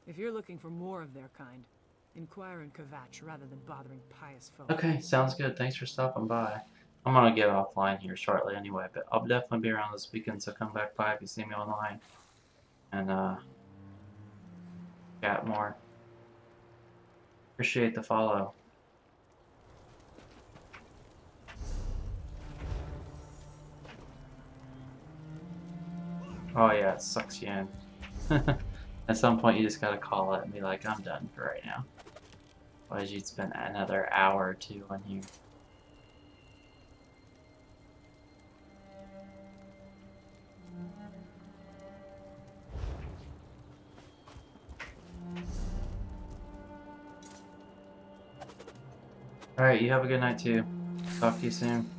If you're looking for more of their kind, inquire in Kvatch rather than bothering pious folk. Okay, sounds good. Thanks for stopping by. I'm gonna get offline here shortly anyway, but I'll definitely be around this weekend, so come back by if you see me online. And, chat more. Appreciate the follow. Oh yeah, it sucks you in. At some point you just gotta call it and be like, I'm done for right now. Otherwise you'd spend another hour or 2 on here. Alright, you have a good night too. Talk to you soon.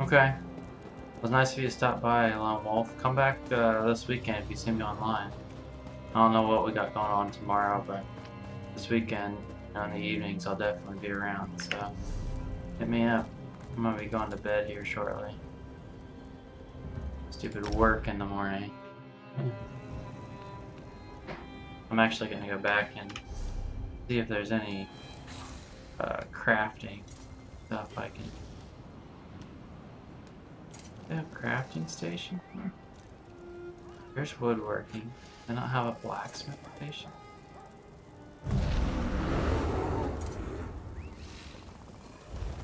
Okay. It was nice of you to stop by, Lone Wolf. Come back this weekend if you see me online. I don't know what we got going on tomorrow, but this weekend, in the evenings, I'll definitely be around, so hit me up. I'm gonna be going to bed here shortly. Stupid work in the morning. I'm actually gonna go back and see if there's any crafting stuff I can... They have a crafting station here? There's woodworking. They don't have a blacksmith station.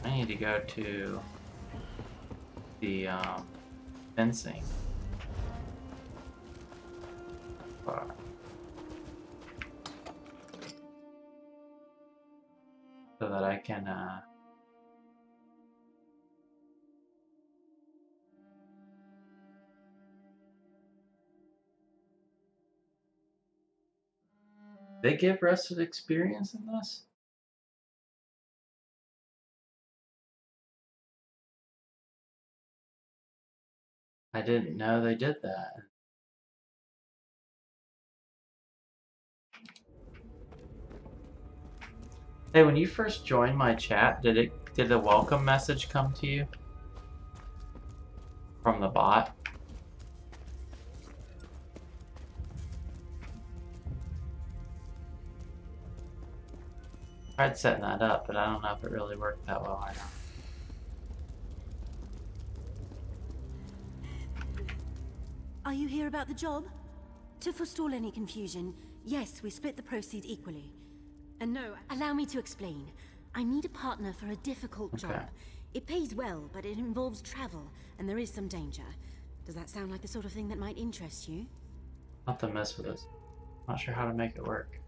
I need to go to the fencing bar. So that I can they give rested experience in this? I didn't know they did that. Hey, when you first joined my chat, did a welcome message come to you from the bot? I tried setting that up, but I don't know if it really worked that well. I don't. Are you here about the job? To forestall any confusion, yes, we split the proceeds equally. And no, allow me to explain. I need a partner for a difficult job. It pays well, but it involves travel, and there is some danger. Does that sound like the sort of thing that might interest you? Not to mess with this. Not sure how to make it work.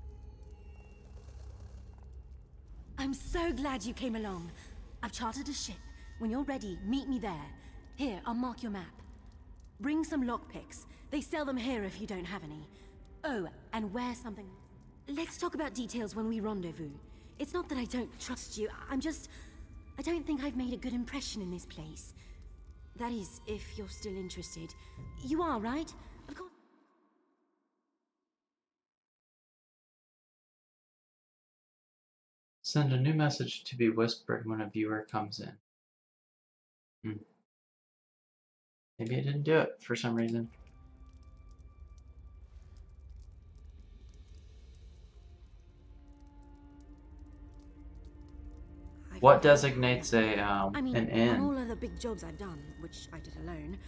I'm so glad you came along. I've chartered a ship. When you're ready, meet me there. Here, I'll mark your map. Bring some lockpicks. They sell them here if you don't have any. Oh, and wear something. Let's talk about details when we rendezvous. It's not that I don't trust you, I don't think I've made a good impression in this place. That is, if you're still interested. You are, right? Of course. Send a new message to be whispered when a viewer comes in. Maybe it didn't do it for some reason. What designates a an inn? On all of the big jobs I've done, which I did alone,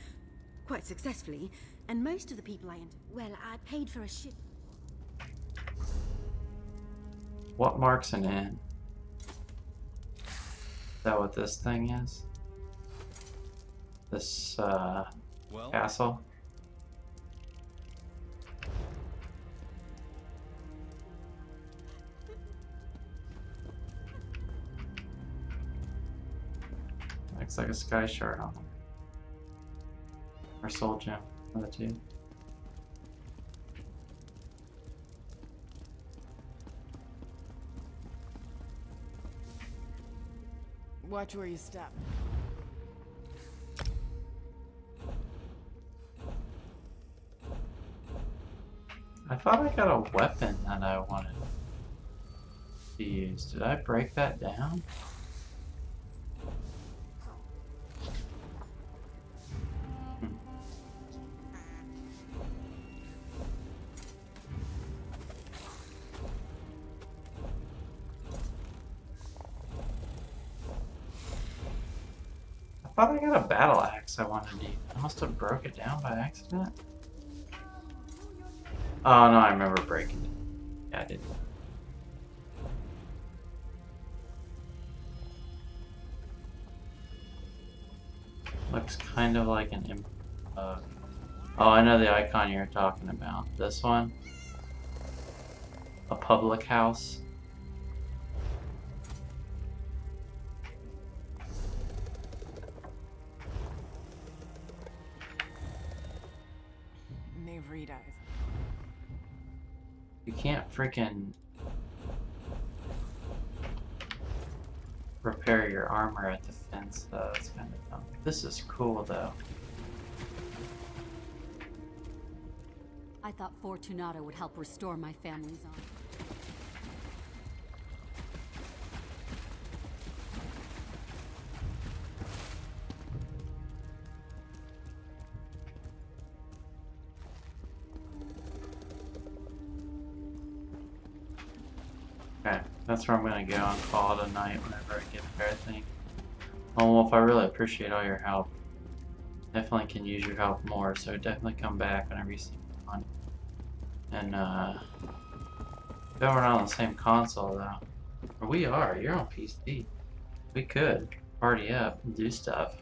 quite successfully, and most of the people well, I paid for a ship. What marks an inn? Is that what this thing is? this castle. Looks like a sky shard on them. Or soul gem, one of the two. Watch where you step. I thought I got a weapon that I wanted to use. Did I break that down? I thought I got a battle axe I wanted to use. I must have broke it down by accident. Oh no, I remember breaking it. Yeah, I did. Looks kind of like an oh, I know the icon you're talking about. This one? A public house. You can't freaking repair your armor at the fence though, that's kind of dumb. This is cool though. I thought Fortunato would help restore my family's honor. Okay, that's where I'm gonna go and call it a night whenever I get there, I think. Oh, Wolf, I really appreciate all your help. Definitely can use your help more, so definitely come back whenever you see me on. And, we're not on the same console, though. Or we are, you're on PC. We could party up and do stuff.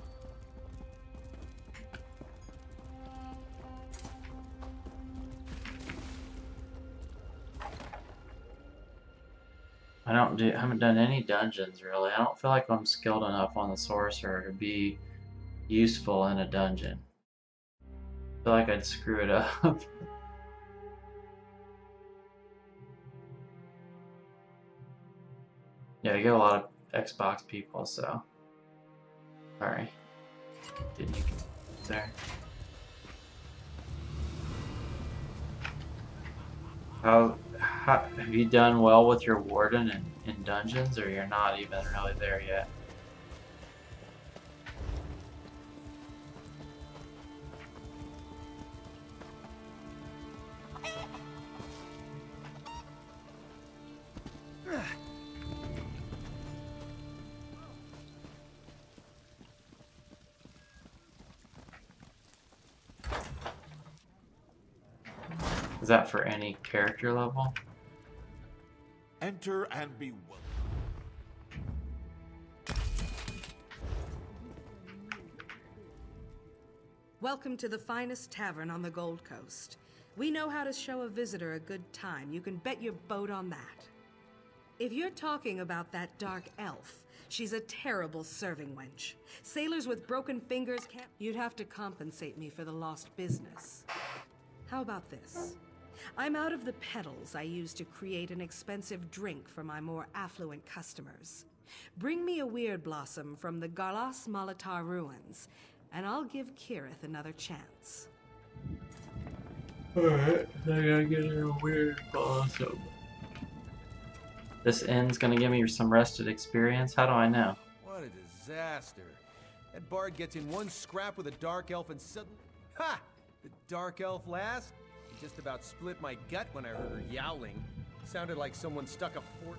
I haven't done any dungeons really. I don't feel like I'm skilled enough on the sorcerer to be useful in a dungeon. I feel like I'd screw it up. Yeah, I get a lot of Xbox people, so sorry. Didn't you get there? Have you done well with your warden in dungeons, or you're not even really there yet? Is that for any character level? Enter and be Welcome to the finest tavern on the Gold Coast. We know how to show a visitor a good time. You can bet your boat on that. If you're talking about that dark elf, she's a terrible serving wench. Sailors with broken fingers can't... You'd have to compensate me for the lost business. How about this? I'm out of the petals I use to create an expensive drink for my more affluent customers. Bring me a weird blossom from the Garlas Malatar ruins, and I'll give Kirith another chance. Alright, I gotta get her a weird blossom. This inn's gonna give me some rested experience? How do I know? What a disaster. That bard gets in one scrap with a dark elf and suddenly... Ha! The dark elf last? He just about split my gut when I heard her yowling. Sounded like someone stuck a fork...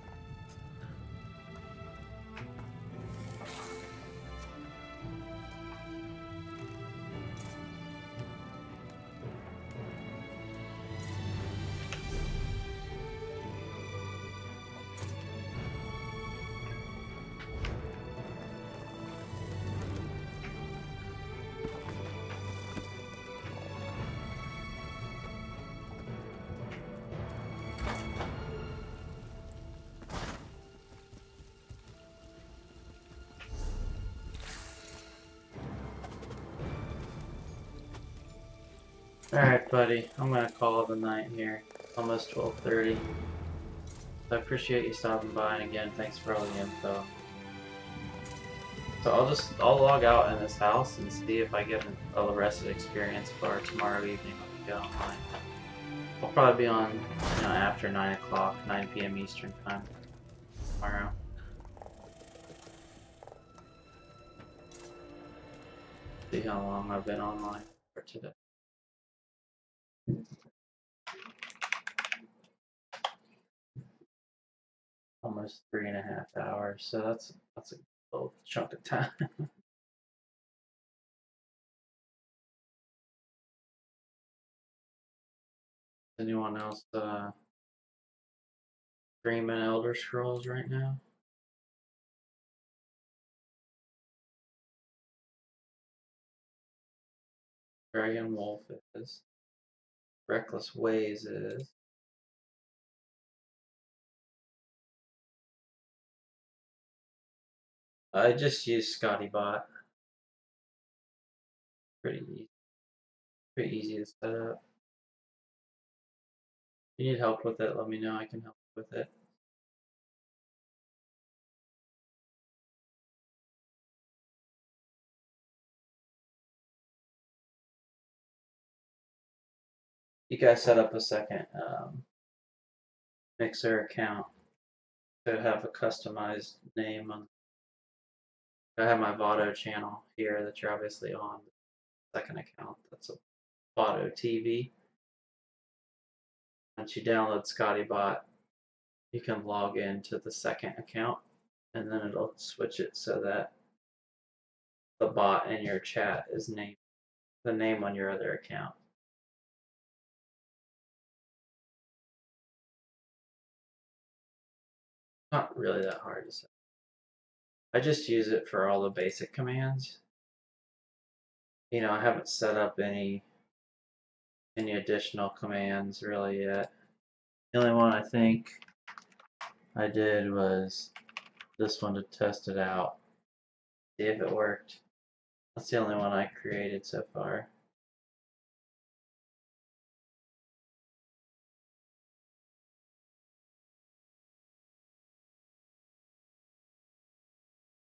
Alright, buddy. I'm gonna call it a night here. Almost 12:30. I appreciate you stopping by, and again, thanks for all the info. So I'll log out in this house and see if I get a Arrested experience bar tomorrow evening when we get online. I'll probably be on, after 9 o'clock, 9 p.m. Eastern time tomorrow. See how long I've been online for today. Almost 3.5 hours, so that's a little chunk of time. Anyone else streaming Elder Scrolls right now? Dragon Wolf is. Reckless Ways is. I just use Scotty Bot. Pretty easy to set up. If you need help with it, let me know. I can help with it. You guys set up a second Mixer account to have a customized name on. I have my Votto channel here that you're obviously on. Second account, that's a Votto TV. Once you download ScottyBot, you can log into the second account, and then it'll switch it so that the bot in your chat is named the name on your other account. Not really that hard to set. I just use it for all the basic commands. I haven't set up any additional commands really yet. The only one I think I did was this one to test it out, see if it worked. That's the only one I created so far.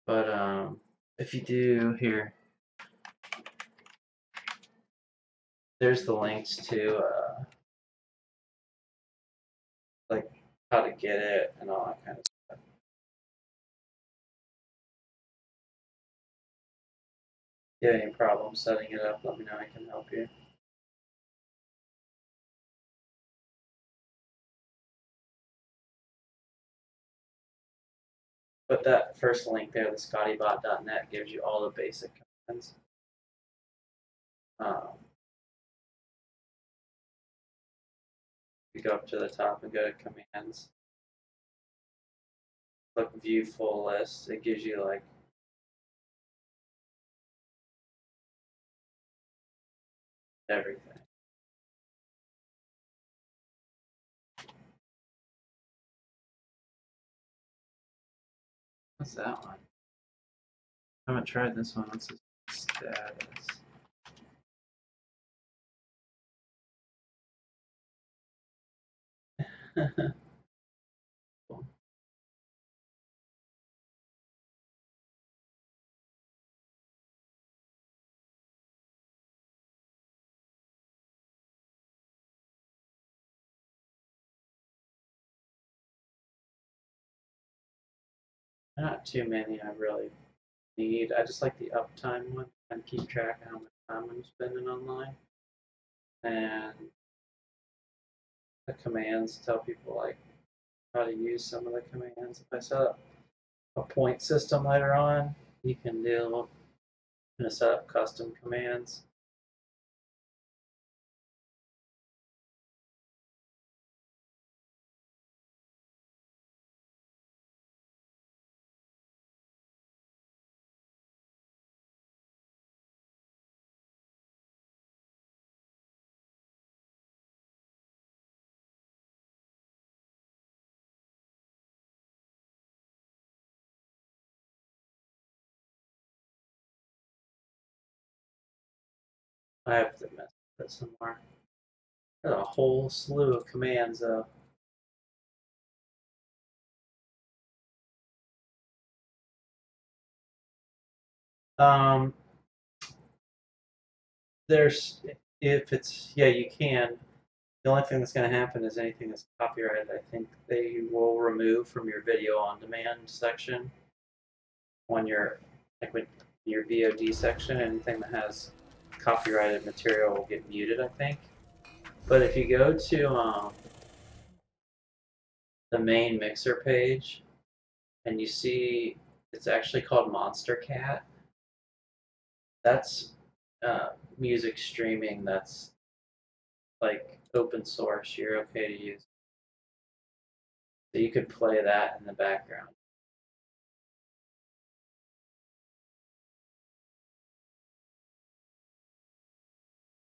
But if you do here, there's the links to like how to get it and all that kind of stuff. If you have any problems setting it up, let me know. I can help you. But that first link there, the scottybot.net, gives you all the basic commands. You go up to the top and go to commands. Click view full list. It gives you like everything. What's that one? I haven't tried this one. What's the status? Cool. Not too many I really need. I just like the uptime one and keep track of how much time I'm spending online. And the commands tell people like how to use some of the commands. If I set up a point system later on, you can set up custom commands. I have to mess with it some more. There's a whole slew of commands, though. Um, there's, if it's, yeah, you can. The only thing that's going to happen is anything that's copyrighted, I think they will remove from your video on demand section on your, like with your VOD section, anything that has copyrighted material will get muted, I think. But if you go to the main Mixer page and you see it's actually called Monster Cat, that's music streaming that's like open source. You're okay to use. So you could play that in the background.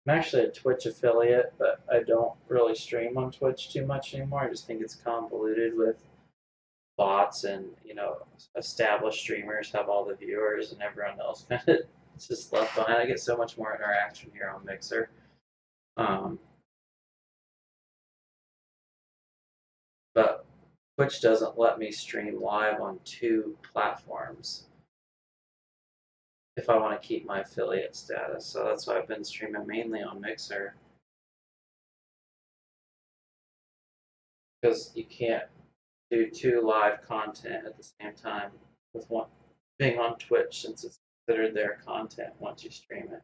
I'm actually a Twitch affiliate, but I don't really stream on Twitch too much anymore. I just think it's convoluted with bots and, you know, established streamers have all the viewers and everyone else kind of just left behind. I get so much more interaction here on Mixer. But Twitch doesn't let me stream live on 2 platforms if I want to keep my affiliate status. So that's why I've been streaming mainly on Mixer. Because you can't do 2 live content at the same time with one being on Twitch, since it's considered their content once you stream it.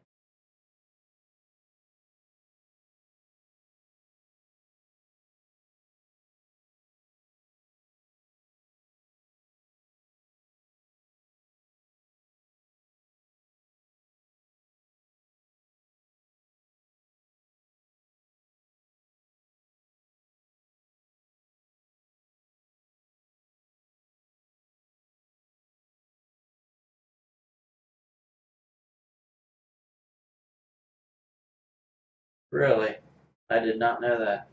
Really? I did not know that.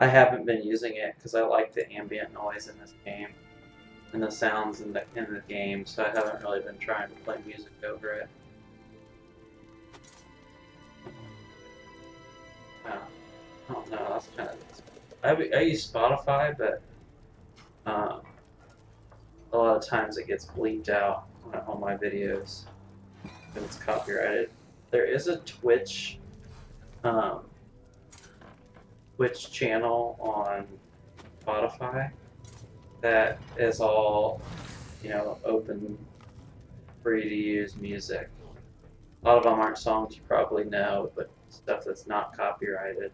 I haven't been using it because I like the ambient noise in this game and the sounds in the game, so I haven't really been trying to play music over it. I don't know, that's kind of... I use Spotify, but a lot of times it gets bleeped out on my videos if it's copyrighted. There is a Twitch channel on Spotify that is all, you know, open, free to use music. A lot of them aren't songs you probably know, but stuff that's not copyrighted.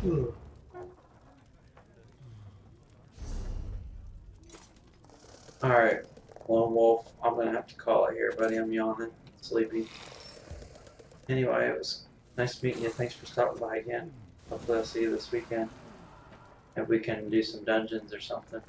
Ooh. Alright, Lone Wolf, I'm gonna have to call it here, buddy. I'm yawning, sleepy. Anyway, it was nice meeting you. Thanks for stopping by again. Hopefully I'll see you this weekend. If we can do some dungeons or something.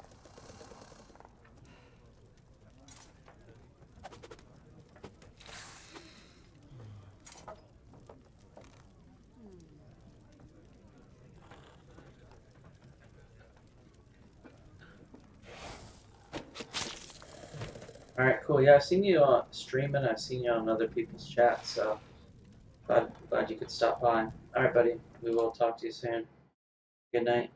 Alright, cool. Yeah, I've seen you streaming. I've seen you on other people's chats, so glad you could stop by. Alright, buddy. We will talk to you soon. Good night.